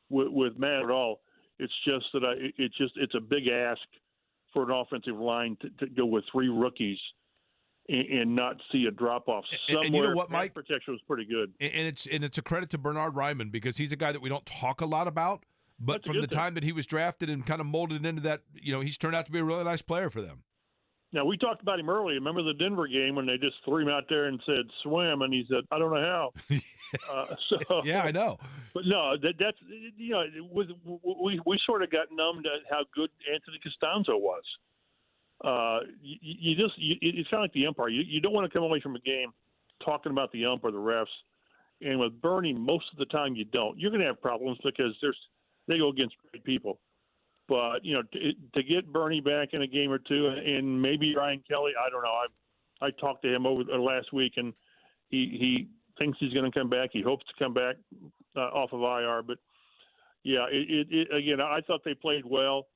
with Matt at all. It's just that it's a big ask for an offensive line to go with 3 rookies and not see a drop off somewhere. And you know what, Mike? Protection was pretty good, and it's a credit to Bernhard Raimann because he's a guy that we don't talk a lot about. But That's from the time that he was drafted and kind of molded into that, he's turned out to be a really nice player for them. Now, we talked about him earlier. Remember the Denver game when they just threw him out there and said, swim, and he said, I don't know how. Yeah, I know. But no, that's we sort of got numbed at how good Anthony Costanzo was. It's kind of like the umpire. You don't want to come away from a game talking about the ump or the refs. And with Bernie, most of the time you don't. You're going to have problems because they go against great people. But, to get Bernie back in a game or 2 and maybe Ryan Kelly, I don't know. I talked to him over the last week, and he thinks he's going to come back. He hopes to come back off of IR. But, yeah, again, I thought they played well.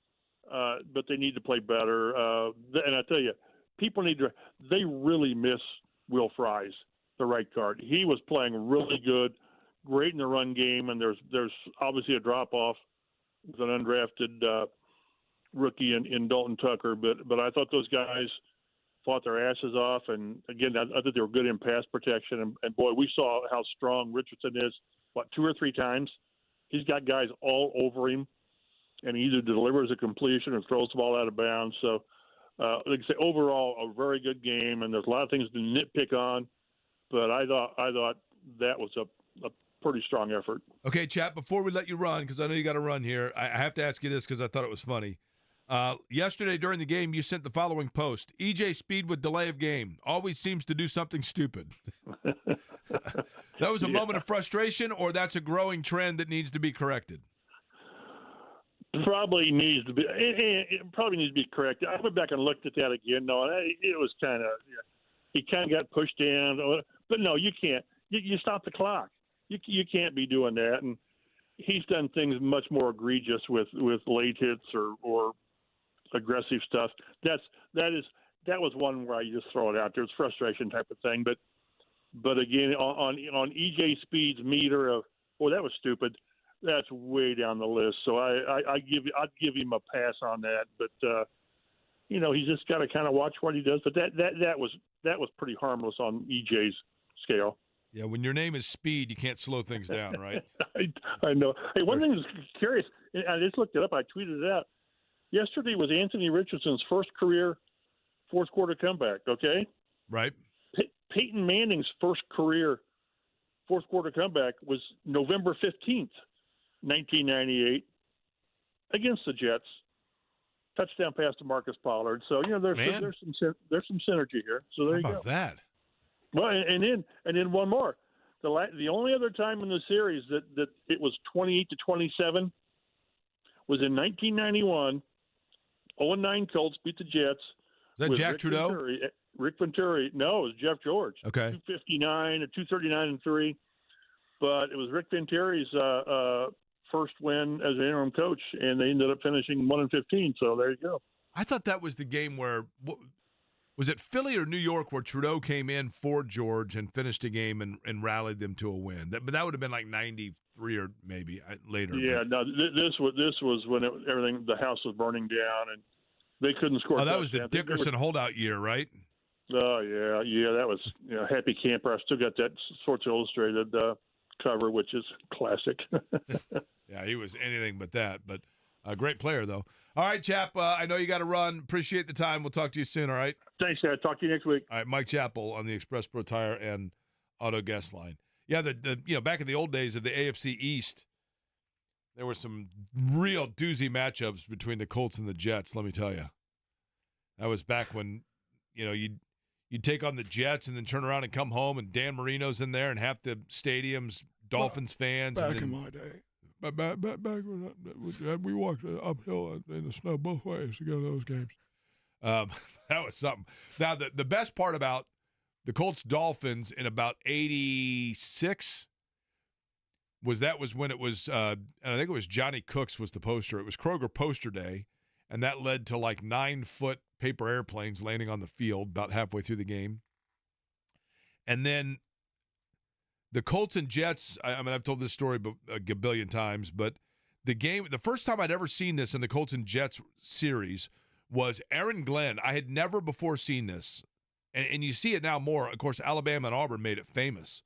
but they need to play better. And I tell you, they really miss Will Fries, the right guard. He was playing really good, great in the run game, and there's obviously a drop-off with an undrafted rookie in Dalton Tucker. But I thought those guys fought their asses off, and again, I thought they were good in pass protection. And boy, we saw how strong Richardson is. 2 or 3 times? He's got guys all over him, and he either delivers a completion or throws the ball out of bounds. So, like I say, overall, a very good game, and there's a lot of things to nitpick on. But I thought that was a pretty strong effort. Okay, Chap, before we let you run, because I know you got to run here, I have to ask you this because I thought it was funny. Yesterday during the game, you sent the following post. EJ Speed with delay of game. Always seems to do something stupid. That was a moment of frustration, or that's a growing trend that needs to be corrected? Probably needs to be. It probably needs to be corrected. I went back and looked at that again. No, it was kind of. He kind of got pushed down, but no, you can't. You stop the clock. You can't be doing that. And he's done things much more egregious with late hits or aggressive stuff. That was one where you just throw it out there. It's frustration type of thing. But again, on EJ Speed's meter of, that was stupid. That's way down the list. So I'd give him a pass on that. But he's just got to kind of watch what he does. But that was pretty harmless on EJ's scale. Yeah, when your name is Speed, you can't slow things down, right? I know. Hey, one thing that's curious, I just looked it up. I tweeted it out. Yesterday was Anthony Richardson's first career fourth quarter comeback. Okay, right. Peyton Manning's first career fourth quarter comeback was November 15th, 1998, against the Jets. Touchdown pass to Marcus Pollard. So there's some synergy here. So there you go. How about that? Well, and then one more. The only other time in the series that it was 28-27 was in 1991. 0-9 Colts beat the Jets. Is that Jack Trudeau? Rick Venturi. No, it was Jeff George. Okay. 259 or 239-3. But it was Rick Venturi's first win as an interim coach, and they ended up finishing 1-15. So there you go. I thought that was the game where was it Philly or New York where Trudeau came in for George and finished a game and rallied them to a win. But that would have been like 93 or maybe later. Yeah, no, this was when everything, the house was burning down and they couldn't score. Oh, that was the Dickerson holdout year, right? Oh yeah, that was Happy Camper. I still got that Sports Illustrated cover, which is classic. Yeah, he was anything but that, but a great player though. All right, Chap, I know you got to run. Appreciate the time. We'll talk to you soon, all right? Thanks, Dad. Talk to you next week. All right, Mike Chappell on the Express Pro Tire and Auto Guest Line. Yeah, the back in the old days of the AFC East, there were some real doozy matchups between the Colts and the Jets, let me tell you. That was back when, you'd take on the Jets and then turn around and come home and Dan Marino's in there and half the stadium's Dolphins fans. Back in my day. Back when we walked uphill in the snow both ways to go to those games. That was something. Now, the best part about the Colts Dolphins in about 86 was when it was, and I think it was Johnny Cooks was the poster. It was Kroger Poster Day, and that led to like 9-foot paper airplanes landing on the field about halfway through the game. And then the Colts and Jets, I've told this story a gabillion times, but the first time I'd ever seen this in the Colts and Jets series was Aaron Glenn. I had never before seen this, and you see it now more. Of course, Alabama and Auburn made it famous.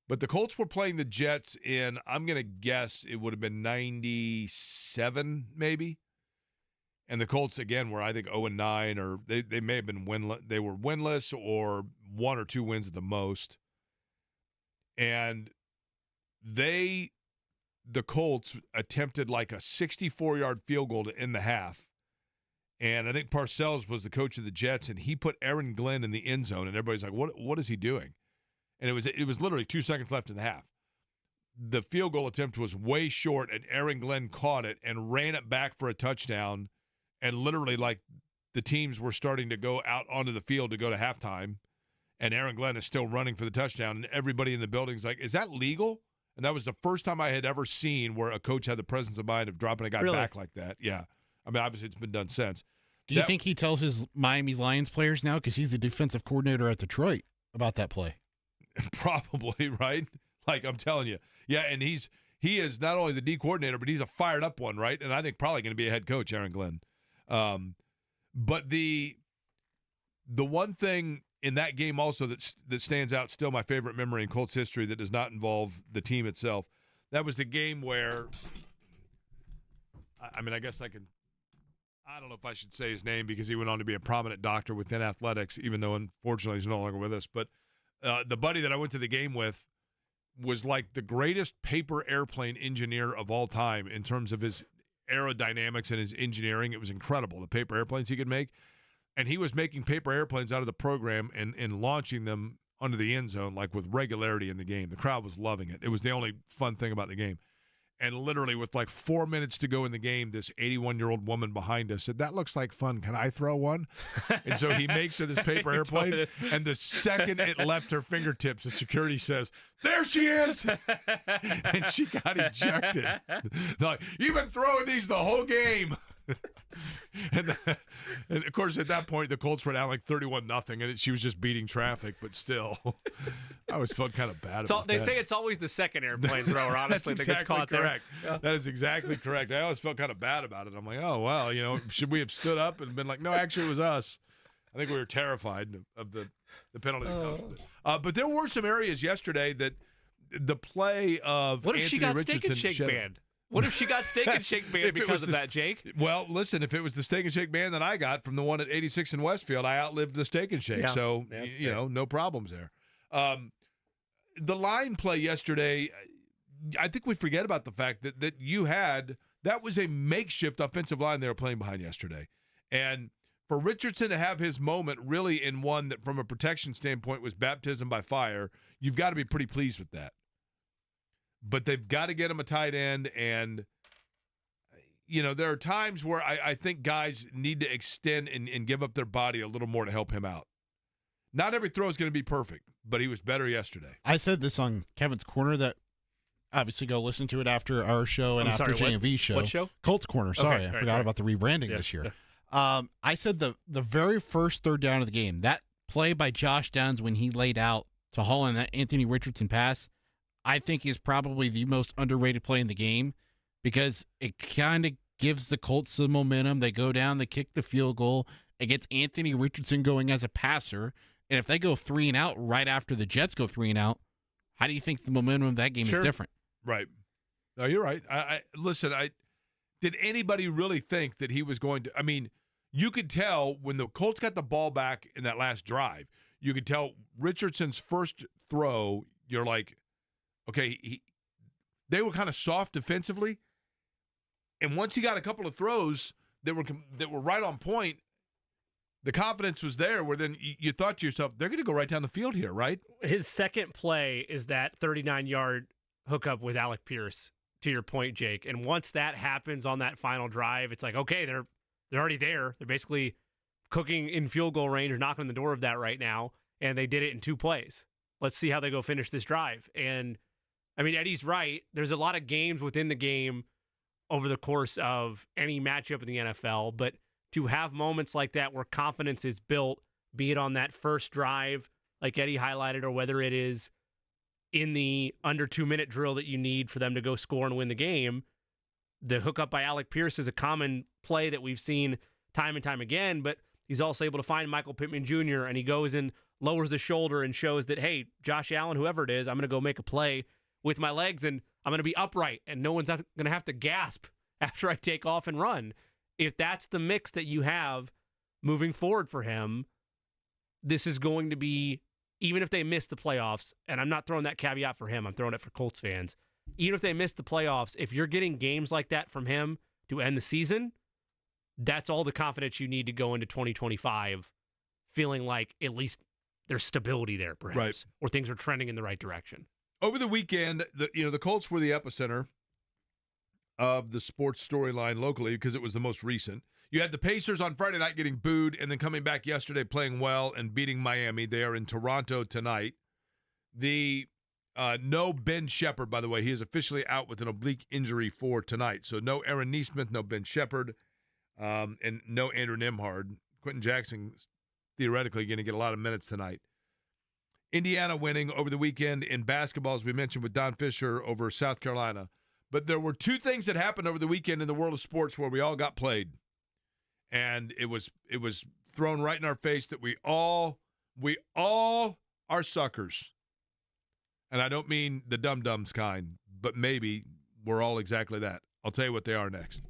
But the Colts were playing the Jets in, I'm going to guess it would have been 97 maybe. And the Colts, again, were, I think, 0-9, or they may have been winless. They were winless or 1 or 2 wins at the most. And the Colts attempted like a 64-yard field goal to end the half. And I think Parcells was the coach of the Jets, and he put Aaron Glenn in the end zone, and everybody's like, what is he doing? And it was literally 2 seconds left in the half. The field goal attempt was way short, and Aaron Glenn caught it and ran it back for a touchdown. And literally, like, the teams were starting to go out onto the field to go to halftime, and Aaron Glenn is still running for the touchdown, and everybody in the building's like, is that legal? And that was the first time I had ever seen where a coach had the presence of mind of dropping a guy back like that. Yeah. I mean, obviously it's been done since. Do you think he tells his Miami Lions players now, because he's the defensive coordinator at Detroit, about that play? Probably, right? Like, I'm telling you. Yeah, and he is not only the D coordinator, but he's a fired up one, right? And I think probably going to be a head coach, Aaron Glenn. But the one thing in that game also that stands out, still my favorite memory in Colts history that does not involve the team itself, that was the game where, I mean, I guess I don't know if I should say his name because he went on to be a prominent doctor within athletics, even though unfortunately he's no longer with us. But the buddy that I went to the game with was like the greatest paper airplane engineer of all time in terms of his aerodynamics and his engineering. It was incredible, the paper airplanes he could make. And he was making paper airplanes out of the program and launching them under the end zone, like with regularity in the game. The crowd was loving it. It was the only fun thing about the game. And literally with like 4 minutes to go in the game, this 81-year-old woman behind us said, "That looks like fun. Can I throw one?" And so he makes her this paper airplane. And the second it left her fingertips, the security says, "There she is." And she got ejected. They're like, "You've been throwing these the whole game." And of course, at that point, the Colts were down like 31-0, and she was just beating traffic. But still, I always felt kind of bad about They that. say it's always the second airplane thrower, honestly, that gets caught correct. there. Yeah. That is exactly correct. I always felt kind of bad about it. I'm like, oh, well, should we have stood up and been like, no, actually, it was us. I think we were terrified of the penalty that comes with it. But there were some areas yesterday that the play of What if Anthony she got Richardson Steak and Shake banned? What if she got Steak and Shake banned because of that, Jake? Well, listen, if it was the Steak and Shake ban that I got from the one at 86 in Westfield, I outlived the Steak and Shake. Yeah. So, no problems there. The line play yesterday, I think we forget about the fact that you had – that was a makeshift offensive line they were playing behind yesterday. And for Richardson to have his moment really in one that from a protection standpoint was baptism by fire, you've got to be pretty pleased with that. But they've got to get him a tight end, and, there are times where I think guys need to extend and give up their body a little more to help him out. Not every throw is going to be perfect, but he was better yesterday. I said this on Kevin's Corner that obviously go listen to it after our show and after J&V's show. What show? Colts Corner. Sorry, I forgot about the rebranding this year. I said the very first third down of the game, that play by Josh Downs when he laid out to haul in that Anthony Richardson pass, I think is probably the most underrated play in the game because it kind of gives the Colts the momentum. They go down, they kick the field goal. It gets Anthony Richardson going as a passer. And if they go 3 and out right after the Jets go 3 and out, how do you think the momentum of that game is different? Right. No, you're right. Listen, did anybody really think that he was going to – I mean, you could tell when the Colts got the ball back in that last drive, you could tell Richardson's first throw, you're like, okay, they were kind of soft defensively. And once he got a couple of throws that were right on point, the confidence was there where then you thought to yourself, they're going to go right down the field here, right? His second play is that 39-yard hookup with Alec Pierce, to your point, Jake. And once that happens on that final drive, it's like, okay, they're already there. They're basically cooking in field goal range or knocking on the door of that right now, and they did it in 2 plays. Let's see how they go finish this drive. And, I mean, Eddie's right. There's a lot of games within the game over the course of any matchup in the NFL, but to have moments like that where confidence is built, be it on that first drive, like Eddie highlighted, or whether it is in the under 2-minute drill that you need for them to go score and win the game, the hookup by Alec Pierce is a common play that we've seen time and time again, but he's also able to find Michael Pittman Jr., and he goes and lowers the shoulder and shows that, hey, Josh Allen, whoever it is, I'm going to go make a play with my legs, and I'm going to be upright, and no one's going to have to gasp after I take off and run. If that's the mix that you have moving forward for him, this is going to be, even if they miss the playoffs, and I'm not throwing that caveat for him, I'm throwing it for Colts fans. Even if they miss the playoffs, if you're getting games like that from him to end the season, that's all the confidence you need to go into 2025 feeling like at least there's stability there, perhaps, right, or things are trending in the right direction. Over the weekend, the Colts were the epicenter of the sports storyline locally because it was the most recent. You had the Pacers on Friday night getting booed and then coming back yesterday playing well and beating Miami. They are in Toronto tonight. The no Ben Shepherd, by the way. He is officially out with an oblique injury for tonight. So no Aaron Neesmith, no Ben Shepherd. and no Andrew Nimhard. Quentin Jackson's theoretically going to get a lot of minutes tonight. Indiana winning over the weekend in basketball, as we mentioned, with Don Fischer over South Carolina. But there were two things that happened over the weekend in the world of sports where we all got played. And it was thrown right in our face that we all are suckers. And I don't mean the dum-dums kind, but maybe we're all exactly that. I'll tell you what they are next.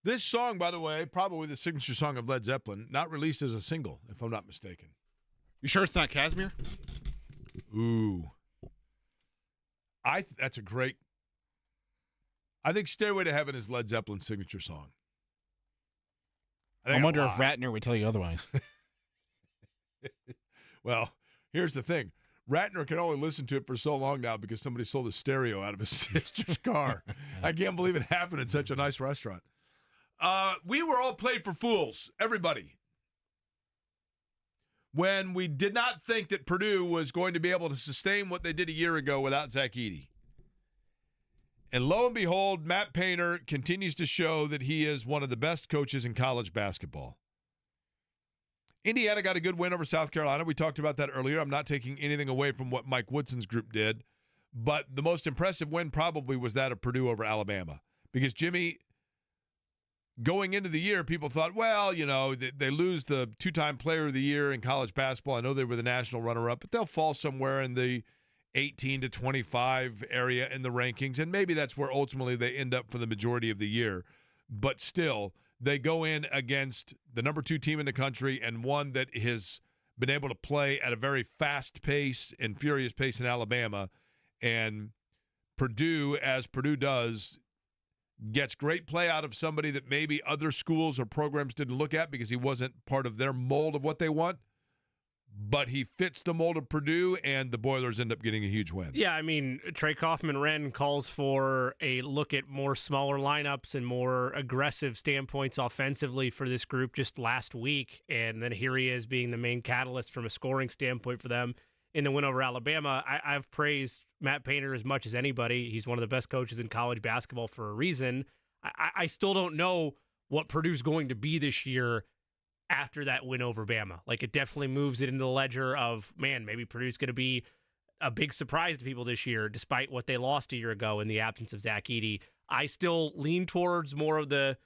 This song, by the way, probably the signature song of Led Zeppelin, not released as a single, if I'm not mistaken. You sure it's not Casimir? Ooh. That's a great. I think Stairway to Heaven is Led Zeppelin's signature song. I wonder if Ratner would tell you otherwise. Well, here's the thing. Ratner can only listen to it for so long now because somebody sold a stereo out of his sister's car. I can't believe it happened at such a nice restaurant. We were all played for fools, everybody, when we did not think that Purdue was going to be able to sustain what they did a year ago without Zach Edey. And lo and behold, Matt Painter continues to show that he is one of the best coaches in college basketball. Indiana got a good win over South Carolina. We talked about that earlier. I'm not taking anything away from what Mike Woodson's group did. But the most impressive win probably was that of Purdue over Alabama. Because, Jimmy, going into the year, people thought, well, you know, they lose the two-time player of the year in college basketball. I know they were the national runner-up, but they'll fall somewhere in the 18 to 25 area in the rankings. And maybe that's where ultimately they end up for the majority of the year. But still, they go in against the number 2 team in the country and one that has been able to play at a very fast pace and furious pace in Alabama. And Purdue, as Purdue does, gets great play out of somebody that maybe other schools or programs didn't look at because he wasn't part of their mold of what they want. But he fits the mold of Purdue, and the Boilers end up getting a huge win. Yeah, I mean, Trey Kaufman-Renn calls for a look at more smaller lineups and more aggressive standpoints offensively for this group just last week, and then here he is being the main catalyst from a scoring standpoint for them in the win over Alabama. I've praised Matt Painter as much as anybody. He's one of the best coaches in college basketball for a reason. I still don't know what Purdue's going to be this year after that win over Bama. Like, it definitely moves it into the ledger of, man, maybe Purdue's going to be a big surprise to people this year, despite what they lost a year ago in the absence of Zach Edey. I still lean towards more of the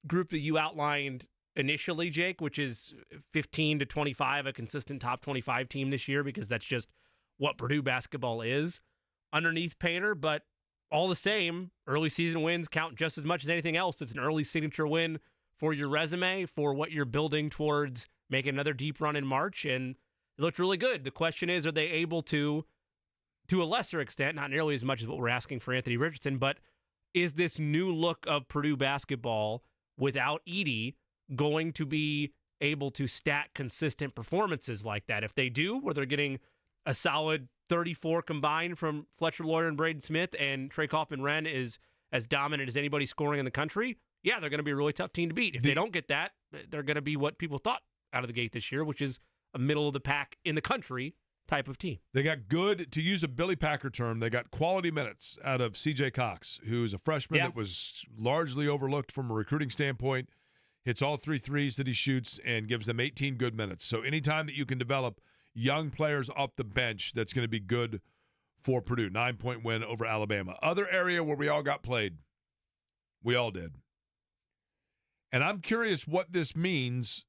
group that you outlined initially, Jake, which is 15 to 25, a consistent top 25 team this year, because that's just what Purdue basketball is underneath Painter. But all the same, early season wins count just as much as anything else. It's an early signature win for your resume, for what you're building towards making another deep run in March, and it looked really good. The question is, are they able to a lesser extent, not nearly as much as what we're asking for Anthony Richardson, but is this new look of Purdue basketball without Edey going to be able to stack consistent performances like that? If they do, where they're getting a solid 34 combined from Fletcher Loyer and Braden Smith, and Trey Kaufman-Renn is as dominant as anybody scoring in the country, yeah, they're going to be a really tough team to beat. If they don't get that, they're going to be what people thought out of the gate this year, which is a middle-of-the-pack in the country type of team. They got good, to use a Billy Packer term, they got quality minutes out of C.J. Cox, who's a freshman that was largely overlooked from a recruiting standpoint, hits all 3 threes that he shoots, and gives them 18 good minutes. So anytime that you can develop young players off the bench, that's going to be good for Purdue. 9-point win over Alabama. Other area where we all got played. We all did. And I'm curious what this means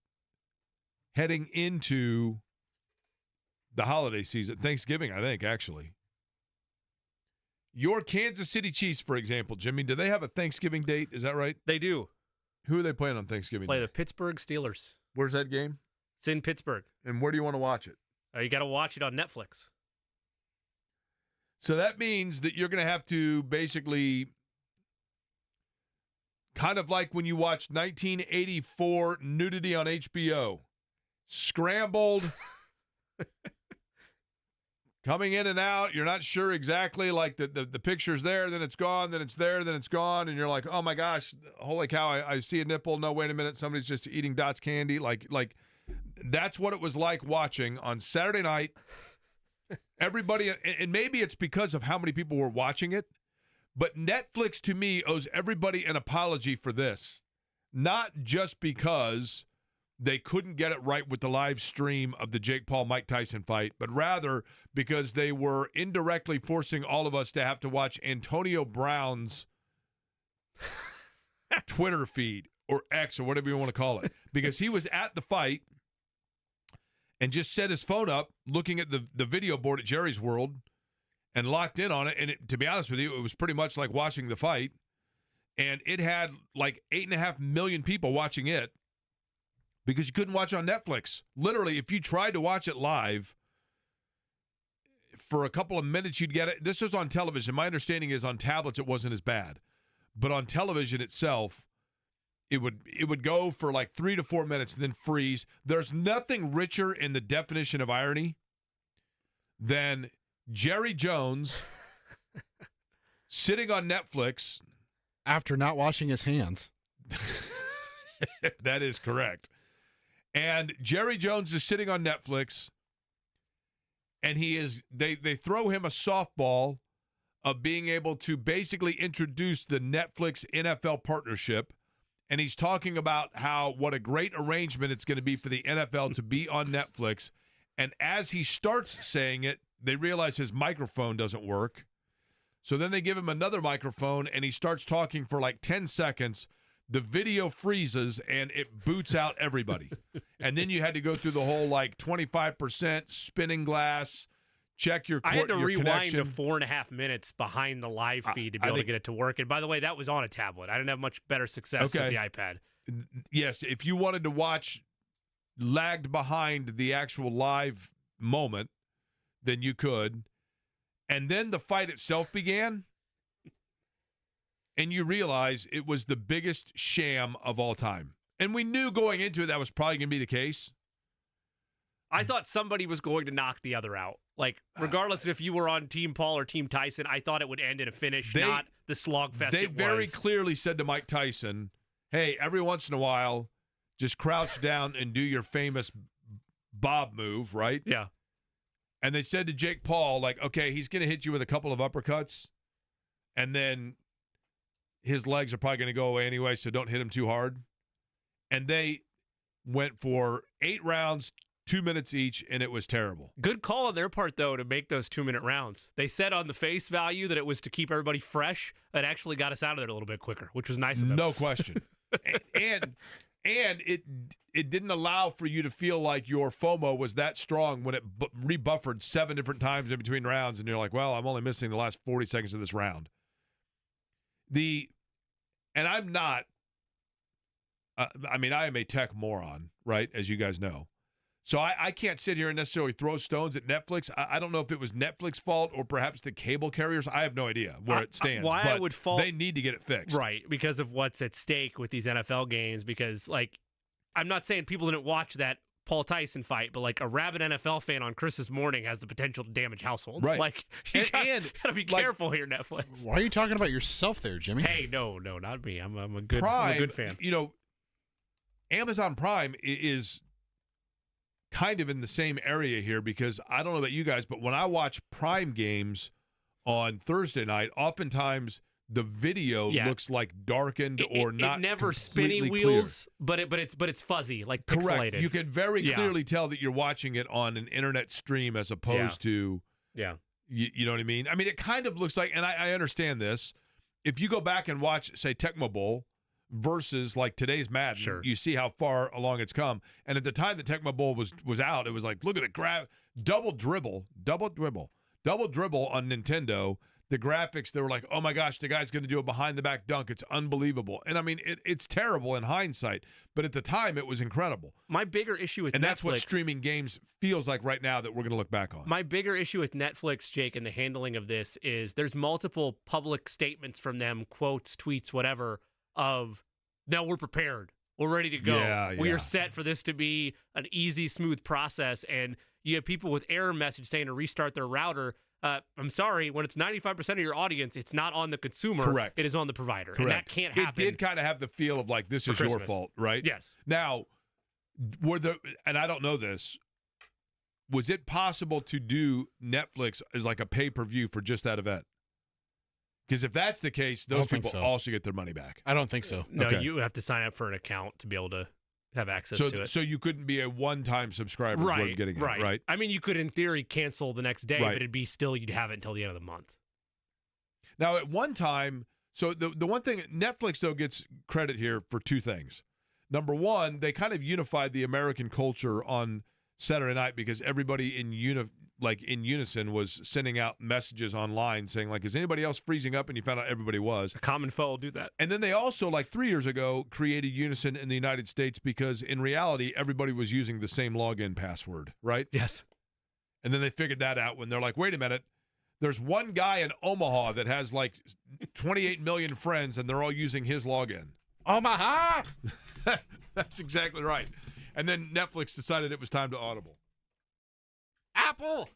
heading into the holiday season. Thanksgiving, I think, actually. Your Kansas City Chiefs, for example, Jimmy, do they have a Thanksgiving date? Is that right? They do. Who are they playing on Thanksgiving Play Day? the Pittsburgh Steelers. Where's that game? It's in Pittsburgh. And where do you want to watch it? You got to watch it on Netflix. So that means that you're going to have to basically, kind of like when you watched 1984 Nudity on HBO, scrambled, coming in and out. You're not sure exactly, like the picture's there, then it's gone, then it's there, then it's gone. And you're like, oh my gosh, holy cow, I see a nipple. No, wait a minute. Somebody's just eating Dots candy. Like that's what it was like watching on Saturday night. Everybody, and maybe it's because of how many people were watching it, but Netflix to me owes everybody an apology for this. Not just because they couldn't get it right with the live stream of the Jake Paul-Mike Tyson fight, but rather because they were indirectly forcing all of us to have to watch Antonio Brown's Twitter feed or X or whatever you want to call it, because he was at the fight and just set his phone up looking at the video board at Jerry's World and locked in on it. And to be honest with you, it was pretty much like watching the fight. and it had like 8.5 million people watching it because you couldn't watch on Netflix. Literally, if you tried to watch it live, for a couple of minutes you'd get it. This was on television. My understanding is on tablets it wasn't as bad. But on television itself, it would go for like 3 to 4 minutes and then freeze. There's nothing richer in the definition of irony than Jerry Jones sitting on Netflix after not washing his hands. That is correct. And Jerry Jones is sitting on Netflix, and they throw him a softball of being able to basically introduce the Netflix NFL partnership. And he's talking about what a great arrangement it's going to be for the NFL to be on Netflix. And as he starts saying it, they realize his microphone doesn't work. So then they give him another microphone, and he starts talking for like 10 seconds. The video freezes, and it boots out everybody. And then you had to go through the whole like 25% spinning glass, check your I had to rewind connection. to 4.5 minutes behind the live feed to be able to get it to work. And by the way, that was on a tablet. I didn't have much better success with the iPad. Yes, if you wanted to watch lagged behind the actual live moment, then you could. And then the fight itself began, and you realize it was the biggest sham of all time. And we knew going into it that was probably going to be the case. I thought somebody was going to knock the other out. Like, regardless if you were on Team Paul or Team Tyson, I thought it would end in a finish, not the slogfest They it very was. clearly said to Mike Tyson, hey, every once in a while, just crouch down and do your famous Bob move, right? Yeah. And they said to Jake Paul, like, okay, he's going to hit you with a couple of uppercuts, and then his legs are probably going to go away anyway, so don't hit him too hard. And they went for 8 rounds, 2 minutes each, and it was terrible. Good call on their part, though, to make those 2-minute rounds. They said on the face value that it was to keep everybody fresh. It actually got us out of there a little bit quicker, which was nice of them. No question. And it didn't allow for you to feel like your FOMO was that strong when it rebuffered 7 different times in between rounds, and you're like, well, I'm only missing the last 40 seconds of this round. And I'm not, I am a tech moron, right, as you guys know. So I can't sit here and necessarily throw stones at Netflix. I don't know if it was Netflix's fault or perhaps the cable carriers. I have no idea where it stands. Why but I would fault, they need to get it fixed. Right, because of what's at stake with these NFL games. Because, like, I'm not saying people didn't watch that Paul Tyson fight, but, like, a rabid NFL fan on Christmas morning has the potential to damage households. Right. Like, you gotta be careful here, Netflix. Why are you talking about yourself there, Jimmy? Hey, no, not me. I'm a good fan. You know, Amazon Prime is kind of in the same area here because I don't know about you guys, but when I watch Prime games on Thursday night, oftentimes the video looks like darkened or not. It never spinny completely wheels, clear. but it's fuzzy, like Correct. pixelated. You can very clearly tell that you're watching it on an internet stream as opposed to you know what I mean? I mean, it kind of looks like, and I understand this. If you go back and watch, say, Tecmo Bowl versus like today's Madden, you see how far along it's come. And at the time the Tecmo Bowl was out, it was like, look at the double dribble on Nintendo. The graphics, they were like, oh my gosh, the guy's going to do a behind the back dunk. It's unbelievable. And I mean, it's terrible in hindsight, but at the time it was incredible. My bigger issue with and Netflix, that's what streaming games feels like right now that we're going to look back on. My bigger issue with Netflix, Jake, and the handling of this is there's multiple public statements from them, quotes, tweets, whatever, of, no, we're prepared. We're ready to go. We are set for this to be an easy, smooth process. And you have people with error message saying to restart their router. I'm sorry, when it's 95% of your audience, it's not on the consumer. Correct. It is on the provider. Correct. And that can't happen. It did kind of have the feel of like, this is your fault, right? Yes. Now, and I don't know this, was it possible to do Netflix as like a pay-per-view for just that event? Because if that's the case, those people also get their money back. I don't think so. No, you have to sign up for an account to be able to have access to it. So you couldn't be a one-time subscriber, is what I'm getting at, right? I mean, you could, in theory, cancel the next day, but it'd be still, you'd have it until the end of the month. Now, at one time, so the one thing, Netflix, though, gets credit here for two things. Number one, they kind of unified the American culture on Saturday night because everybody in unison was sending out messages online saying, like, is anybody else freezing up? And you found out everybody was. A common foe will do that. And then they also, like 3 years ago, created unison in the United States because in reality, everybody was using the same login password, right? Yes. And then they figured that out when they're like, wait a minute, there's one guy in Omaha that has like 28 million friends and they're all using his login. Omaha! That's exactly right. And then Netflix decided it was time to Audible. Apple!